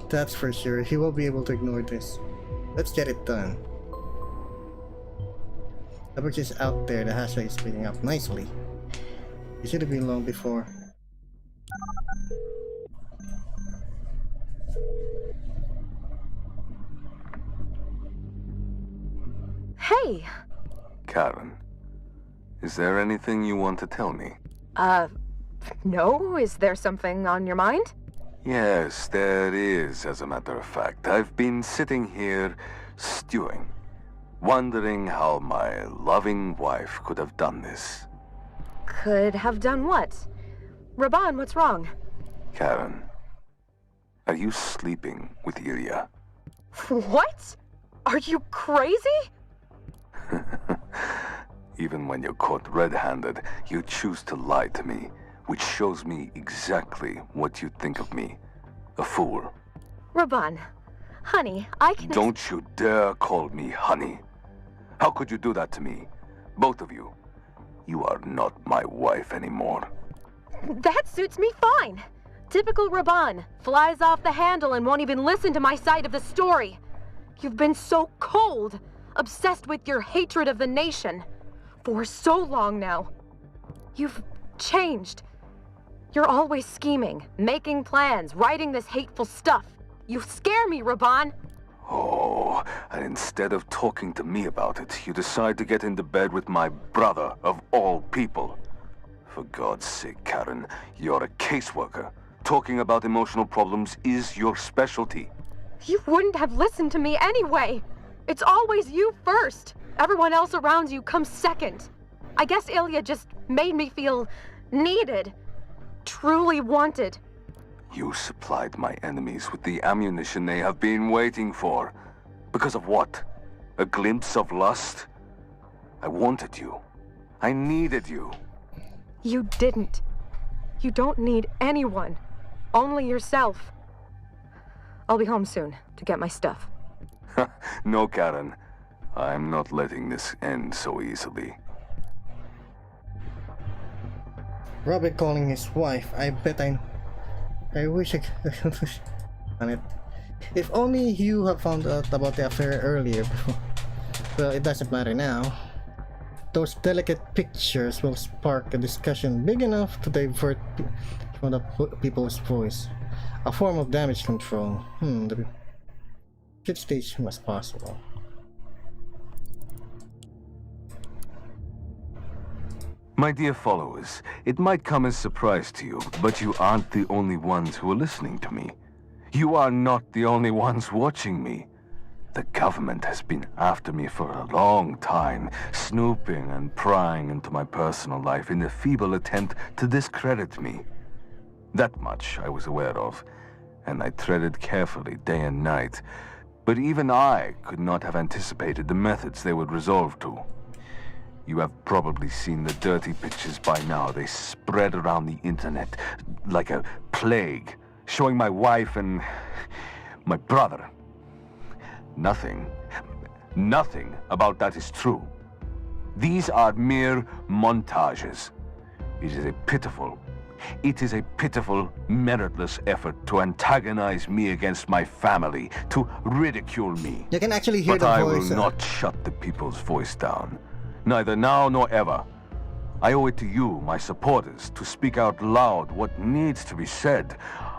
Speaker 1: That's for sure. He won't be able to ignore this. Let's get it done. The bridge is out there. The hashtag is picking up nicely. It should have been long before.
Speaker 4: Hey!
Speaker 2: Karen, is there anything you want to tell me?
Speaker 4: No? Is there something on your mind?
Speaker 2: Yes, there is, as a matter of fact. I've been sitting here, stewing, wondering how my loving wife could have done this.
Speaker 4: Could have done what? Raban, what's wrong?
Speaker 2: Karen, are you sleeping with Ilya?
Speaker 4: What? Are you crazy?
Speaker 2: Even when you're caught red-handed, you choose to lie to me, which shows me exactly what you think of me. A fool.
Speaker 4: Raban, honey, I can...
Speaker 2: Don't you dare call me honey. How could you do that to me? Both of you. You are not my wife anymore.
Speaker 4: That suits me fine. Typical Raban. Flies off the handle and won't even listen to my side of the story. You've been so cold. Obsessed with your hatred of the nation. For so long now. You've changed. You're always scheming, making plans, writing this hateful stuff. You scare me, Raban.
Speaker 2: Oh, and instead of talking to me about it, you decide to get into bed with my brother, of all people. For God's sake, Karen, you're a caseworker. Talking about emotional problems is your specialty.
Speaker 4: You wouldn't have listened to me anyway. It's always you first. Everyone else around you comes second. I guess Ilya just made me feel needed. Truly wanted.
Speaker 2: You supplied my enemies with the ammunition they have been waiting for. Because of what? A glimpse of lust? I wanted you. I needed you.
Speaker 4: You didn't. You don't need anyone. Only yourself. I'll be home soon to get my stuff.
Speaker 2: No, Karen. I'm not letting this end so easily.
Speaker 1: Robert calling his wife. I bet I wish I could on it. If only you have found out about the affair earlier. Well, it doesn't matter now. Those delicate pictures will spark a discussion big enough to divert from the people's voice. A form of damage control. The should stage as possible.
Speaker 7: My dear followers, it might come as a surprise to you, but you aren't the only ones who are listening to me. You are not the only ones watching me. The government has been after me for a long time, snooping and prying into my personal life in a feeble attempt to discredit me. That much I was aware of, and I treaded carefully day and night. But even I could not have anticipated the methods they would resolve to. You have probably seen the dirty pictures by now. They spread around the internet like a plague, showing my wife and my brother. Nothing about that is true. These are mere montages. It is a pitiful, meritless effort to antagonize me against my family, to ridicule me.
Speaker 1: You can actually hear
Speaker 7: But
Speaker 1: the
Speaker 7: I
Speaker 1: voice.
Speaker 7: will not shut the people's voice down. Neither now nor ever. I owe it to you, my supporters, to speak out loud what needs to be said.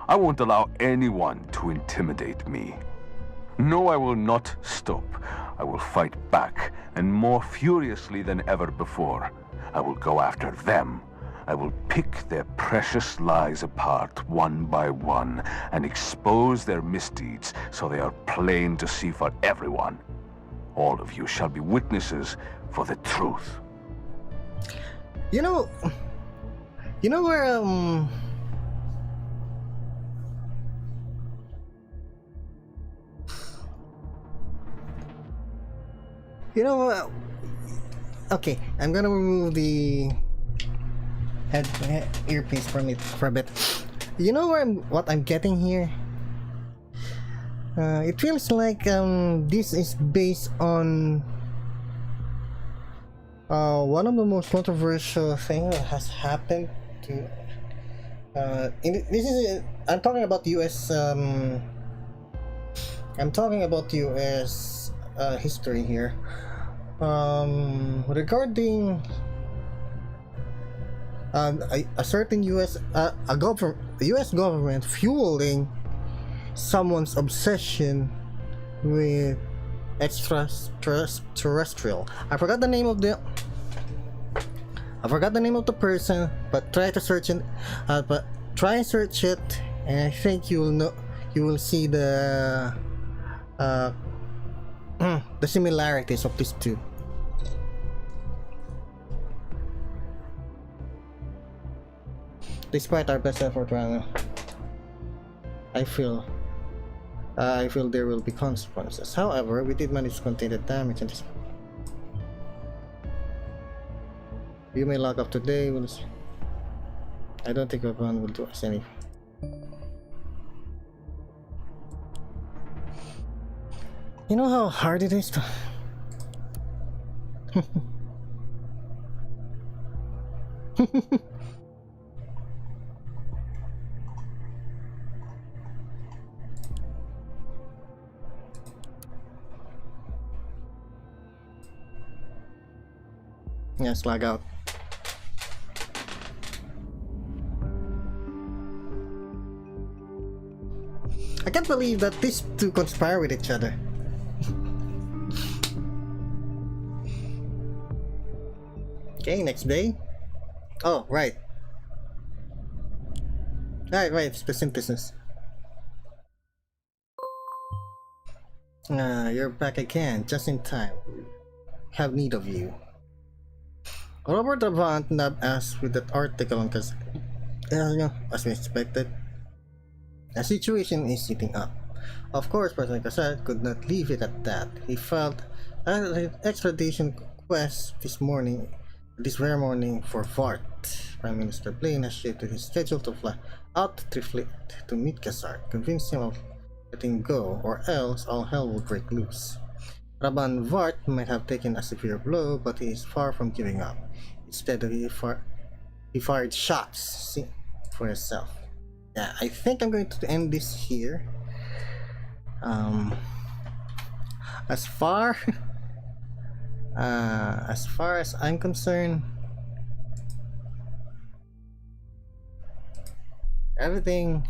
Speaker 7: I won't allow anyone to intimidate me. No, I will not stop. I will fight back, and more furiously than ever before. I will go after them. I will pick their precious lies apart one by one and expose their misdeeds so they are plain to see for everyone. All of you shall be witnesses for the truth.
Speaker 1: You know where okay, I'm gonna remove the earpiece from it for a bit. You know what I'm getting here? It feels like this is based on one of the most controversial things that has happened to I'm talking about US history here, regarding a certain US government fueling someone's obsession with extraterrestrial. I forgot the name of the person, but try to search it. Try and search it, and I think you will see the similarities of these two. Despite our best effort, I feel there will be consequences. However, we did manage to contain the damage and this. You may log off today. I don't think everyone will do us any. You know how hard it is to. Yes, log out. I can't believe that these two conspire with each other. Okay, next day. Oh, right. Right, it's the synthesis. You're back again, just in time. Have need of you. Robert Avant nabbed us with that article on as we expected. The situation is heating up. Of course, President Cassad could not leave it at that. He filed an extradition request this very morning for Vart. Prime Minister Blaine has shifted his schedule to fly out to Triflit to meet Cassard, convince him of letting go, or else all hell will break loose. Raban Vart might have taken a severe blow, but he is far from giving up. Instead, he fired shots. See for yourself. Yeah, I think I'm going to end this here. As far as I'm concerned, everything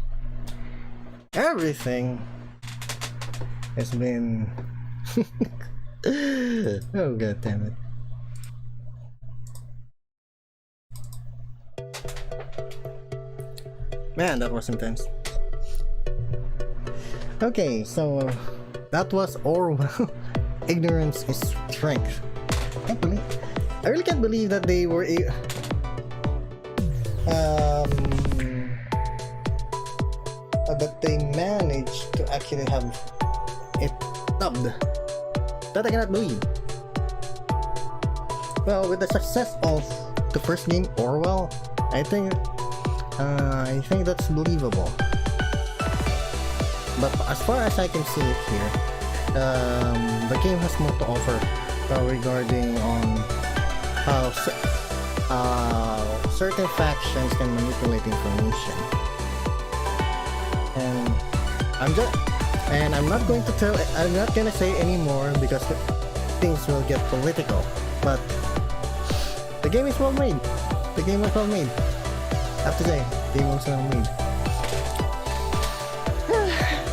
Speaker 1: has been oh god damn it. Man, that was intense. Okay, so that was Orwell. Ignorance is strength. I really can't believe that they were that they managed to actually have it dubbed. That I cannot believe. Well, with the success of the first game, Orwell, I think that's believable. But as far as I can see it here, the game has more to offer regarding on how certain factions can manipulate information. And I'm not going to say anymore because things will get political. But the game is well made. The game was well made. I have to say, the game was well made.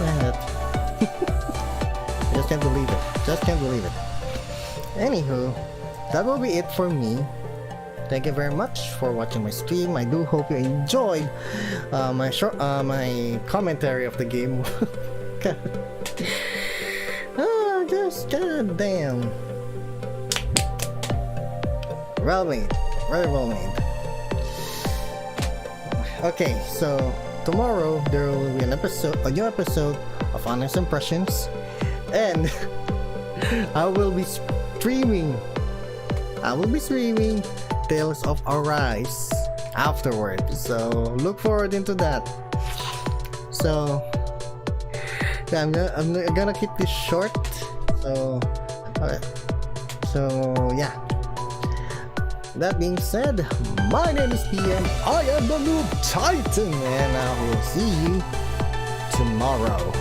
Speaker 1: I just can't believe it. Just can't believe it. Anywho, that will be it for me. Thank you very much for watching my stream. I do hope you enjoyed my commentary of the game. Just goddamn. Well made. Very well made. Okay, so tomorrow there will be a new episode of Honest Impressions, and I will be streaming Tales of Arise afterward. So look forward into that. So yeah, I'm gonna keep this short. So yeah. That being said, my name is PM. I am the Noob Titan, and I will see you tomorrow.